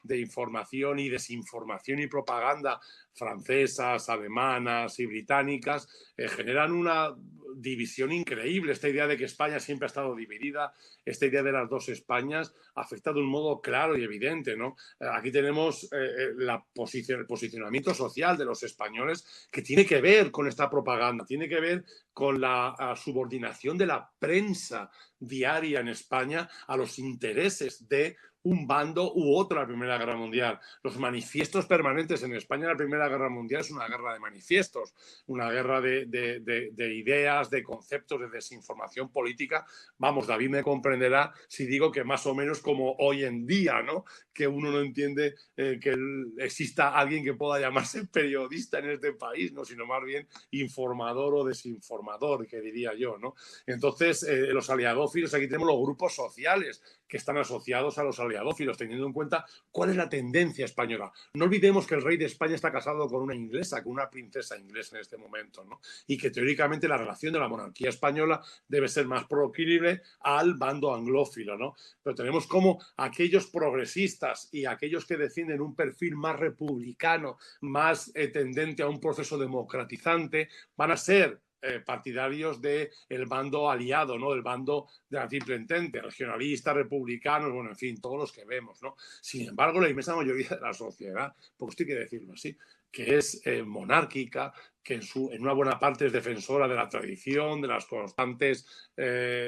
S4: de información y desinformación y propaganda francesas, alemanas y británicas generan una división increíble. Esta idea de que España siempre ha estado dividida, esta idea de las dos Españas afecta de un modo claro y evidente, ¿no? Aquí tenemos el posicionamiento social de los españoles que tiene que ver con esta propaganda, tiene que ver con la subordinación de la prensa diaria en España a los intereses de un bando u otro en la Primera Guerra Mundial. Los manifiestos permanentes en España en la Primera Guerra Mundial es una guerra de manifiestos, una guerra de ideas, de conceptos, de desinformación política. Vamos, David me comprenderá si digo que más o menos como hoy en día, ¿no? Que uno no entiende que exista alguien que pueda llamarse periodista en este país, ¿no? Sino más bien informador o desinformador, que diría yo, ¿no? Entonces, los aliadófilos, aquí tenemos los grupos sociales que están asociados a los aliadófilos, teniendo en cuenta cuál es la tendencia española. No olvidemos que el rey de España está casado con una inglesa, con una princesa inglesa en este momento, ¿no? Y que teóricamente la relación de la monarquía española debe ser más proclive al bando anglófilo, ¿no? Pero tenemos como aquellos progresistas y aquellos que defienden un perfil más republicano, más tendente a un proceso democratizante, van a ser partidarios del bando aliado, ¿no? Del bando de la triple entente, regionalistas, republicanos, bueno, en fin, todos los que vemos, ¿no? Sin embargo, la inmensa mayoría de la sociedad, porque esto hay que decirlo así, que es monárquica, que en una buena parte es defensora de la tradición, de las constantes,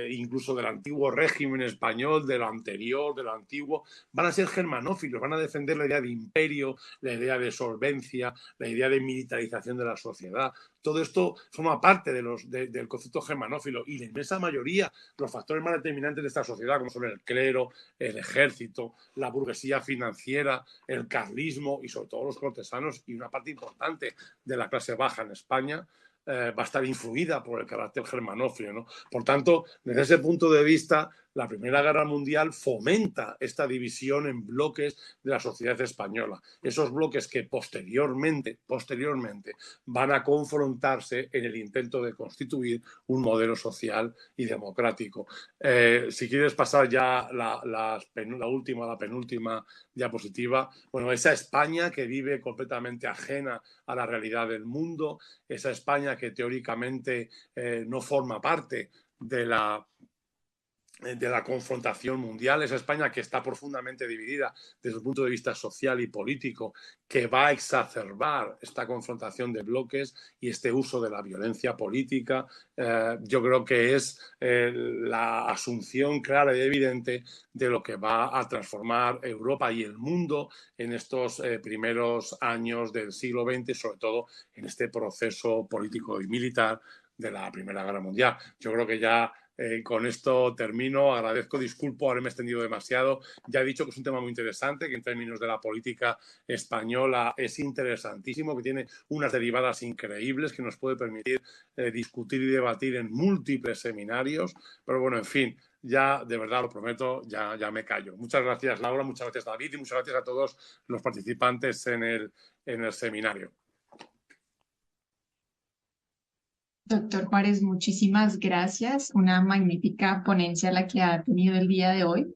S4: incluso del antiguo régimen español, de lo anterior, de lo antiguo, van a ser germanófilos, van a defender la idea de imperio, la idea de solvencia, la idea de militarización de la sociedad. Todo esto forma parte del concepto germanófilo y la inmensa mayoría, los factores más determinantes de esta sociedad, como son el clero, el ejército, la burguesía financiera, el carlismo y sobre todo los cortesanos y una parte importante de la clase baja en España, va a estar influida por el carácter germanófilo, ¿no? Por tanto, desde ese punto de vista, la Primera Guerra Mundial fomenta esta división en bloques de la sociedad española. Esos bloques que posteriormente van a confrontarse en el intento de constituir un modelo social y democrático. Si quieres pasar ya la penúltima diapositiva, bueno, esa España que vive completamente ajena a la realidad del mundo, esa España que teóricamente no forma parte de la confrontación mundial, esa España que está profundamente dividida desde el punto de vista social y político, que va a exacerbar esta confrontación de bloques y este uso de la violencia política, yo creo que es la asunción clara y evidente de lo que va a transformar Europa y el mundo en estos primeros años del siglo XX, sobre todo en este proceso político y militar de la Primera Guerra Mundial. Yo creo que ya con esto termino, agradezco, disculpo haberme extendido demasiado. Ya he dicho que es un tema muy interesante, que en términos de la política española es interesantísimo, que tiene unas derivadas increíbles que nos puede permitir discutir y debatir en múltiples seminarios. Pero bueno, en fin, ya de verdad lo prometo, ya me callo. Muchas gracias, Laura, muchas gracias, David, y muchas gracias a todos los participantes en el seminario.
S5: Doctor Juárez, muchísimas gracias. Una magnífica ponencia la que ha tenido el día de hoy.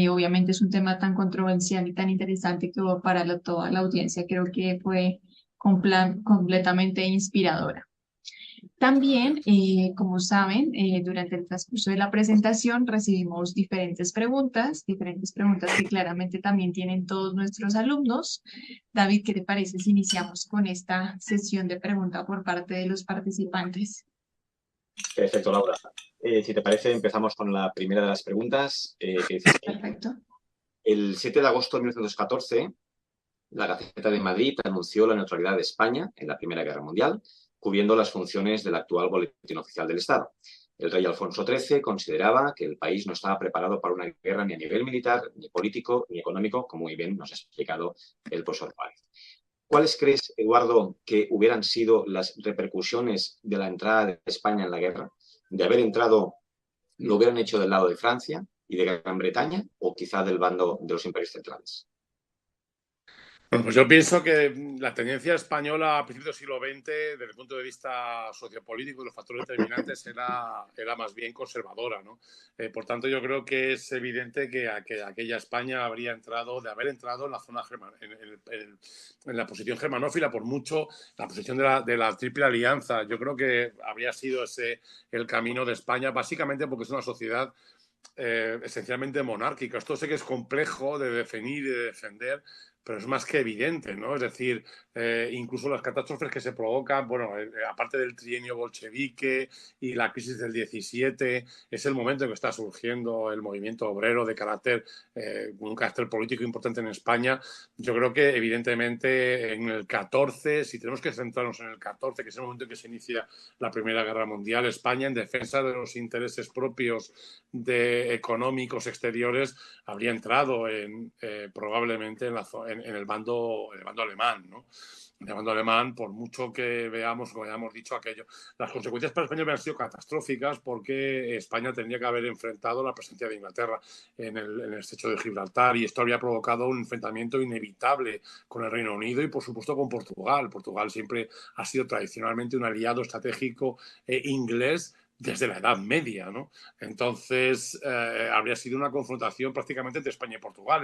S5: Obviamente es un tema tan controversial y tan interesante que para toda la audiencia creo que fue completamente inspiradora. También, como saben, durante el transcurso de la presentación recibimos diferentes preguntas que claramente también tienen todos nuestros alumnos. David, ¿qué te parece si iniciamos con esta sesión de preguntas por parte de los participantes?
S2: Perfecto, Laura. Si te parece, empezamos con la primera de las preguntas. Que dice,
S5: Perfecto.
S2: el 7 de agosto de 1914, la Gaceta de Madrid anunció la neutralidad de España en la Primera Guerra Mundial, cubriendo las funciones del actual Boletín Oficial del Estado. El rey Alfonso XIII consideraba que el país no estaba preparado para una guerra ni a nivel militar, ni político, ni económico, como muy bien nos ha explicado el profesor Juárez. ¿Cuáles crees, Eduardo, que hubieran sido las repercusiones de la entrada de España en la guerra? ¿De haber entrado, lo hubieran hecho del lado de Francia y de Gran Bretaña o quizá del bando de los imperios centrales?
S4: Bueno, pues yo pienso que la tendencia española a principios del siglo XX, desde el punto de vista sociopolítico y los factores determinantes, era más bien conservadora, ¿no? Por tanto, yo creo que es evidente que aquella España habría entrado, de haber entrado en la zona en la posición germanófila, por mucho la posición de la Triple Alianza. Yo creo que habría sido ese el camino de España, básicamente porque es una sociedad esencialmente monárquica. Esto sé que es complejo de definir y de defender, pero es más que evidente, ¿no? Es decir, incluso las catástrofes que se provocan, bueno, aparte del trienio bolchevique y la crisis del 17, es el momento en que está surgiendo el movimiento obrero de carácter, un carácter político importante en España. Yo creo que, evidentemente, en el 14, si tenemos que centrarnos en el 14, que es el momento en que se inicia la Primera Guerra Mundial, España, en defensa de los intereses propios económicos exteriores, habría entrado probablemente en el bando alemán, ¿no? En el bando alemán, por mucho que veamos, como ya hemos dicho, aquello. Las consecuencias para España habrían sido catastróficas porque España tendría que haber enfrentado la presencia de Inglaterra en el estrecho de Gibraltar, y esto habría provocado un enfrentamiento inevitable con el Reino Unido y, por supuesto, con Portugal. Portugal siempre ha sido tradicionalmente un aliado estratégico inglés desde la Edad Media, ¿no? Entonces, habría sido una confrontación prácticamente entre España y Portugal.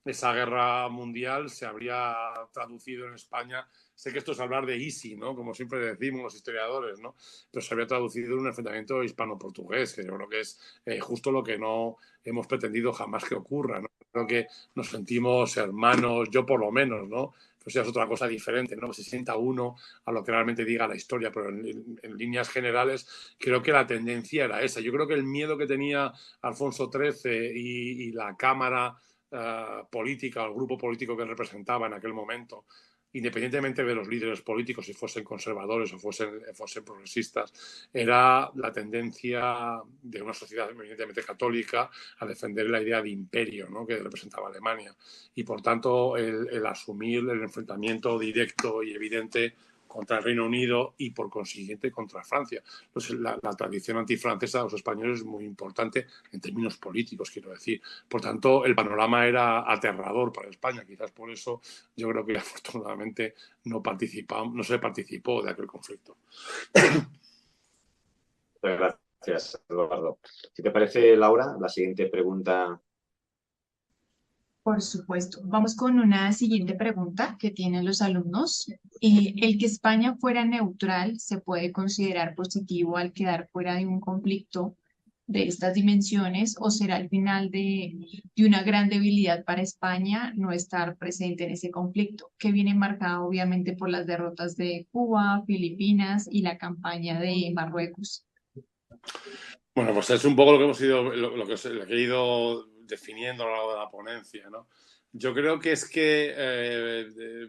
S4: Esa guerra mundial se habría traducido en España. Sé que esto es hablar de easy, ¿no? Como siempre decimos los historiadores, ¿no? Pero se habría traducido en un enfrentamiento hispano-portugués, que yo creo que es justo lo que no hemos pretendido jamás que ocurra, ¿no? Creo que nos sentimos hermanos, yo por lo menos, ¿no? Pues ya es otra cosa diferente, ¿no? Se sienta uno a lo que realmente diga la historia, pero en líneas generales creo que la tendencia era esa. Yo creo que el miedo que tenía Alfonso XIII y la Cámara política, el grupo político que representaba en aquel momento, independientemente de los líderes políticos, si fuesen conservadores o fuesen progresistas, era la tendencia de una sociedad evidentemente católica a defender la idea de imperio, ¿no? Que representaba Alemania. Y por tanto, el asumir el enfrentamiento directo y evidente contra el Reino Unido y, por consiguiente, contra Francia. Entonces, la tradición antifrancesa de los españoles es muy importante en términos políticos, quiero decir. Por tanto, el panorama era aterrador para España. Quizás por eso yo creo que, afortunadamente, no se participó de aquel conflicto.
S2: Muchas gracias, Eduardo. Si te parece, Laura, la siguiente pregunta.
S5: Por supuesto. Vamos con una siguiente pregunta que tienen los alumnos. ¿El que España fuera neutral se puede considerar positivo al quedar fuera de un conflicto de estas dimensiones, o será al final de una gran debilidad para España no estar presente en ese conflicto, que viene marcado obviamente por las derrotas de Cuba, Filipinas y la campaña de Marruecos?
S4: Bueno, pues es un poco lo que hemos ido, lo que he ido definiendo a lo largo de la ponencia, ¿no? Yo creo que es que,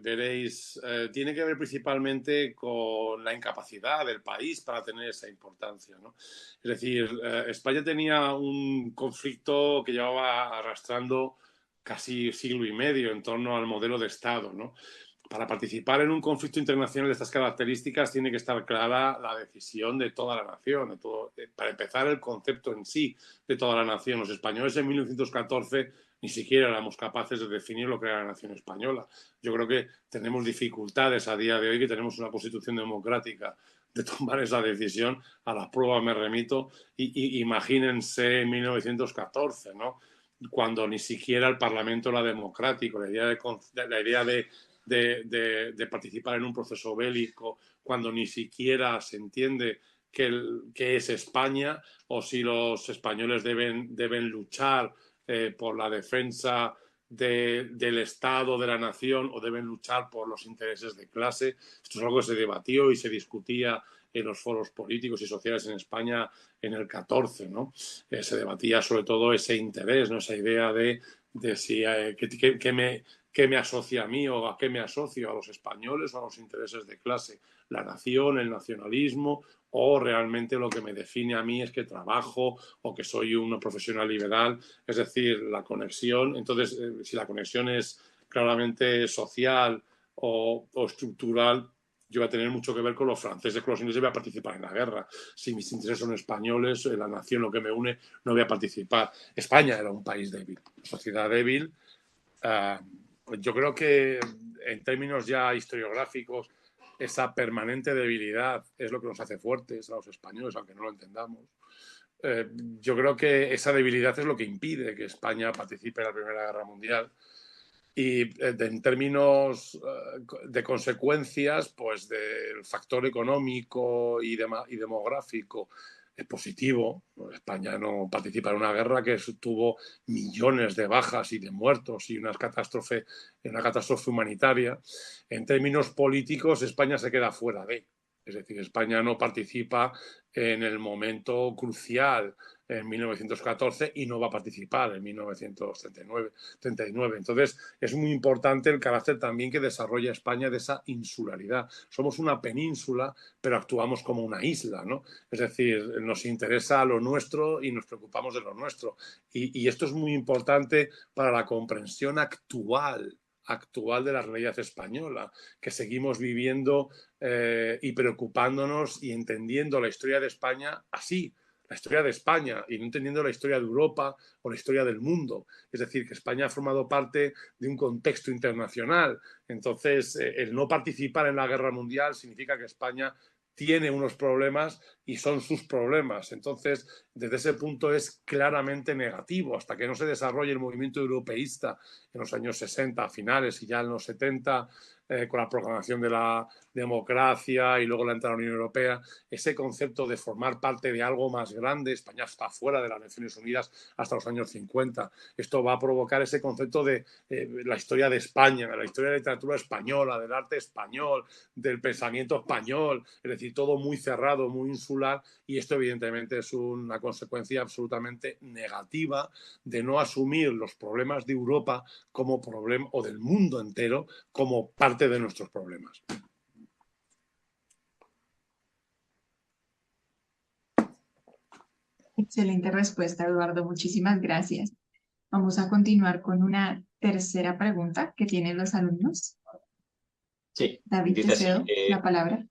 S4: veréis, tiene que ver principalmente con la incapacidad del país para tener esa importancia, ¿no? Es decir, España tenía un conflicto que llevaba arrastrando casi siglo y medio en torno al modelo de Estado, ¿no? Para participar en un conflicto internacional de estas características tiene que estar clara la decisión de toda la nación. Para empezar, el concepto en sí de toda la nación. Los españoles en 1914 ni siquiera éramos capaces de definir lo que era la nación española. Yo creo que tenemos dificultades a día de hoy, que tenemos una constitución democrática, de tomar esa decisión. A la prueba me remito. Y imagínense en 1914, ¿no? Cuando ni siquiera el Parlamento era democrático. La idea de participar en un proceso bélico, cuando ni siquiera se entiende qué es España, o si los españoles deben luchar por la defensa del Estado, de la nación, o deben luchar por los intereses de clase. Esto es algo que se debatió y se discutía en los foros políticos y sociales en España en el 14, ¿no? Se debatía sobre todo ese interés, ¿no? Esa idea de si ¿qué me asocia a mí, o a qué me asocio? ¿A los españoles o a los intereses de clase? ¿La nación, el nacionalismo, o realmente lo que me define a mí es que trabajo o que soy un profesional liberal? Es decir, la conexión. Entonces, si la conexión es claramente social o estructural, yo voy a tener mucho que ver con los franceses, con los ingleses, voy a participar en la guerra. Si mis intereses son españoles, la nación, lo que me une, no voy a participar. España era un país débil, una sociedad débil. Yo creo que en términos ya historiográficos, esa permanente debilidad es lo que nos hace fuertes a los españoles, aunque no lo entendamos. Yo creo que esa debilidad es lo que impide que España participe en la Primera Guerra Mundial. Y en términos de consecuencias, pues del factor económico y demográfico, es positivo. España no participa en una guerra que tuvo millones de bajas y de muertos y una catástrofe humanitaria. En términos políticos, España se queda fuera de. Es decir, España no participa en el momento crucial en 1914 y no va a participar en 1939. Entonces, es muy importante el carácter también que desarrolla España de esa insularidad. Somos una península, pero actuamos como una isla, ¿no? Es decir, nos interesa lo nuestro y nos preocupamos de lo nuestro. Y esto es muy importante para la comprensión actual de la realidad española, que seguimos viviendo y preocupándonos y entendiendo la historia de España así, la historia de España, y no entendiendo la historia de Europa o la historia del mundo. Es decir, que España ha formado parte de un contexto internacional. Entonces, el no participar en la Guerra Mundial significa que España tiene unos problemas y son sus problemas. Entonces, desde ese punto es claramente negativo. Hasta que no se desarrolle el movimiento europeísta en los años 60 finales y ya en los 70, con la proclamación de la democracia y luego la entrada a la Unión Europea, ese concepto de formar parte de algo más grande. España está fuera de las Naciones Unidas hasta los años 50. Esto va a provocar ese concepto de la historia de España, la historia de la literatura española, del arte español, del pensamiento español, es decir, todo muy cerrado, muy insular, y esto evidentemente es una consecuencia absolutamente negativa de no asumir los problemas de Europa como problema, o del mundo entero, como parte de nuestros problemas.
S5: Excelente respuesta, Eduardo. Muchísimas gracias. Vamos a continuar con una tercera pregunta que tienen los alumnos.
S2: Sí,
S5: David, te
S2: dice así,
S5: cedo la palabra.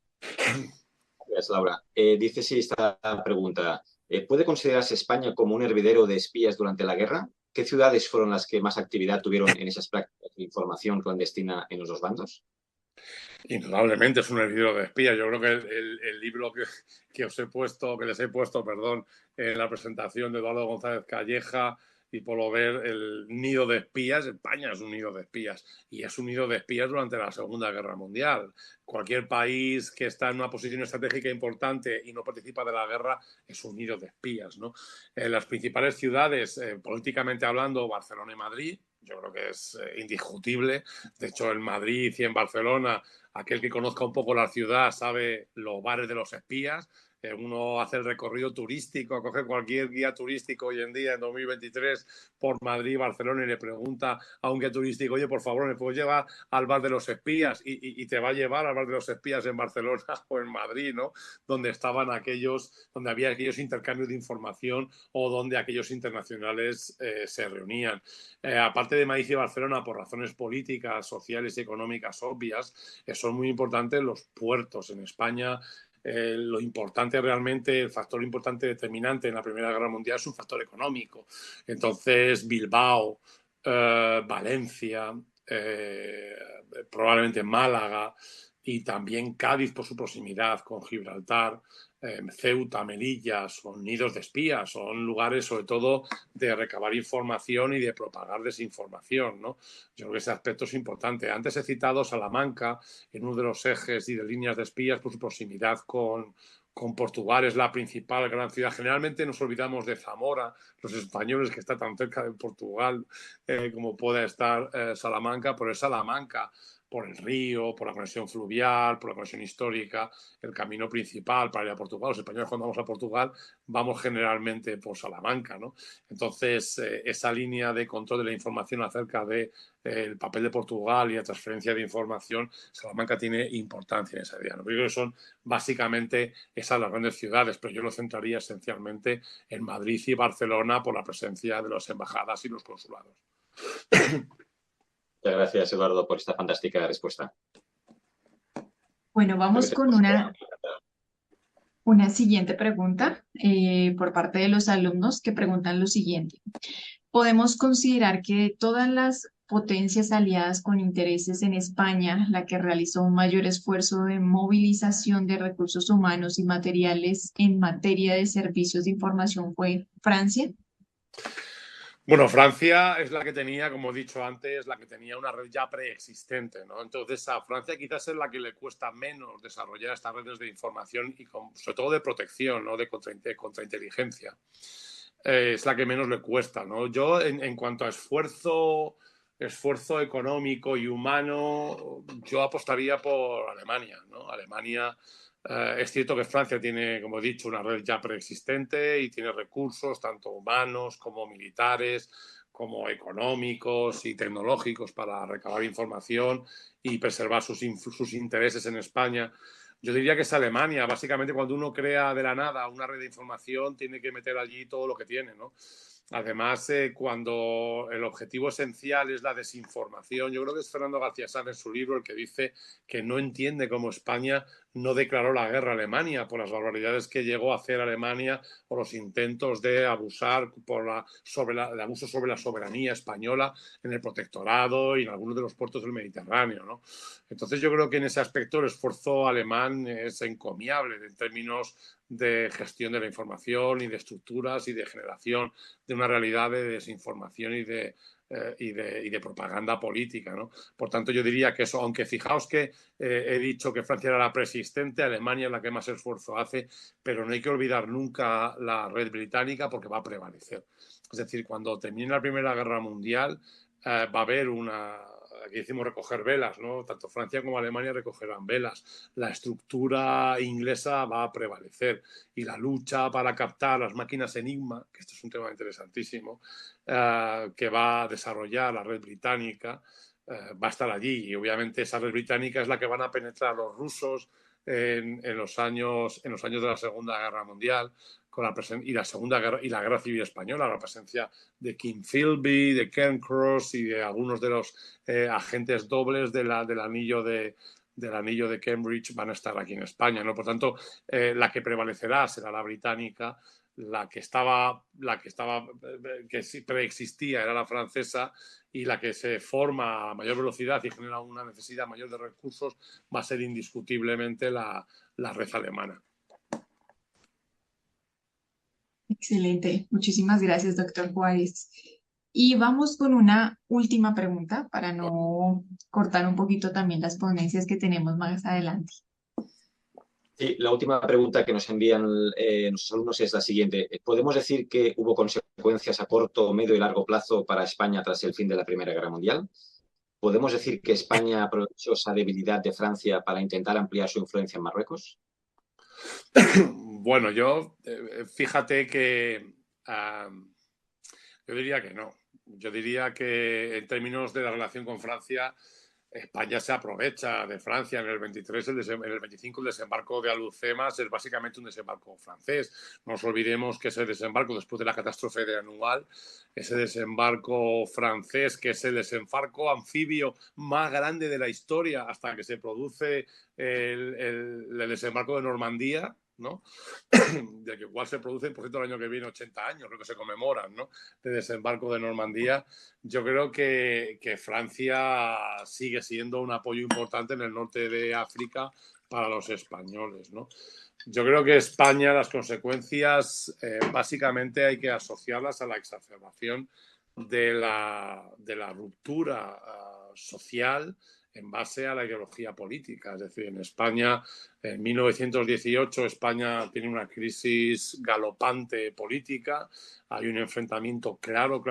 S2: gracias, Laura. Dice así esta pregunta. ¿Puede considerarse España como un hervidero de espías durante la guerra? ¿Qué ciudades fueron las que más actividad tuvieron en esas prácticas de información clandestina en los dos bandos?
S4: Indudablemente es un hervidero de espías. Yo creo que el libro que les he puesto, en la presentación de Eduardo González Calleja y Polo Ver, el nido de espías, España es un nido de espías, y es un nido de espías durante la Segunda Guerra Mundial. Cualquier país que está en una posición estratégica importante y no participa de la guerra es un nido de espías, ¿no? Las principales ciudades, políticamente hablando, Barcelona y Madrid, yo creo que es indiscutible. De hecho, en Madrid y en Barcelona, aquel que conozca un poco la ciudad sabe los bares de los espías. Uno hace el recorrido turístico, coge cualquier guía turístico hoy en día, en 2023, por Madrid, Barcelona, y le pregunta a un guía turístico: oye, por favor, ¿me puedo llevar al bar de los espías? Y te va a llevar al bar de los espías en Barcelona o en Madrid, ¿no? Donde había aquellos intercambios de información, o donde aquellos internacionales se reunían. Aparte de Madrid y Barcelona, por razones políticas, sociales y económicas obvias, son muy importantes los puertos en España. Lo importante realmente, el factor importante determinante en la Primera Guerra Mundial es un factor económico. Entonces, Bilbao, Valencia, probablemente Málaga, y también Cádiz por su proximidad con Gibraltar, Ceuta, Melilla, son nidos de espías, son lugares sobre todo de recabar información y de propagar desinformación, ¿no? Yo creo que ese aspecto es importante. Antes he citado Salamanca en uno de los ejes y de líneas de espías por su proximidad con Portugal. Es la principal gran ciudad. Generalmente nos olvidamos de Zamora, los españoles, que está tan cerca de Portugal como pueda estar Salamanca, pero es Salamanca, por el río, por la conexión fluvial, por la conexión histórica, el camino principal para ir a Portugal. Los españoles, cuando vamos a Portugal, vamos generalmente por Salamanca, ¿no? Entonces, esa línea de control de la información acerca del papel de Portugal y la transferencia de información, Salamanca tiene importancia en esa área, ¿no? Yo creo que son básicamente esas las grandes ciudades, pero yo lo centraría esencialmente en Madrid y Barcelona por la presencia de las embajadas y los consulados.
S2: Muchas gracias, Eduardo, por esta fantástica respuesta.
S5: Bueno, vamos con una siguiente pregunta por parte de los alumnos, que preguntan lo siguiente. ¿Podemos considerar que todas las potencias aliadas con intereses en España, la que realizó un mayor esfuerzo de movilización de recursos humanos y materiales en materia de servicios de información, fue Francia?
S4: Bueno, Francia es la que tenía, como he dicho antes, la que tenía una red ya preexistente, ¿no? Entonces a Francia quizás es la que le cuesta menos desarrollar estas redes de información y sobre todo de protección, ¿no? De contrainteligencia. Es la que menos le cuesta, ¿no? Yo en cuanto a esfuerzo económico y humano, yo apostaría por Alemania, ¿no? Alemania, es cierto que Francia tiene, como he dicho, una red ya preexistente y tiene recursos tanto humanos como militares, como económicos y tecnológicos para recabar información y preservar sus intereses en España. Yo diría que es Alemania. Básicamente, cuando uno crea de la nada una red de información, tiene que meter allí todo lo que tiene, ¿no? Además, cuando el objetivo esencial es la desinformación, yo creo que es Fernando García Sanz en su libro el que dice que no entiende cómo España no declaró la guerra a Alemania por las barbaridades que llegó a hacer Alemania o los intentos de abusar el abuso sobre la soberanía española en el protectorado y en algunos de los puertos del Mediterráneo, ¿no? Entonces yo creo que en ese aspecto el esfuerzo alemán es encomiable en términos de gestión de la información y de estructuras y de generación de una realidad de desinformación y de propaganda política, ¿no? Por tanto, yo diría que eso, aunque fijaos que he dicho que Francia era la preexistente, Alemania es la que más esfuerzo hace, pero no hay que olvidar nunca la red británica porque va a prevalecer. Es decir, cuando termine la Primera Guerra Mundial, va a haber aquí decimos recoger velas, ¿no? Tanto Francia como Alemania recogerán velas. La estructura inglesa va a prevalecer y la lucha para captar las máquinas Enigma, que esto es un tema interesantísimo, que va a desarrollar la red británica, va a estar allí. Y obviamente esa red británica es la que van a penetrar los rusos en los años de la Segunda Guerra Mundial y la Segunda Guerra y la Guerra Civil Española, la presencia de King Philby, de Cairncross y de algunos de los agentes dobles del anillo de Cambridge van a estar aquí en España, ¿no? Por tanto, la que prevalecerá será la británica, que sí preexistía era la francesa, y la que se forma a mayor velocidad y genera una necesidad mayor de recursos va a ser indiscutiblemente la red alemana.
S5: Excelente. Muchísimas gracias, doctor Juárez. Y vamos con una última pregunta para no cortar un poquito también las ponencias que tenemos más adelante.
S2: Sí, la última pregunta que nos envían nuestros alumnos es la siguiente. ¿Podemos decir que hubo consecuencias a corto, medio y largo plazo para España tras el fin de la Primera Guerra Mundial? ¿Podemos decir que España aprovechó esa debilidad de Francia para intentar ampliar su influencia en Marruecos?
S4: Bueno, yo fíjate que yo diría que no. Yo diría que en términos de la relación con Francia, España se aprovecha de Francia. En el 23, en el 25, el desembarco de Alhucemas es básicamente un desembarco francés. No nos olvidemos que ese desembarco, después de la catástrofe de Anual, ese desembarco francés, que es el desembarco anfibio más grande de la historia hasta que se produce el desembarco de Normandía, ¿no? De que igual se producen, por cierto, el año que viene 80 años, creo que se conmemoran, ¿no? De desembarco de Normandía. Yo creo que Francia sigue siendo un apoyo importante en el norte de África para los españoles, ¿no? Yo creo que España, las consecuencias, básicamente hay que asociarlas a la exacerbación de la ruptura social en base a la ideología política. Es decir, en España, en 1918, España tiene una crisis galopante política. Hay un enfrentamiento claro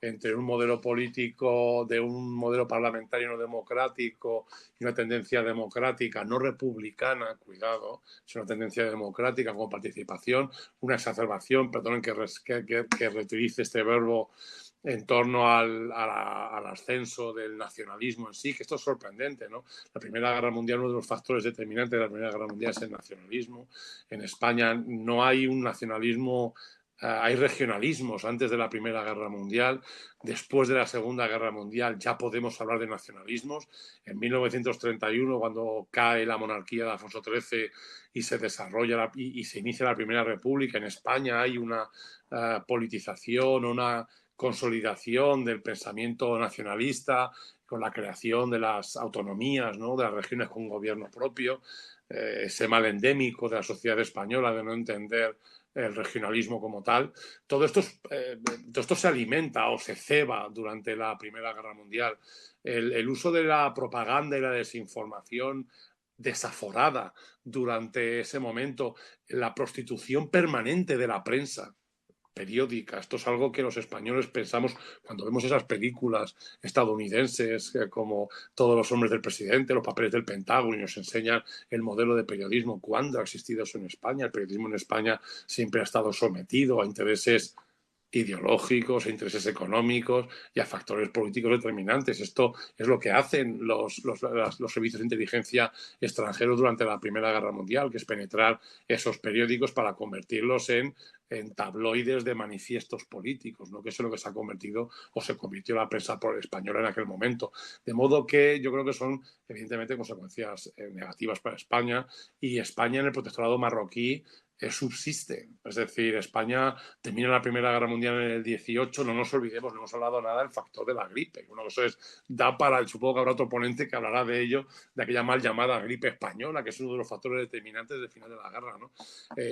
S4: entre un modelo político de un modelo parlamentario no democrático y una tendencia democrática, no republicana, cuidado, es una tendencia democrática con participación, una exacerbación, perdonen que reutilice este verbo, en torno al ascenso del nacionalismo en sí, que esto es sorprendente, ¿no? La Primera Guerra Mundial, uno de los factores determinantes de la Primera Guerra Mundial es el nacionalismo. En España no hay un nacionalismo, hay regionalismos antes de la Primera Guerra Mundial. Después de la Segunda Guerra Mundial ya podemos hablar de nacionalismos. En 1931, cuando cae la monarquía de Alfonso XIII y se desarrolla y se inicia la Primera República, en España hay una politización, una consolidación del pensamiento nacionalista, con la creación de las autonomías, ¿no? De las regiones con gobierno propio, ese mal endémico de la sociedad española de no entender el regionalismo como tal. Todo esto se alimenta o se ceba durante la Primera Guerra Mundial. El uso de la propaganda y la desinformación desaforada durante ese momento, la prostitución permanente de la prensa periódica. Esto es algo que los españoles pensamos cuando vemos esas películas estadounidenses como Todos los hombres del presidente, los papeles del Pentágono, y nos enseñan el modelo de periodismo. ¿Cuándo ha existido eso en España? El periodismo en España siempre ha estado sometido a intereses ideológicos, a intereses económicos y a factores políticos determinantes. Esto es lo que hacen los servicios de inteligencia extranjeros durante la Primera Guerra Mundial, que es penetrar esos periódicos para convertirlos en tabloides de manifiestos políticos, ¿no? Que eso es lo que se ha convertido o se convirtió la prensa española en aquel momento. De modo que yo creo que son evidentemente consecuencias negativas para España, y España en el protectorado marroquí subsiste. Es decir, España termina la Primera Guerra Mundial en el 18, no nos olvidemos, no hemos hablado nada del factor de la gripe. Bueno, eso da para, supongo que habrá otro ponente que hablará de ello, de aquella mal llamada gripe española, que es uno de los factores determinantes del final de la guerra, ¿no?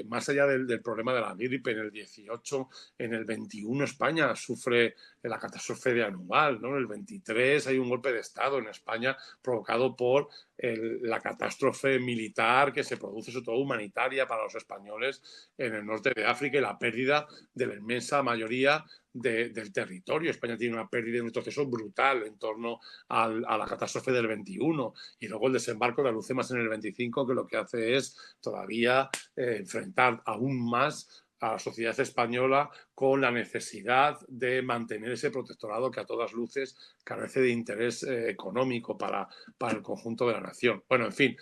S4: Más allá del problema de la gripe, en el 18, en el 21 España sufre la catástrofe de Anual, ¿no? En el 23 hay un golpe de Estado en España provocado por la catástrofe militar que se produce, sobre todo humanitaria, para los españoles en el norte de África, y la pérdida de la inmensa mayoría del territorio. España tiene una pérdida y un retroceso brutal en torno a la catástrofe del 21, y luego el desembarco de Alucemas en el 25, que lo que hace es todavía enfrentar aún más a la sociedad española con la necesidad de mantener ese protectorado que a todas luces carece de interés económico para el conjunto de la nación. Bueno, en fin,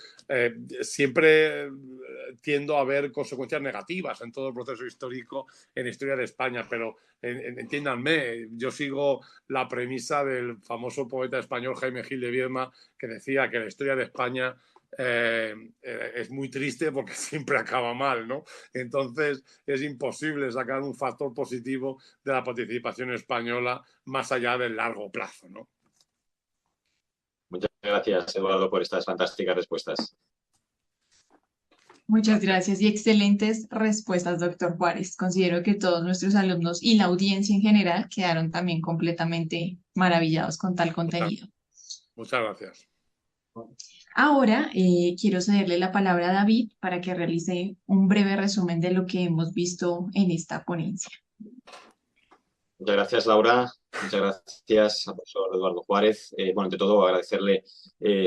S4: siempre tiendo a ver consecuencias negativas en todo el proceso histórico en la historia de España, pero entiéndanme, yo sigo la premisa del famoso poeta español Jaime Gil de Viedma, que decía que la historia de España es muy triste porque siempre acaba mal, ¿no? Entonces es imposible sacar un factor positivo de la participación española más allá del largo plazo, ¿no?
S2: Muchas gracias, Eduardo, por estas fantásticas respuestas.
S5: Muchas gracias y excelentes respuestas, doctor Juárez. Considero que todos nuestros alumnos y la audiencia en general quedaron también completamente maravillados con tal contenido.
S4: Muchas gracias.
S5: Ahora quiero cederle la palabra a David para que realice un breve resumen de lo que hemos visto en esta ponencia.
S2: Muchas gracias, Laura. Muchas gracias al profesor Eduardo Juárez. Bueno, ante todo, agradecerle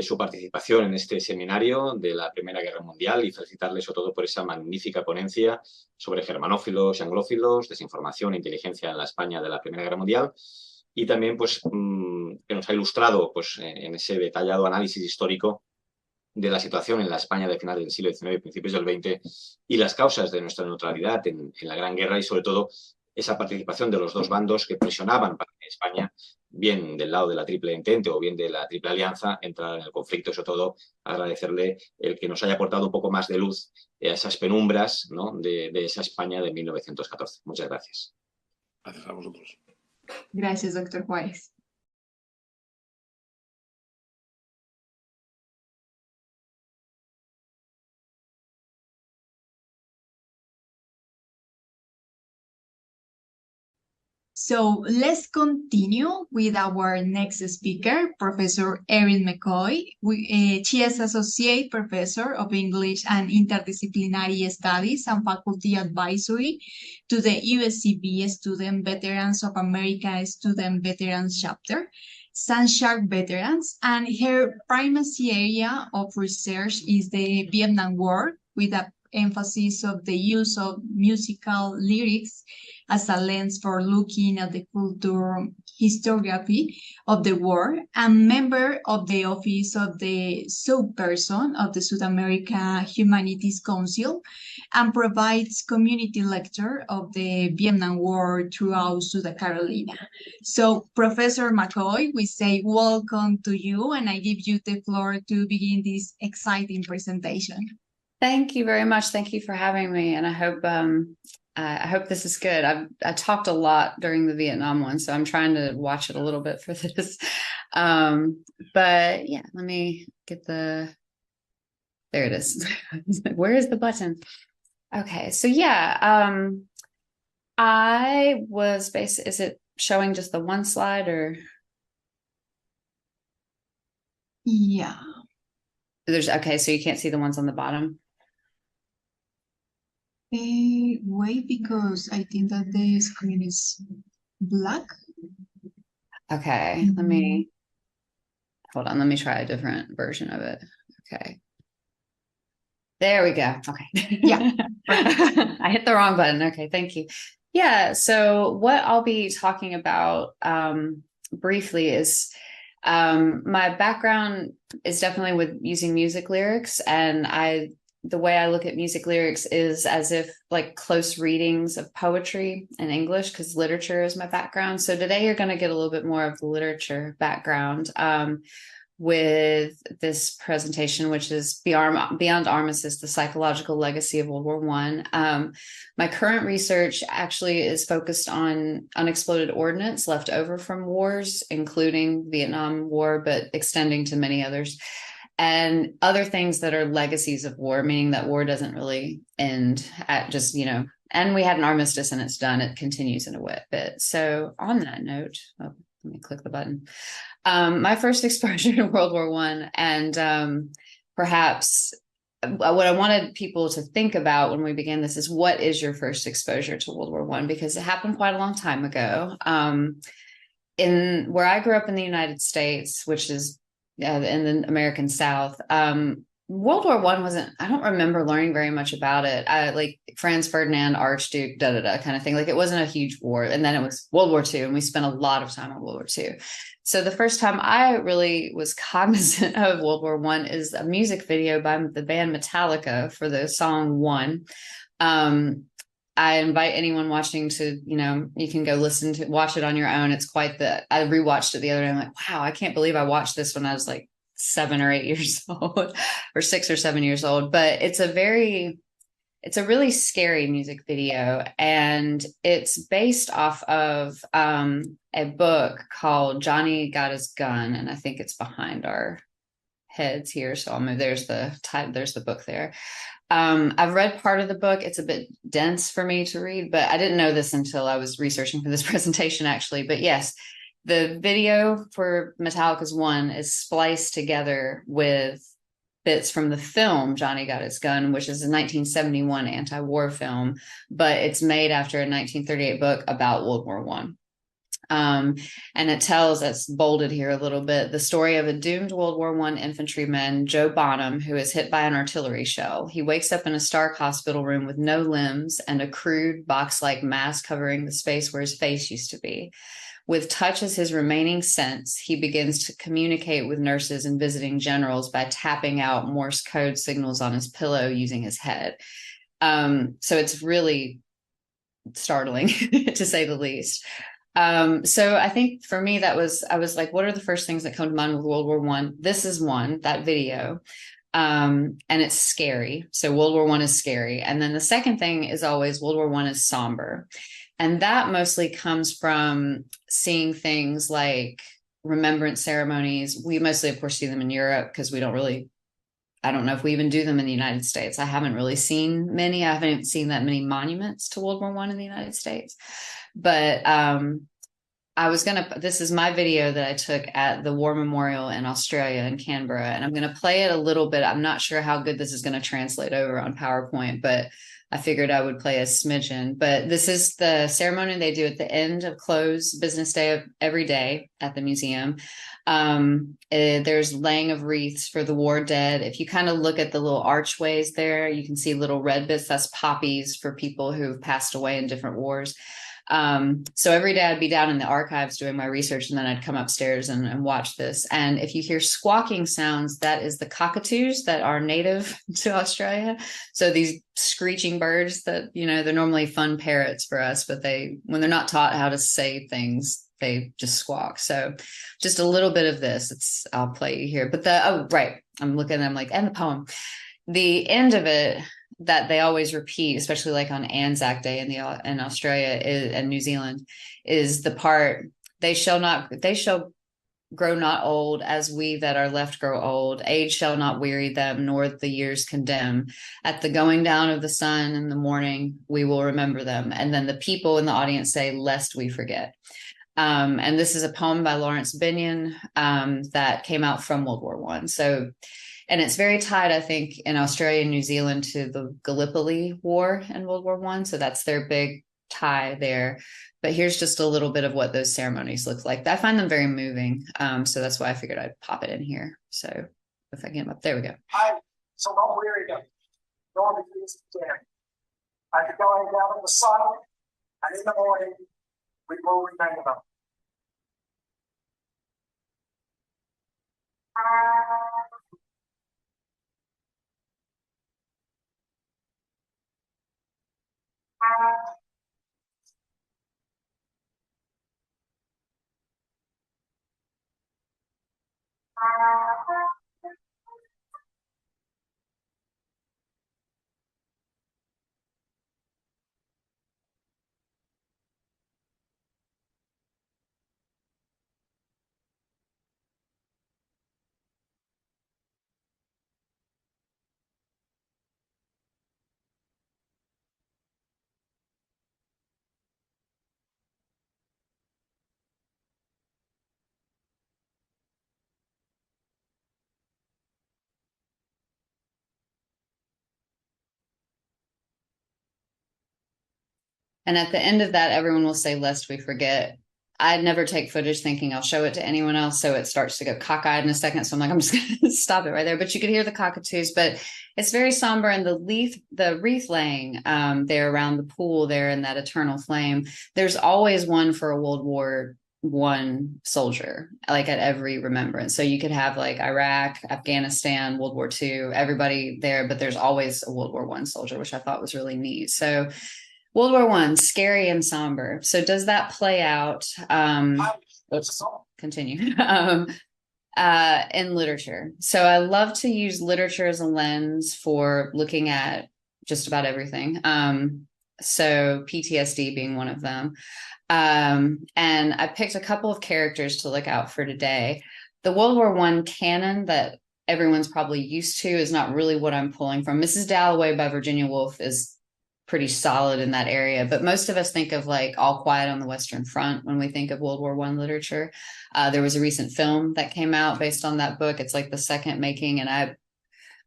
S2: su participación en este seminario de la Primera Guerra Mundial y felicitarle sobre todo por esa magnífica ponencia sobre germanófilos y anglófilos, desinformación e inteligencia en la España de la Primera Guerra Mundial, y también pues, que nos ha ilustrado pues, en ese detallado análisis histórico de la situación en la España de final del siglo XIX y principios del XX y las causas de nuestra neutralidad en la Gran Guerra, y sobre todo esa participación de los dos bandos que presionaban para que España, bien del lado de la Triple Entente o bien de la Triple Alianza, entrara en el conflicto. Y sobre todo agradecerle el que nos haya aportado un poco más de luz a esas penumbras, ¿no? de esa España de 1914. Muchas gracias.
S4: Gracias a vosotros.
S5: Gracias, doctor Juárez. So let's continue with our next speaker, Professor Erin McCoy. She is Associate Professor of English and Interdisciplinary Studies and Faculty Advisory to the USCB Student Veterans of America Student Veterans Chapter, Sunshark Veterans, and her primary area of research is the Vietnam War, with an emphasis of the use of musical lyrics as a lens for looking at the cultural historiography of the war, and member of the Office of the Subperson of the South America Humanities Council, and provides community lecture of the Vietnam War throughout South Carolina. So, Professor McCoy, we say welcome to you, and I give you the floor to begin this exciting presentation.
S6: Thank you very much. Thank you for having me, and I hope this is good. I talked a lot during the Vietnam one, so I'm trying to watch it a little bit for this. But yeah, let me get there it is. Where is the button? Okay, so yeah, I was is it showing just the one slide or?
S5: Yeah.
S6: Okay, so you can't see the ones on the bottom?
S5: Wait, because I think that the screen is black.
S6: Okay, hold on, let me try a different version of it. Okay. There we go. Okay.
S5: Yeah.
S6: I hit the wrong button. Okay, thank you. Yeah, so what I'll be talking about briefly is my background is definitely with using music lyrics, and the way I look at music lyrics is as if like close readings of poetry in English, because literature is my background. So today you're going to get a little bit more of the literature background with this presentation, which is Beyond Armistice, the Psychological Legacy of World War I. My current research actually is focused on unexploded ordnance left over from wars, including Vietnam War, but extending to many others, and other things that are legacies of war, meaning that war doesn't really end at just, and we had an armistice and it's done. It continues in a bit. So on that note, let me click the button. My first exposure to World War I, and perhaps what I wanted people to think about when we began this is, what is your first exposure to World War I? Because it happened quite a long time ago. In where I grew up in the United States, which is in the American South, World War I I don't remember learning very much about it. Like Franz Ferdinand, Archduke, kind of thing. Like it wasn't a huge war. And then it was World War II, and we spent a lot of time on World War II. So the first time I really was cognizant of World War I is a music video by the band Metallica for the song One. I invite anyone watching to, you can go watch it on your own. It's quite I rewatched it the other day. I'm like, wow, I can't believe I watched this when I was like 7 or 8 years old, or 6 or 7 years old. But it's a really scary music video, and it's based off of a book called Johnny Got His Gun, and I think it's behind our heads here. So I'll move. There's the book there. I've read part of the book. It's a bit dense for me to read, but I didn't know this until I was researching for this presentation, actually. But yes, the video for Metallica's One is spliced together with bits from the film Johnny Got His Gun, which is a 1971 anti-war film, but it's made after a 1938 book about World War I. And it tells, it's bolded here a little bit, the story of a doomed World War I infantryman, Joe Bonham, who is hit by an artillery shell. He wakes up in a Stark hospital room with no limbs and a crude box-like mask covering the space where his face used to be. With touch as his remaining sense, he begins to communicate with nurses and visiting generals by tapping out Morse code signals on his pillow using his head. So it's really startling, to say the least. So I think for me, I was like, what are the first things that come to mind with World War I? This is one, that video. And it's scary. So World War I is scary. And then the second thing is always World War I is somber. And that mostly comes from seeing things like remembrance ceremonies. We mostly, of course, see them in Europe because I don't know if we even do them in the United States. I haven't really seen many. I haven't even seen that many monuments to World War I in the United States. But this is my video that I took at the War Memorial in Australia in Canberra, and I'm going to play it a little bit. I'm not sure how good this is going to translate over on PowerPoint, but I figured I would play a smidgen. But this is the ceremony they do at the end of close business day of every day at the museum. There's laying of wreaths for the war dead. If you kind of look at the little archways there, you can see little red bits. That's poppies for people who've passed away in different wars. So every day I'd be down in the archives doing my research, and then I'd come upstairs and watch this. And if you hear squawking sounds, that is the cockatoos that are native to Australia. So these screeching birds that, they're normally fun parrots for us, but when they're not taught how to say things, they just squawk. So just a little bit of this, I'll play you here, but I'm looking, I'm like, and the poem, the end of it, that they always repeat, especially like on Anzac Day in Australia and New Zealand, is the part, they shall grow not old, as we that are left grow old. Age shall not weary them, nor the years condemn. At the going down of the sun in the morning, we will remember them. And then the people in the audience say, lest we forget. And this is a poem by Lawrence Benyon that came out from World War I. So, and it's very tied, I think, in Australia and New Zealand to the Gallipoli War in World War I. So that's their big tie there. But here's just a little bit of what those ceremonies look like. I find them very moving. So that's why I figured I'd pop it in here. So if I get them up, there we go.
S7: So don't weary them, nor the years condemn. At the going down of the sun, and in the morning, we will remember them.
S6: And at the end of that, everyone will say, lest we forget. I'd never take footage thinking I'll show it to anyone else. So it starts to go cockeyed in a second. So I'm like, I'm just going to stop it right there. But you could hear the cockatoos, but it's very somber. And the wreath laying there around the pool there in that eternal flame, there's always one for a World War I soldier, like at every remembrance. So you could have like Iraq, Afghanistan, World War II, everybody there, but there's always a World War I soldier, which I thought was really neat. So World War I, scary and somber. So does that play out? Let's continue. In literature. So I love to use literature as a lens for looking at just about everything. So PTSD being one of them. And I picked a couple of characters to look out for today. The World War I canon that everyone's probably used to is not really what I'm pulling from. Mrs. Dalloway by Virginia Woolf is pretty solid in that area, but most of us think of like All Quiet on the Western Front when we think of World War I literature. There was a recent film that came out based on that book. It's like the second making, and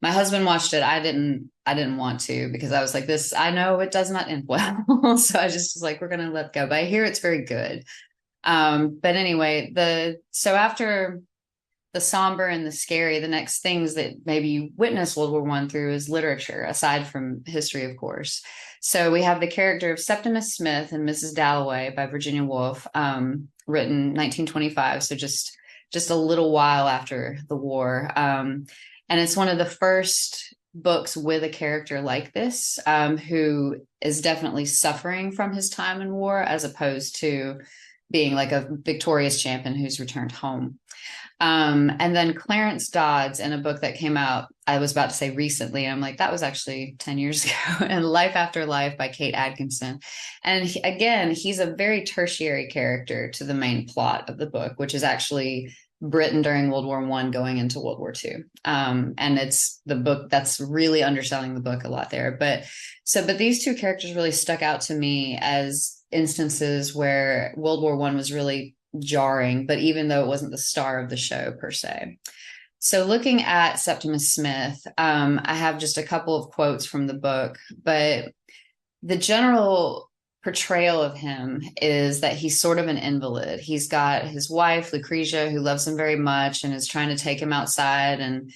S6: my husband watched it. I didn't want to, because I was like, this, I know it does not end well. So I just was like, we're gonna let go. But I hear it's very good. But anyway, so after the somber and the scary, the next things that maybe you witness World War I through is literature, aside from history, of course. So we have the character of Septimus Smith and Mrs. Dalloway by Virginia Woolf, written 1925, so just a little while after the war. And it's one of the first books with a character like this, who is definitely suffering from his time in war, as opposed to being like a victorious champion who's returned home. And then Clarence Dodds, in a book that came out, I was about to say recently, and I'm like, that was actually 10 years ago, and Life After Life by Kate Atkinson. And he's a very tertiary character to the main plot of the book, which is actually Britain during World War I going into World War II. And it's the book that's really underselling the book a lot there. But these two characters really stuck out to me as instances where World War I was really jarring, but even though it wasn't the star of the show per se. So looking at Septimus Smith, I have just a couple of quotes from the book, but the general portrayal of him is that he's sort of an invalid. He's got his wife, Lucretia, who loves him very much and is trying to take him outside and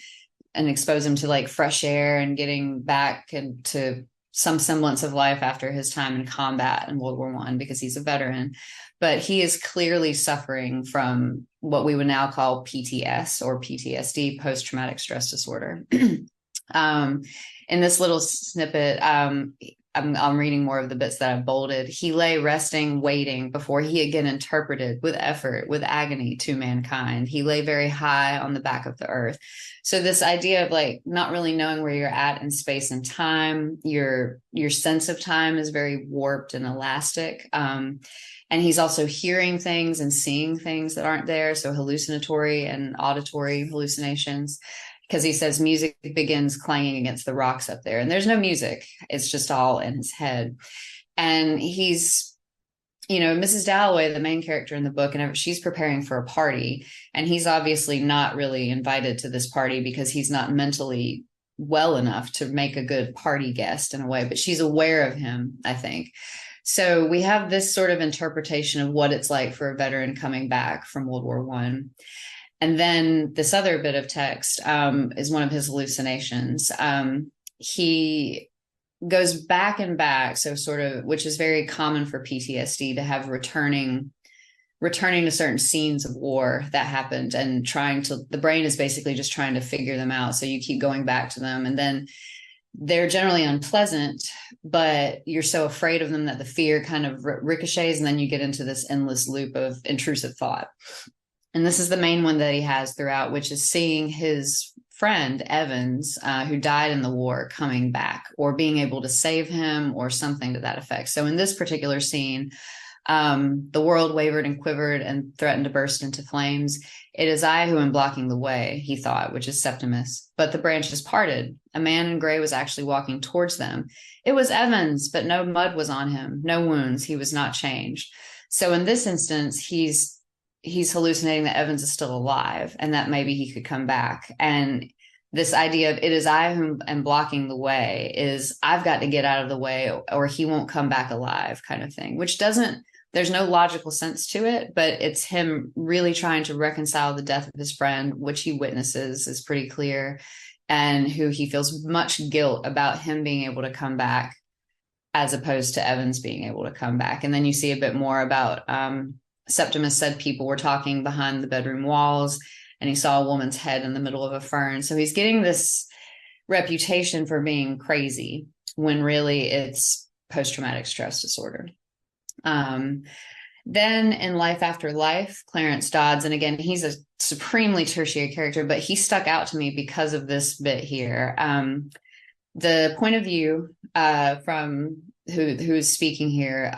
S6: expose him to like fresh air and getting back into some semblance of life after his time in combat in World War I, because he's a veteran. But he is clearly suffering from what we would now call PTS, or PTSD, post-traumatic stress disorder. In this little snippet, I'm reading more of the bits that I've bolded. He lay resting, waiting before he again interpreted with effort, with agony to mankind. He lay very high on the back of the earth. So this idea of like not really knowing where you're at in space and time, your sense of time is very warped and elastic. And he's also hearing things and seeing things that aren't there. So hallucinatory and auditory hallucinations. Because he says music begins clanging against the rocks up there. And there's no music. It's just all in his head. And he's, Mrs. Dalloway, the main character in the book, and she's preparing for a party. And he's obviously not really invited to this party because he's not mentally well enough to make a good party guest in a way. But she's aware of him, I think. So we have this sort of interpretation of what it's like for a veteran coming back from World War I. And then this other bit of text is one of his hallucinations. He goes back and back, so sort of, which is very common for PTSD, to have returning to certain scenes of war that happened and the brain is basically just trying to figure them out. So you keep going back to them, and then they're generally unpleasant, but you're so afraid of them that the fear kind of ricochets, and then you get into this endless loop of intrusive thought. And this is the main one that he has throughout, which is seeing his friend Evans, who died in the war, coming back or being able to save him or something to that effect. So in this particular scene, the world wavered and quivered and threatened to burst into flames. It is I who am blocking the way, he thought, which is Septimus. But the branches parted. A man in gray was actually walking towards them. It was Evans, but no mud was on him, no wounds. He was not changed. So in this instance, he's hallucinating that Evans is still alive and that maybe he could come back. And this idea of it is I who am blocking the way is I've got to get out of the way or he won't come back alive kind of thing, which there's no logical sense to it, but it's him really trying to reconcile the death of his friend, which he witnesses is pretty clear, and who he feels much guilt about him being able to come back as opposed to Evans being able to come back. And then you see a bit more about Septimus said people were talking behind the bedroom walls, and he saw a woman's head in the middle of a fern. So he's getting this reputation for being crazy when really it's post-traumatic stress disorder. Then in Life After Life, Clarence Dodds, and again, he's a supremely tertiary character, but he stuck out to me because of this bit here. The point of view from who is speaking here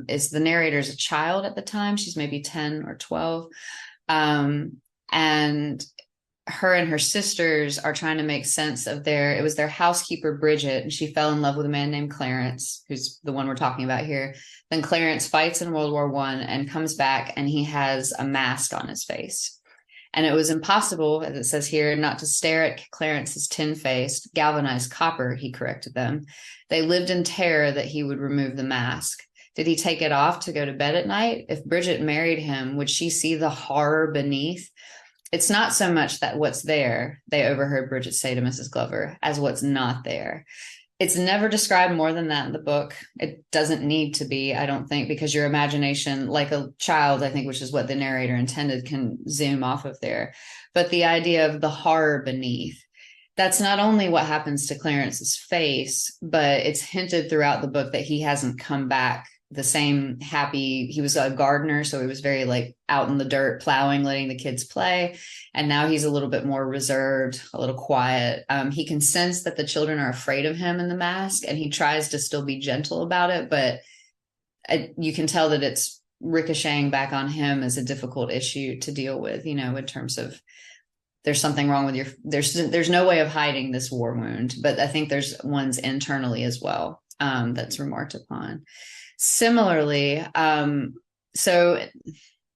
S6: is the narrator's a child at the time. She's maybe 10 or 12. And her and her sisters are trying to make sense of it was their housekeeper, Bridget, and she fell in love with a man named Clarence, who's the one we're talking about here. Then Clarence fights in World War I and comes back, and he has a mask on his face. And it was impossible, as it says here, not to stare at Clarence's tin-faced, galvanized copper, he corrected them. They lived in terror that he would remove the mask. Did he take it off to go to bed at night? If Bridget married him, would she see the horror beneath? It's not so much that what's there, they overheard Bridget say to Mrs. Glover, as what's not there. It's never described more than that in the book. It doesn't need to be, I don't think, because your imagination, like a child, I think, which is what the narrator intended, can zoom off of there. But the idea of the horror beneath, that's not only what happens to Clarence's face, but it's hinted throughout the book that he hasn't come back the same happy. He was a gardener, so he was very like out in the dirt, plowing, letting the kids play. And now he's a little bit more reserved, a little quiet. He can sense that the children are afraid of him in the mask, and he tries to still be gentle about it, but you can tell that it's ricocheting back on him as a difficult issue to deal with, in terms of there's something wrong with there's no way of hiding this war wound, but I think there's ones internally as well that's remarked upon. Similarly, so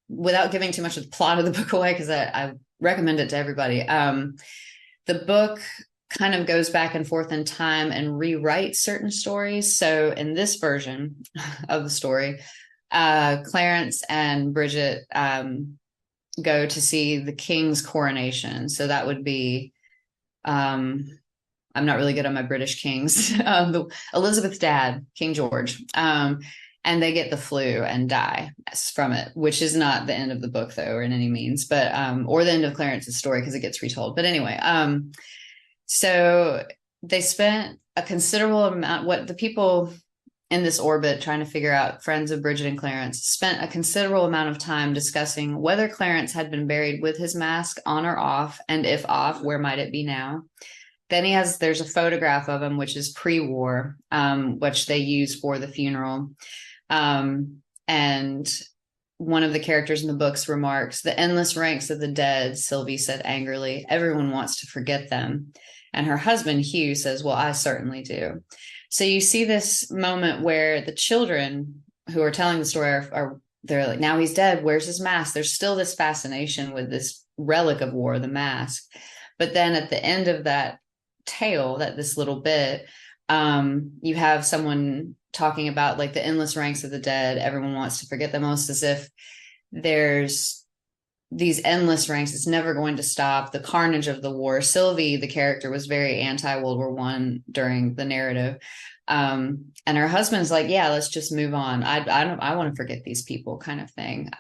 S6: without giving too much of the plot of the book away, because I recommend it to everybody, the book kind of goes back and forth in time and rewrites certain stories. So in this version of the story, Clarence and Bridget go to see the king's coronation. So that would be I'm not really good on my British kings. Elizabeth's dad, King George, and they get the flu and die from it, which is not the end of the book, though, in any means, but or the end of Clarence's story, because it gets retold. But anyway, so they spent a considerable amount, what the people in this orbit trying to figure out, friends of Bridget and Clarence, spent a considerable amount of time discussing whether Clarence had been buried with his mask on or off, and if off, where might it be now? Then there's a photograph of him, which is pre-war, which they use for the funeral. And one of the characters in the books remarks, "The endless ranks of the dead," Sylvie said angrily. "Everyone wants to forget them." And her husband, Hugh, says, "Well, I certainly do." So you see this moment where the children who are telling the story they're like, now he's dead. Where's his mask? There's still this fascination with this relic of war, the mask. But then at the end of that tale, this little bit, you have someone talking about like the endless ranks of the dead. Everyone wants to forget them, almost as if there's these endless ranks. It's never going to stop. The carnage of the war. Sylvie, the character, was very anti-World War I during the narrative. And her husband's like, yeah, let's just move on. I want to forget these people, kind of thing.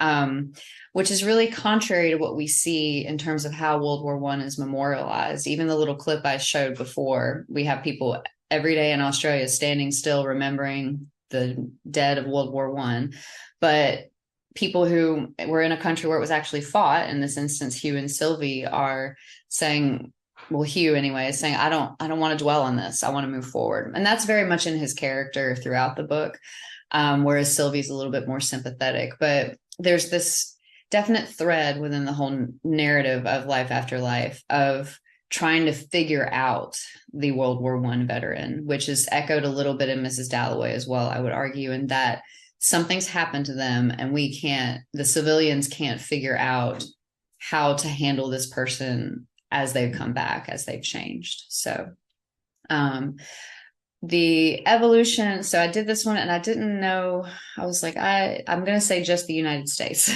S6: Which is really contrary to what we see in terms of how World War I is memorialized. Even the little clip I showed before, we have people every day in Australia standing still, remembering the dead of World War I. But people who were in a country where it was actually fought, in this instance, Hugh and Sylvie, are saying, well, Hugh anyway, is saying, I don't want to dwell on this. I want to move forward. And that's very much in his character throughout the book. Whereas Sylvie's a little bit more sympathetic, but there's this definite thread within the whole narrative of Life After Life of trying to figure out the World War I veteran, which is echoed a little bit in Mrs. Dalloway as well, I would argue, in that something's happened to them and the civilians can't figure out how to handle this person as they've come back, as they've changed. So the evolution, so I did this one and I didn't know, I was like, I'm going to say just the United States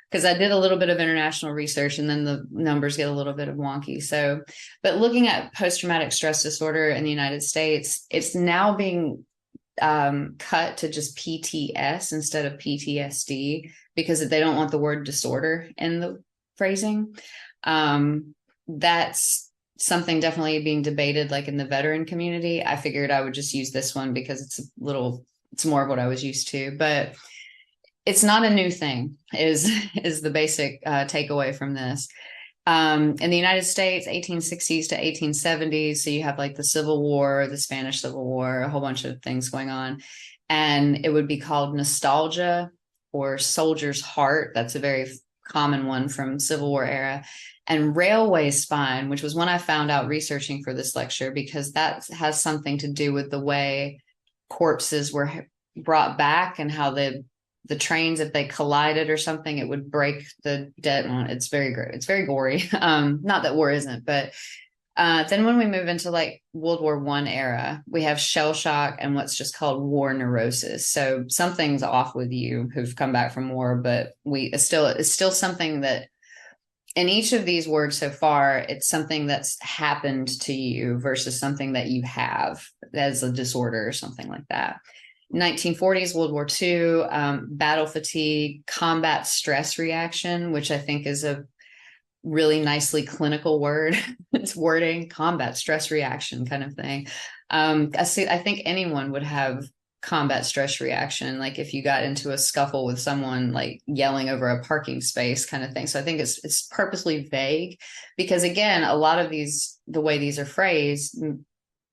S6: because I did a little bit of international research and then the numbers get a little bit of wonky. So, but looking at post-traumatic stress disorder in the United States, it's now being cut to just PTS instead of PTSD because they don't want the word disorder in the phrasing. That's something definitely being debated, like in the veteran community. I figured I would just use this one because it's more of what I was used to, but it's not a new thing is the basic takeaway from this. In the United States, 1860s to 1870s. So you have like the Civil War, the Spanish Civil War, a whole bunch of things going on. And it would be called nostalgia or soldier's heart. That's a very common one from Civil War era. And railway spine, which was one I found out researching for this lecture, because that has something to do with the way corpses were brought back and how the trains, if they collided or something, it would break the dead one. It's very great. It's very gory. Not that war isn't, but then when we move into like World War I era, we have shell shock and what's just called war neurosis. So something's off with you who've come back from war, but it's still something that in each of these words so far, it's something that's happened to you versus something that you have as a disorder or something like that. 1940s, World War II, battle fatigue, combat stress reaction, which I think is a really nicely clinical word. It's wording, combat stress reaction kind of thing. I think anyone would have combat stress reaction, like if you got into a scuffle with someone, like yelling over a parking space kind of thing. So I think it's purposely vague because, again, a lot of these, the way these are phrased,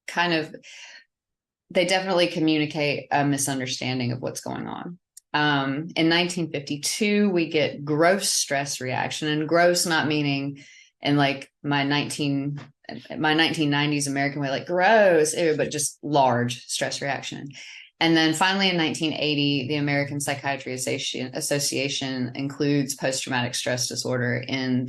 S6: kind of, they definitely communicate a misunderstanding of what's going on. In 1952, we get gross stress reaction, and gross not meaning in like my 1990s American way, like gross, ew, but just large stress reaction. And then finally in 1980, the American Psychiatry Association includes post-traumatic stress disorder in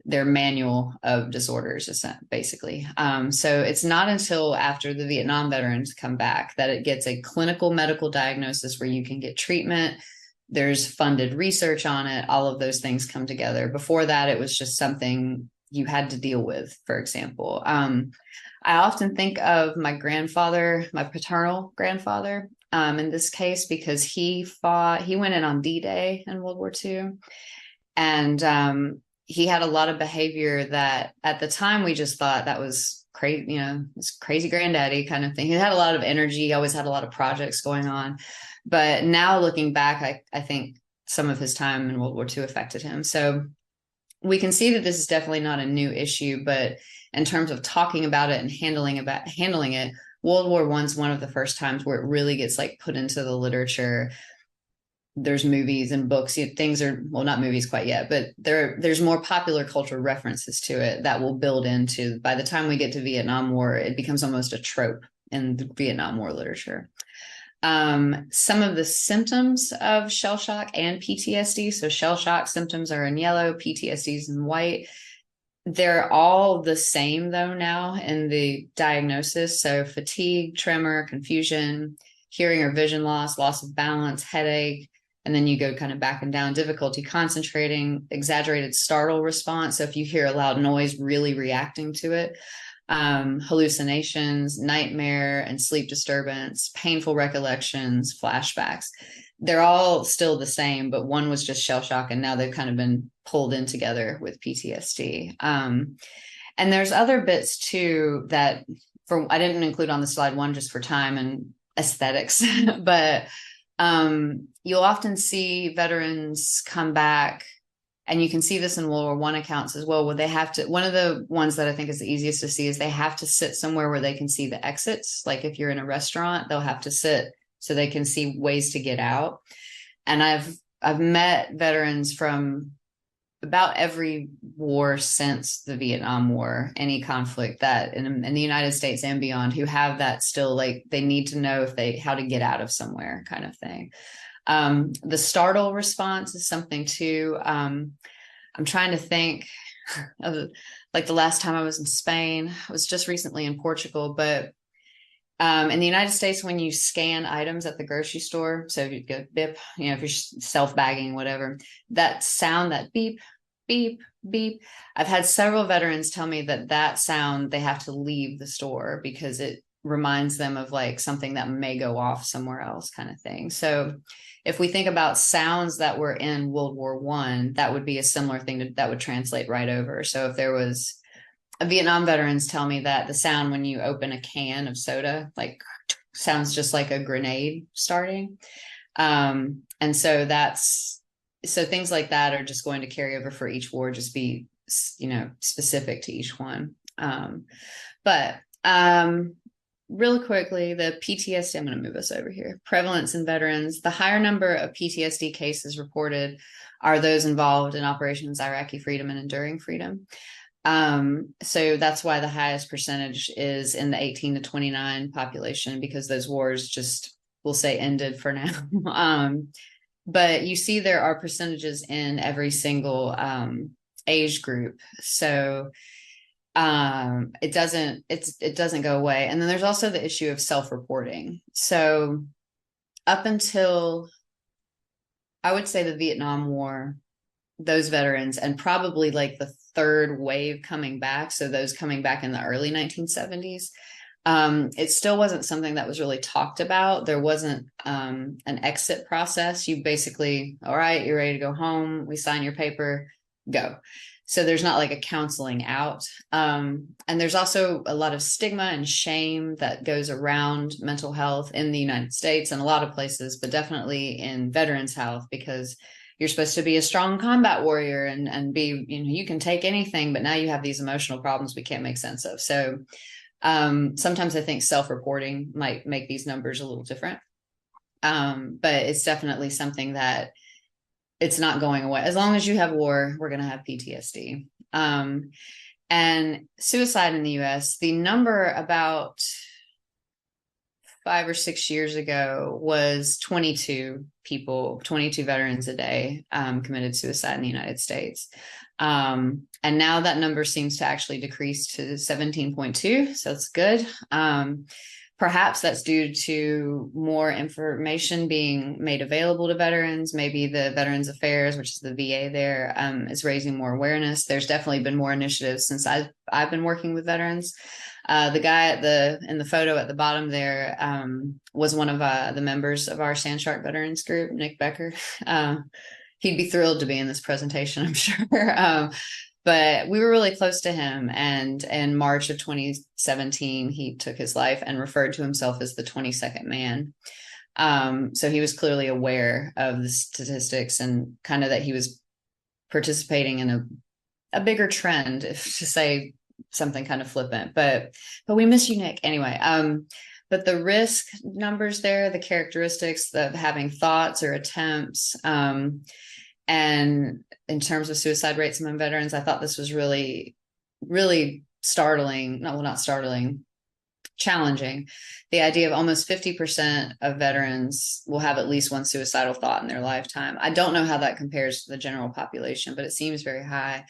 S6: their manual of disorders, basically. So it's not until after the Vietnam veterans come back that it gets a clinical medical diagnosis where you can get treatment. There's funded research on it. All of those things come together. Before that, it was just something you had to deal with, for example. I often think of my grandfather, my paternal grandfather, in this case, because he went in on D-Day in World War II. And he had a lot of behavior that at the time we just thought that was crazy, this crazy granddaddy kind of thing. He had a lot of energy, always had a lot of projects going on. But now looking back, I think some of his time in World War II affected him. So we can see that this is definitely not a new issue, but in terms of talking about it and handling it, World War I is one of the first times where it really gets like put into the literature. There's movies and books, things are, well, not movies quite yet, but there's more popular cultural references to it that will build into, by the time we get to Vietnam War, it becomes almost a trope in the Vietnam War literature. Some of the symptoms of shell shock and PTSD. So shell shock symptoms are in yellow, PTSD is in white. They're all the same though now in the diagnosis. So fatigue, tremor, confusion, hearing or vision loss, loss of balance, headache, and then you go kind of back and down, difficulty concentrating, exaggerated startle response. So if you hear a loud noise, really reacting to it. Hallucinations, nightmare and sleep disturbance, painful recollections, flashbacks. They're all still the same, but one was just shell shock, and now they've kind of been pulled in together with PTSD. And there's other bits too that I didn't include on the slide, one just for time and aesthetics, but you'll often see veterans come back. And you can see this in World War I accounts as well, where they have to, one of the ones that I think is the easiest to see is they have to sit somewhere where they can see the exits. Like if you're in a restaurant, they'll have to sit so they can see ways to get out. And I've met veterans from about every war since the Vietnam War, any conflict that in the United States and beyond, who have that still, like they need to know how to get out of somewhere kind of thing. The startle response is something too. I'm trying to think of like the last time I was in Spain. I was just recently in Portugal, but in the United States, when you scan items at the grocery store, so if you go bip, if you're self-bagging, whatever, that sound, that beep, beep, beep. I've had several veterans tell me that sound, they have to leave the store because it reminds them of like something that may go off somewhere else kind of thing. So if we think about sounds that were in World War I, that would be a similar thing that would translate right over. So if there was Vietnam veterans tell me that the sound when you open a can of soda, like sounds just like a grenade starting. And so things like that are just going to carry over for each war, just be, specific to each one. But really quickly, the PTSD, I'm going to move us over here. Prevalence in veterans. The higher number of PTSD cases reported are those involved in operations Iraqi Freedom and Enduring Freedom. So that's why the highest percentage is in the 18 to 29 population, because those wars just, we'll say, ended for now. But you see there are percentages in every single age group. So it doesn't go away. And then there's also the issue of self-reporting. So up until, I would say, the Vietnam War, those veterans, and probably like the third wave coming back, so those coming back in the early 1970s, it still wasn't something that was really talked about. There wasn't an exit process. You basically, all right, you're ready to go home, we sign your paper, go. So there's not like a counseling out. And there's also a lot of stigma and shame that goes around mental health in the United States and a lot of places, but definitely in veterans' health, because you're supposed to be a strong combat warrior and be, you can take anything, but now you have these emotional problems we can't make sense of. So sometimes I think self-reporting might make these numbers a little different. But it's definitely something that it's not going away. As long as you have war, we're going to have PTSD. And suicide in the US, the number about 5 or 6 years ago was 22 veterans a day committed suicide in the United States. And now that number seems to actually decrease to 17.2. So it's good. Perhaps that's due to more information being made available to veterans. Maybe the Veterans Affairs, which is the VA there, is raising more awareness. There's definitely been more initiatives since I've been working with veterans. The guy in the photo at the bottom there was one of the members of our Sand Shark Veterans group, Nick Becker. He'd be thrilled to be in this presentation, I'm sure. but we were really close to him. And in March of 2017, he took his life and referred to himself as the 22nd man. So he was clearly aware of the statistics and kind of that he was participating in a bigger trend, if to say something kind of flippant, but we miss you, Nick. Anyway, but the risk numbers there, the characteristics of having thoughts or attempts, and in terms of suicide rates among veterans, I thought this was really, really startling. No, well, not startling, challenging. The idea of almost 50% of veterans will have at least one suicidal thought in their lifetime. I don't know how that compares to the general population, but it seems very high.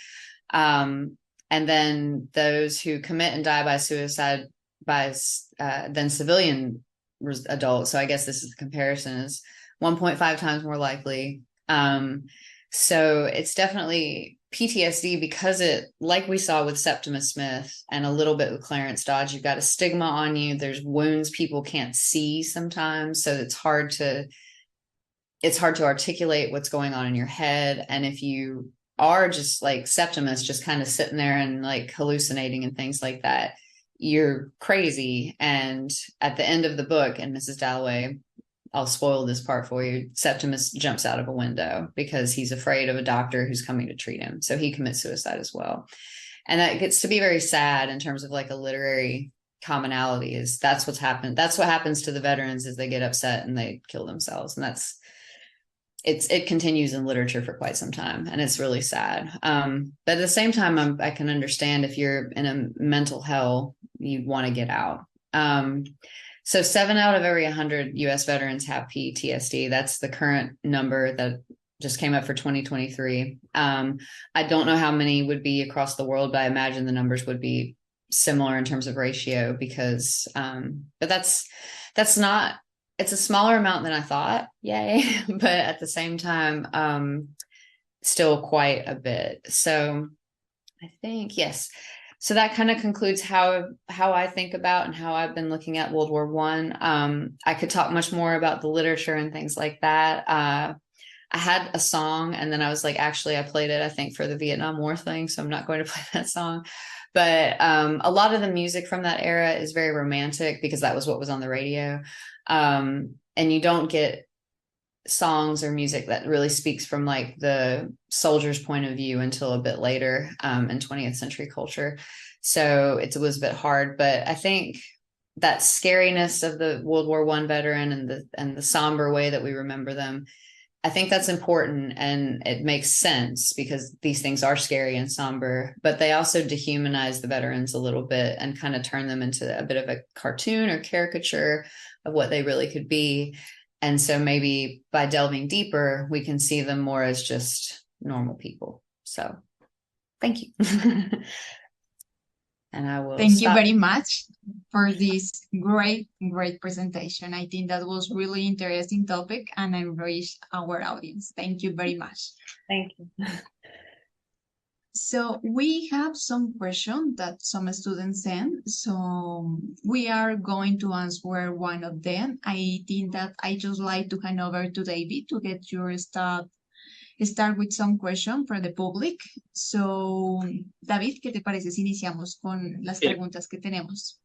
S6: And then those who commit and die by suicide than civilian adults, so I guess this is the comparison, is 1.5 times more likely. So it's definitely PTSD because it, like we saw with Septimus Smith and a little bit with Clarence Dodge, you've got a stigma on you. There's wounds people can't see sometimes, so it's hard to articulate what's going on in your head. And if you are just like Septimus, just kind of sitting there and like hallucinating and things like that, you're crazy. And at the end of the book, and Mrs. Dalloway, I'll spoil this part for you, Septimus jumps out of a window because he's afraid of a doctor who's coming to treat him. So he commits suicide as well. And that gets to be very sad in terms of like a literary commonality, is that's what's happened. That's what happens to the veterans, is they get upset and they kill themselves. And it continues in literature for quite some time, and it's really sad. But at the same time, I can understand if you're in a mental hell, you'd want to get out. So 7 out of every 100 US veterans have PTSD. That's the current number that just came up for 2023. I don't know how many would be across the world, but I imagine the numbers would be similar in terms of ratio, because, but that's not, it's a smaller amount than I thought. Yay. But at the same time, still quite a bit. So I think, yes. So that kind of concludes how I think about and how I've been looking at World War I. I could talk much more about the literature and things like that. I had a song, and then I was like, actually, I played it, I think, for the Vietnam War thing, so I'm not going to play that song. But a lot of the music from that era is very romantic because that was what was on the radio. And you don't get songs or music that really speaks from like the soldier's point of view until a bit later in 20th century culture. So it was a bit hard, but I think that scariness of the World War I veteran and the somber way that we remember them, I think that's important, and it makes sense because these things are scary and somber, but they also dehumanize the veterans a little bit and kind of turn them into a bit of a cartoon or caricature of what they really could be. And so maybe by delving deeper, we can see them more as just normal people. So thank you. And I will
S5: Thank you very much for this great presentation. I think that was really interesting topic and enriched our audience. Thank you very much.
S6: Thank you.
S5: So we have some questions that some students sent. So we are going to answer one of them. I think that I just like to hand over to David to get your start with some question for the public. So, David, ¿qué te parece si iniciamos con las preguntas que tenemos?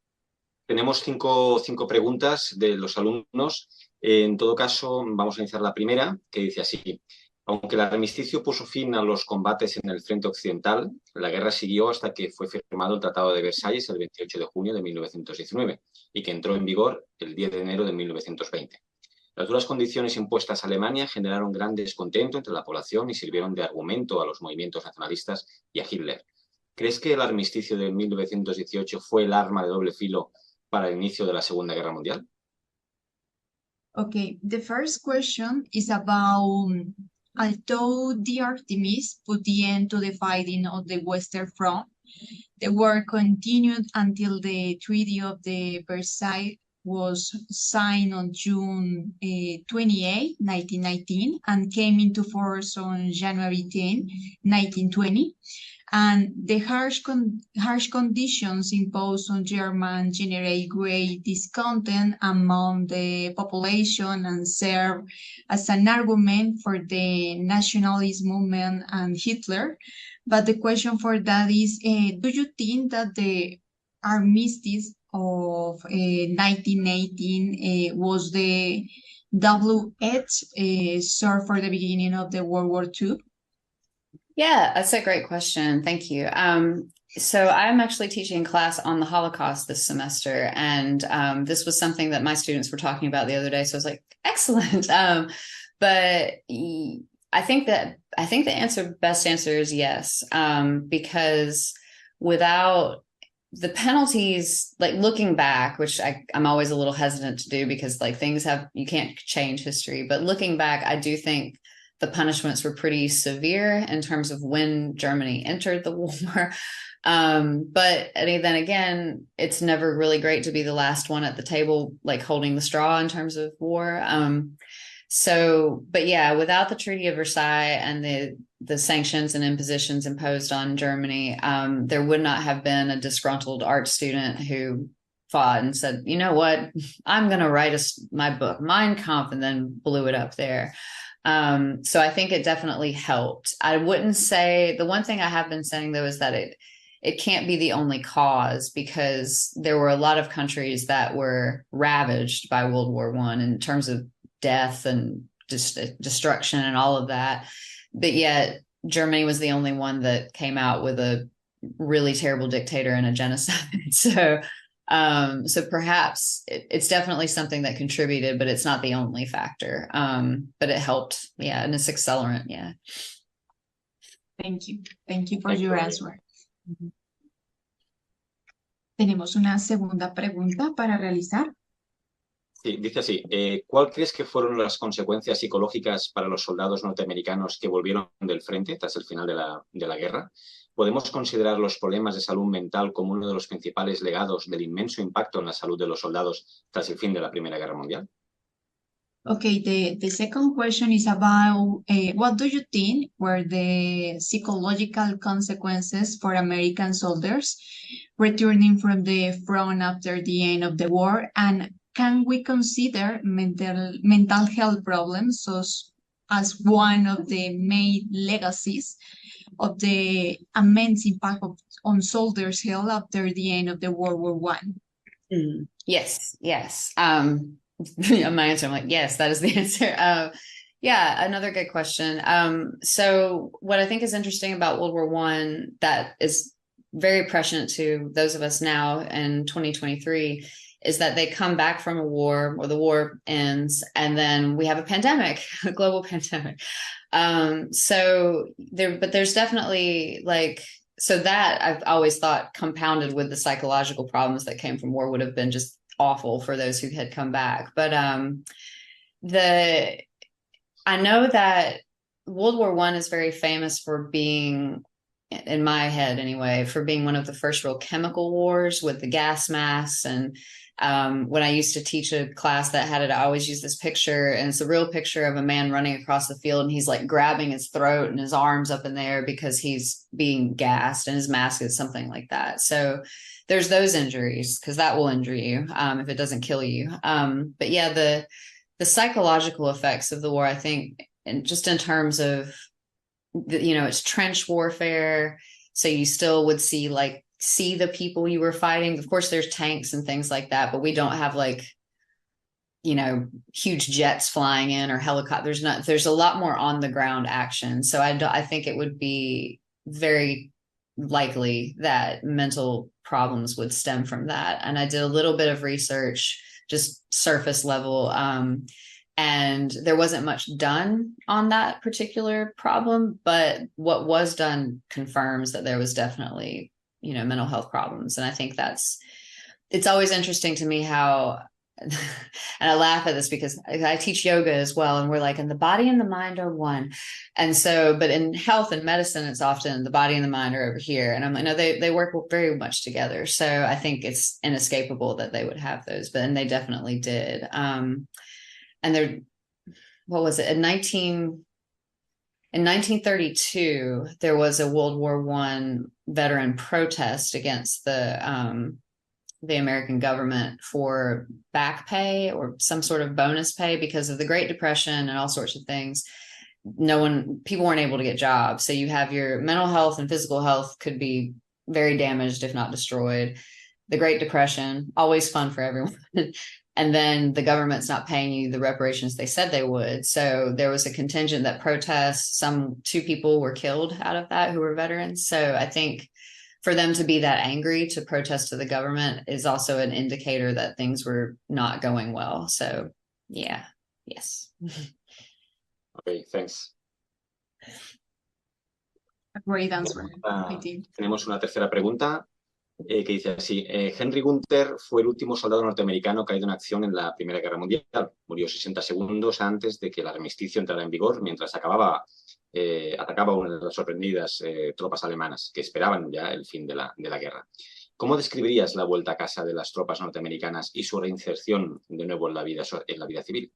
S2: Tenemos cinco preguntas de los alumnos. En todo caso, vamos a iniciar la primera, que dice así. Aunque el armisticio puso fin a los combates en el frente occidental, la guerra siguió hasta que fue firmado el Tratado de Versalles el 28 de junio de 1919 y que entró en vigor el 10 de enero de 1920. Las duras condiciones impuestas a Alemania generaron gran descontento entre la población y sirvieron de argumento a los movimientos nacionalistas y a Hitler. ¿Crees que el armisticio de 1918 fue el arma de doble filo para el inicio de la Segunda Guerra Mundial?
S5: Okay, the first question is about, although the Artemis put the end to the fighting on the Western Front, the war continued until the Treaty of the Versailles was signed on June 28, 1919, and came into force on January 10, 1920. and the harsh conditions imposed on Germans generate great discontent among the population and serve as an argument for the nationalist movement and Hitler. But the question for that is, do you think that the armistice of 1918 was the double-edged sword for the beginning of the World War II?
S6: Yeah, that's a great question. Thank you. So I'm actually teaching a class on the Holocaust this semester, and this was something that my students were talking about the other day. So I was like, excellent. But I think the best answer is yes, because without the penalties, like looking back, which I'm always a little hesitant to do because like you can't change history, but looking back, I do think the punishments were pretty severe in terms of when Germany entered the war. But then again, it's never really great to be the last one at the table, like holding the straw in terms of war. But yeah, without the Treaty of Versailles and the sanctions and impositions imposed on Germany, there would not have been a disgruntled art student who fought and said, you know what, I'm going to write my book, Mein Kampf, and then blew it up there. So I think it definitely helped. I wouldn't say, the one thing I have been saying though is that it can't be the only cause, because there were a lot of countries that were ravaged by World War I in terms of death and destruction and all of that. But yet Germany was the only one that came out with a really terrible dictator and a genocide. So perhaps it's definitely something that contributed, but it's not the only factor. But it helped, yeah, and it's accelerant, yeah.
S5: Thank you. Thank you for your answer. Tenemos una segunda pregunta para realizar.
S2: Sí, dice así, ¿cuál crees que fueron las consecuencias psicológicas para los soldados norteamericanos que volvieron del frente tras el final de la guerra? ¿Podemos considerar los problemas de salud mental como uno de los principales legados del inmenso impacto en la salud de los soldados tras el fin de la Primera Guerra Mundial?
S5: Okay, the second question is about what do you think were the psychological consequences for American soldiers returning from the front after the end of the war, and can we consider mental health problems as one of the main legacies of the immense impact on soldiers' health after the end of the World War I?
S6: Yes. My answer, I'm like, yes, that is the answer. Yeah, another good question. So what I think is interesting about World War I that is very prescient to those of us now in 2023 is that they come back from a war, or the war ends, and then we have a pandemic, a global pandemic. But there's definitely so that I've always thought compounded with the psychological problems that came from war would have been just awful for those who had come back. But I know that World War I is very famous for being, in my head anyway, for being one of the first real chemical wars with the gas masks. And when I used to teach a class that had it, I always use this picture, and it's a real picture of a man running across the field, and he's like grabbing his throat and his arms up in the air because he's being gassed, and his mask is something like that. So there's those injuries, because that will injure you if it doesn't kill you. But yeah, the psychological effects of the war, I think, and just in terms of it's trench warfare, so you still would see the people you were fighting. Of course, there's tanks and things like that, but we don't have huge jets flying in or helicopters. There's a lot more on the ground action. So I think it would be very likely that mental problems would stem from that. And I did a little bit of research, just surface level, and there wasn't much done on that particular problem, but what was done confirms that there was definitely mental health problems. And I think it's always interesting to me how, and I laugh at this because I teach yoga as well, and we're like, and the body and the mind are one. And so, but in health and medicine, it's often the body and the mind are over here. And I'm like, no, they work very much together. So I think it's inescapable that they would have those, and they definitely did. And what was it? in 1932, there was a World War I veteran protest against the American government for back pay or some sort of bonus pay because of the Great Depression and all sorts of things. People weren't able to get jobs. So you have your mental health and physical health could be very damaged, if not destroyed. The Great Depression, always fun for everyone. And then the government's not paying you the reparations they said they would. So there was a contingent that protests. 2 people were killed out of that who were veterans. So I think for them to be that angry to protest to the government is also an indicator that things were not going well. So yeah, yes.
S2: Okay, thanks.
S5: A great answer, I think.
S2: Tenemos una tercera pregunta que dice así. Henry Gunther fue el último soldado norteamericano caído en acción en la Primera Guerra Mundial. Murió 60 segundos antes de que el armisticio entrara en vigor, mientras atacaba una de las sorprendidas tropas alemanas que esperaban ya el fin de la guerra. ¿Cómo describirías la vuelta a casa de las tropas norteamericanas y su reinserción de nuevo en la vida civil?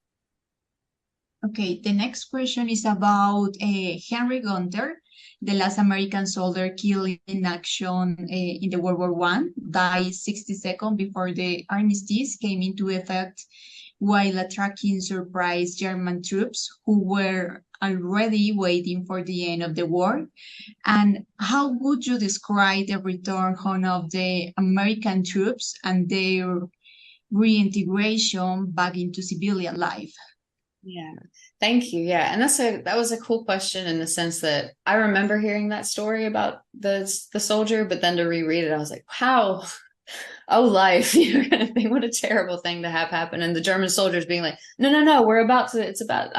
S5: Okay, the next question is about Henry Gunther, the last American soldier killed in action in the World War I, died 60 seconds before the armistice came into effect while attacking surprise German troops who were already waiting for the end of the war. And how would you describe the return home of the American troops and their reintegration back into civilian life?
S6: Yeah, thank you. Yeah, and that was a cool question in the sense that I remember hearing that story about the soldier, but then to reread it, I was like, wow, oh life, you kind of think what a terrible thing to have happen, and the German soldiers being like, no, it's about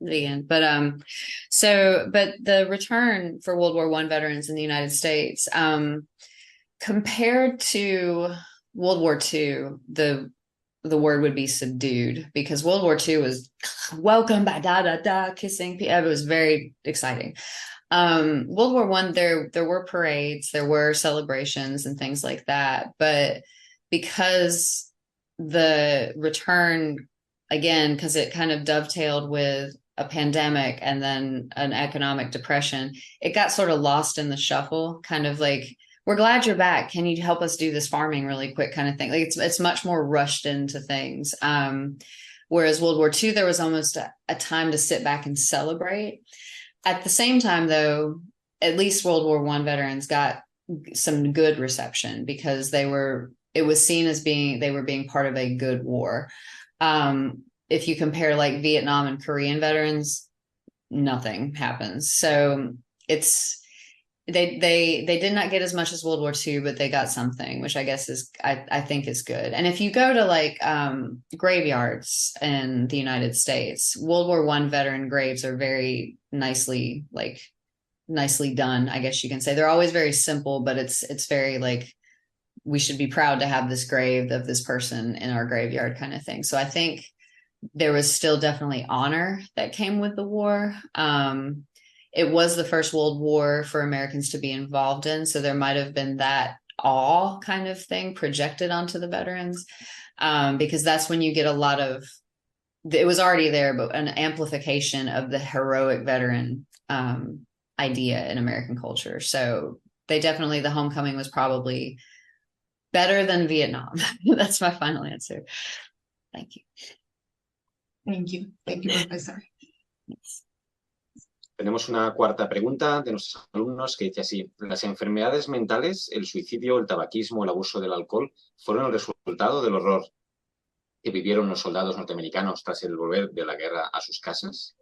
S6: the end. But but the return for World War I veterans in the United States, compared to World War II, the word would be subdued, because World War II was welcome by kissing. It was very exciting. World War I, there were parades, there were celebrations and things like that. But because the return, again, because it kind of dovetailed with a pandemic and then an economic depression, it got sort of lost in the shuffle, kind of like, we're glad you're back. Can you help us do this farming really quick kind of thing? Like it's much more rushed into things. Whereas World War II, there was almost a time to sit back and celebrate. At the same time, though, at least World War I veterans got some good reception because it was seen as they were being part of a good war. If you compare like Vietnam and Korean veterans, nothing happens. So they did not get as much as World War II, but they got something, which I guess I think is good. And if you go to like graveyards in the United States, World War I veteran graves are very nicely done, I guess you can say. They're always very simple, but it's very like, we should be proud to have this grave of this person in our graveyard kind of thing. So I think there was still definitely honor that came with the war. It was the first World War for Americans to be involved in, so there might have been that awe kind of thing projected onto the veterans, because that's when you get a lot of, it was already there, but an amplification of the heroic veteran idea in American culture. So the homecoming was probably better than Vietnam. That's my final answer. Thank you.
S5: Thank you. Thank you, Professor.
S6: Thanks.
S2: Tenemos una cuarta pregunta de nuestros alumnos que dice así: ¿las enfermedades mentales, el suicidio, el tabaquismo, el abuso del alcohol fueron el resultado del horror que vivieron los soldados norteamericanos tras el volver de la guerra a sus casas?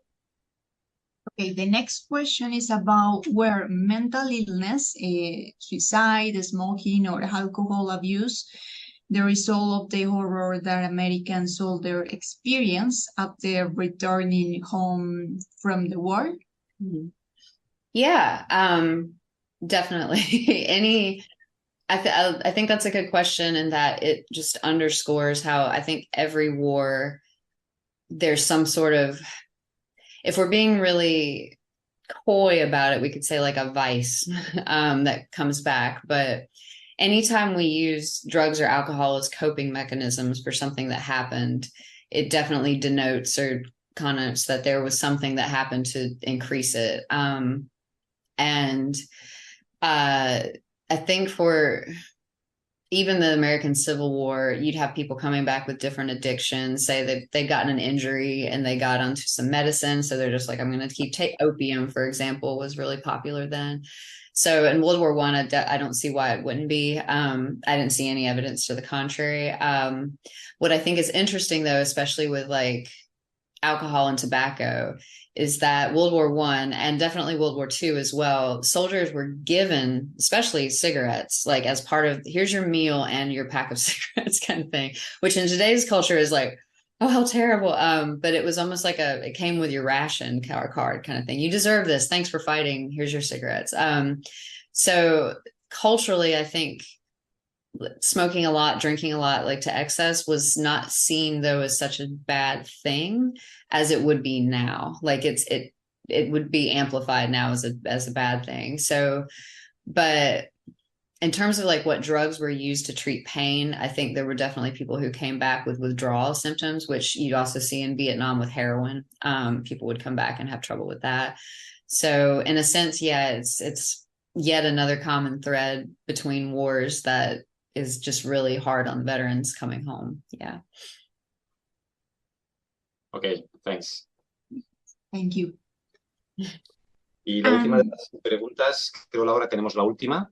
S5: Okay, the next question is about where mental illness, suicide, smoking, or alcohol abuse, the result of the horror that American soldiers experienced after returning home from the war?
S6: Yeah, definitely. I think that's a good question, and that it just underscores how I think every war, there's some sort of, if we're being really coy about it, we could say like a vice that comes back. But anytime we use drugs or alcohol as coping mechanisms for something that happened, it definitely denotes or connotes that there was something that happened to increase it. And I think for even the American Civil War, you'd have people coming back with different addictions, say that they'd gotten an injury and they got onto some medicine. So they're just like, I'm going to take opium, for example, was really popular then. So in World War I don't see why it wouldn't be. I didn't see any evidence to the contrary. What I think is interesting, though, especially with like alcohol and tobacco, is that World War I and definitely World War II as well, soldiers were given, especially cigarettes, like as part of, here's your meal and your pack of cigarettes kind of thing, which in today's culture is like, oh, how terrible. But it was almost like it came with your ration card kind of thing. You deserve this. Thanks for fighting. Here's your cigarettes. So culturally, I think smoking a lot, drinking a lot, like to excess, was not seen though as such a bad thing as it would be now. Like it would be amplified now as a bad thing. So, but in terms of like what drugs were used to treat pain, I think there were definitely people who came back with withdrawal symptoms, which you'd also see in Vietnam with heroin. People would come back and have trouble with that. So in a sense, yeah, it's yet another common thread between wars that is just really hard on veterans coming home. Yeah.
S2: Okay, thanks.
S1: Thank you.
S2: Y la última de las preguntas, creo Laura, tenemos la última.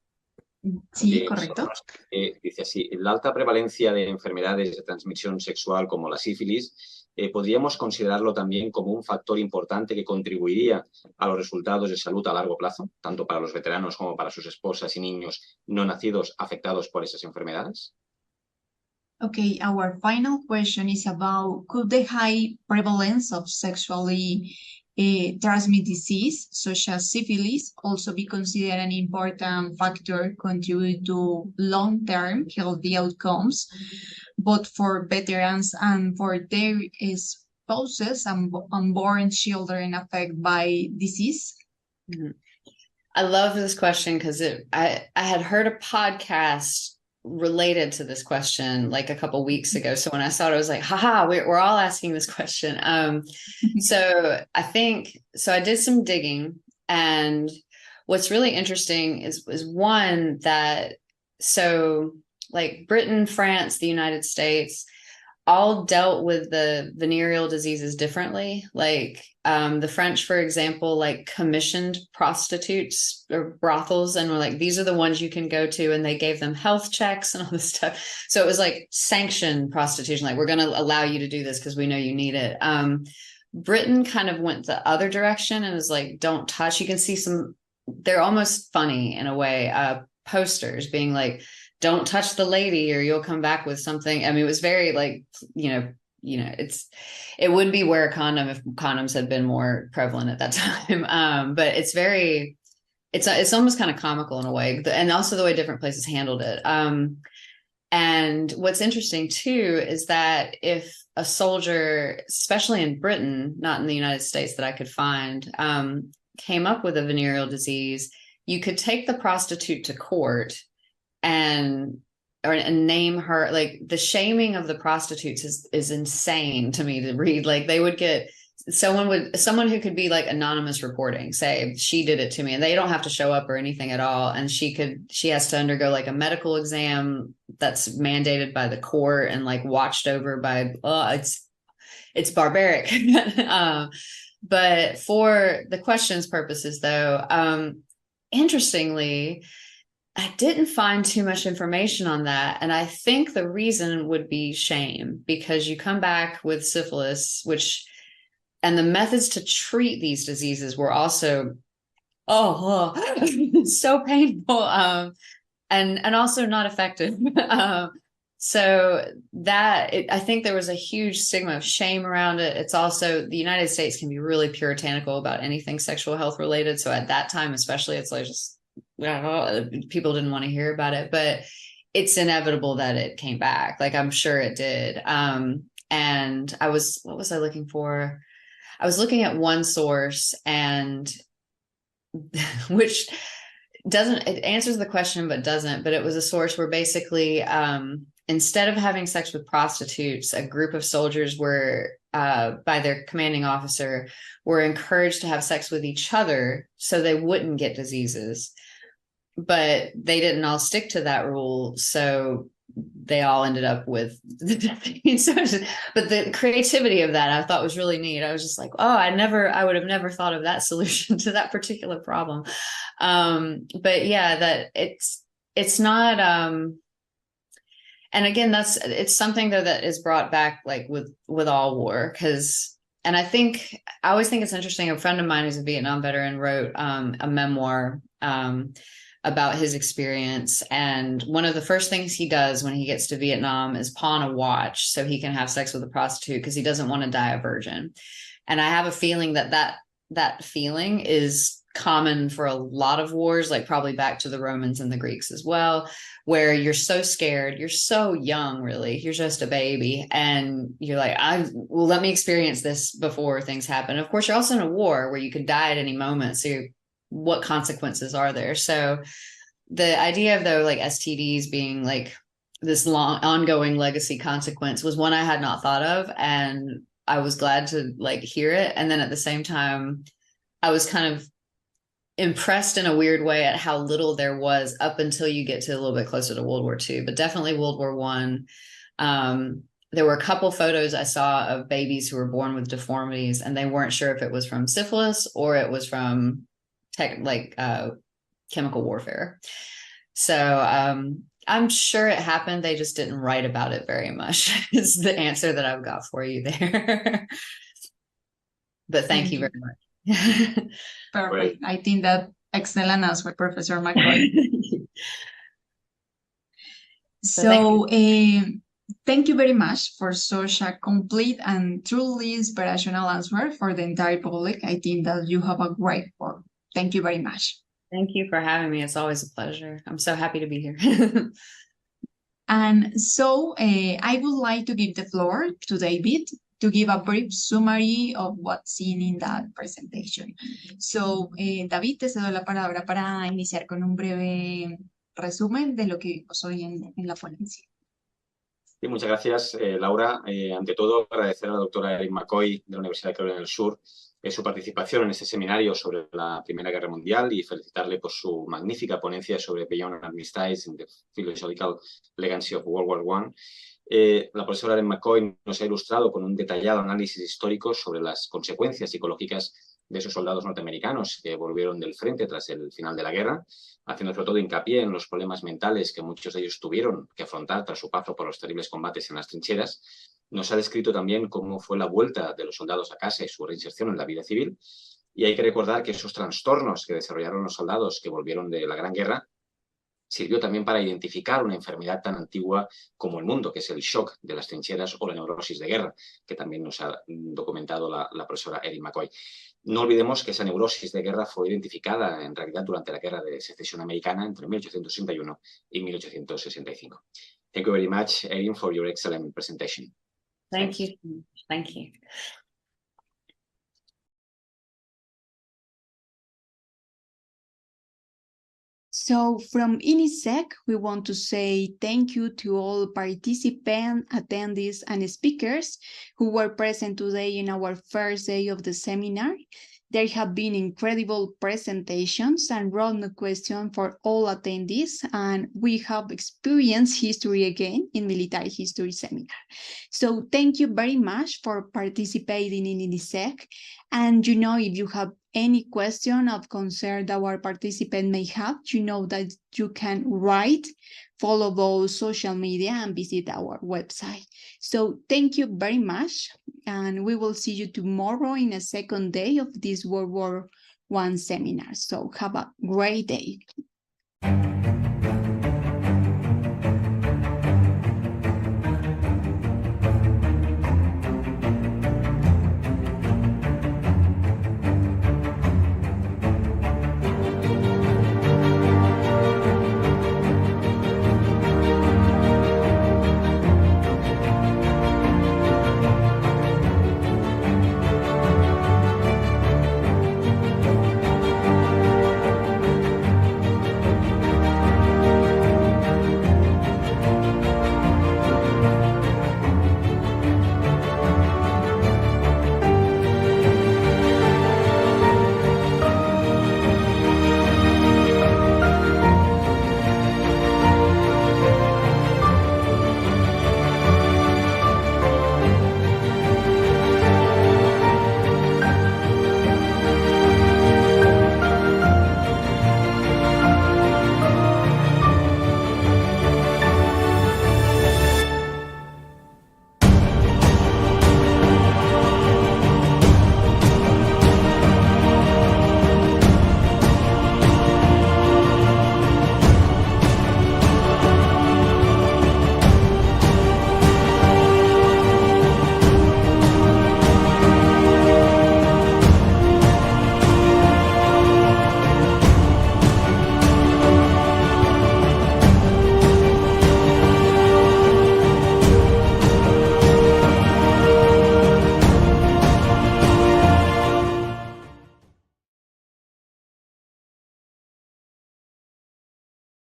S1: Sí, correcto.
S2: Dice así, la alta prevalencia de enfermedades de transmisión sexual como la sífilis, ¿podríamos considerarlo también como un factor importante que contribuiría a los resultados de salud a largo plazo, tanto para los veteranos como para sus esposas y niños no nacidos afectados por esas enfermedades?
S1: Okay, our final question is about, could the high prevalence of sexually transmitted disease, such as syphilis, also be considered an important factor contribute to long-term healthy outcomes, both for veterans and for their spouses and unborn children affected by disease?
S6: Mm-hmm. I love this question because I had heard a podcast related to this question like a couple weeks ago. So when I saw it, I was like, haha, we're all asking this question. So I did some digging, and what's really interesting is one that, so like Britain, France, the United States, all dealt with the venereal diseases differently. Like the French, for example, like commissioned prostitutes or brothels and were like, these are the ones you can go to. And they gave them health checks and all this stuff. So it was like sanctioned prostitution. Like, we're going to allow you to do this because we know you need it. Britain kind of went the other direction and was like, don't touch. You can see they're almost funny in a way, posters being like, don't touch the lady or you'll come back with something. I mean, it was very like, it would be wear a condom if condoms had been more prevalent at that time. But it's almost kind of comical in a way, and also the way different places handled it. And what's interesting too, is that if a soldier, especially in Britain, not in the United States that I could find, came up with a venereal disease, you could take the prostitute to court and name her. Like, the shaming of the prostitutes is insane to me to read. Like, they would get someone who could be like anonymous reporting, say she did it to me, and they don't have to show up or anything at all, and she has to undergo like a medical exam that's mandated by the court and like watched over by it's barbaric. But for the question's purposes though, interestingly, I didn't find too much information on that. And I think the reason would be shame, because you come back with syphilis, and the methods to treat these diseases were also, so painful, and also not effective. So I think there was a huge stigma of shame around it. It's also, the United States can be really puritanical about anything sexual health related. So at that time, especially, it's like just, people didn't want to hear about it, but it's inevitable that it came back. Like, I'm sure it did. And what was I looking for? I was looking at one source, and it answers the question, but doesn't, but it was a source where basically, instead of having sex with prostitutes, a group of soldiers were, by their commanding officer, were encouraged to have sex with each other so they wouldn't get diseases. But they didn't all stick to that rule, so they all ended up with the disease. But the creativity of that I thought was really neat. I was just like, oh, I would have never thought of that solution to that particular problem. But yeah, that it's not, and again, it's something though that is brought back like with all war, and I always think it's interesting. A friend of mine who's a Vietnam veteran wrote a memoir about his experience, and one of the first things he does when he gets to Vietnam is pawn a watch so he can have sex with a prostitute because he doesn't want to die a virgin. And I have a feeling that feeling is common for a lot of wars, like probably back to the Romans and the Greeks as well, where you're so scared, you're so young, really, you're just a baby, and you're like, well, let me experience this before things happen. Of course, you're also in a war where you could die at any moment, so what consequences are there? So the idea of though like STDs being like this long ongoing legacy consequence was one I had not thought of, and I was glad to like hear it. And then at the same time, I was kind of impressed in a weird way at how little there was up until you get to a little bit closer to World War II, but definitely World War I. There were a couple photos I saw of babies who were born with deformities, and they weren't sure if it was from syphilis or it was from chemical warfare. So I'm sure it happened. They just didn't write about it very much is the answer that I've got for you there. But thank you very much.
S5: Perfect. I think that excellent answer, Professor McCoy. So thank you very much for such a complete and truly inspirational answer for the entire public. I think that you have a great work. Thank you very much.
S6: Thank you for having me. It's always a pleasure. I'm so happy to be here.
S5: And so I would like to give the floor to David to give a brief summary of what's seen in that presentation. So, David, te cedo la palabra para iniciar con un breve resumen de lo que vimos hoy en la ponencia.
S2: Sí, muchas gracias, Laura. Ante todo, agradecer a la doctora Erin McCoy de la Universidad de Carolina del Sur su participación en este seminario sobre la Primera Guerra Mundial y felicitarle por su magnífica ponencia sobre Beyond Armistice and the Philosophical Legacy of World War I. La profesora Erin McCoy nos ha ilustrado con un detallado análisis histórico sobre las consecuencias psicológicas de esos soldados norteamericanos que volvieron del frente tras el final de la guerra, haciendo sobre todo hincapié en los problemas mentales que muchos de ellos tuvieron que afrontar tras su paso por los terribles combates en las trincheras. Nos ha descrito también cómo fue la vuelta de los soldados a casa y su reinserción en la vida civil. Y hay que recordar que esos trastornos que desarrollaron los soldados que volvieron de la Gran Guerra sirvió también para identificar una enfermedad tan antigua como el mundo, que es el shock de las trincheras o la neurosis de guerra, que también nos ha documentado la profesora Erin McCoy. No olvidemos que esa neurosis de guerra fue identificada en realidad durante la Guerra de Secesión Americana entre 1861 y 1865. Thank you very much, Erin, for your excellent presentation.
S6: Thank you. Thank you.
S1: So from INISEC, we want to say thank you to all participants, attendees, and speakers who were present today in our first day of the seminar. There have been incredible presentations and round questions for all attendees, and we have experienced history again in Military History Seminar. So thank you very much for participating in INISEC. And if you have any question of concern that our participant may have, that you can write, follow those social media, and visit our website. So thank you very much, and we will see you tomorrow in a second day of this World War I seminar. So have a great day.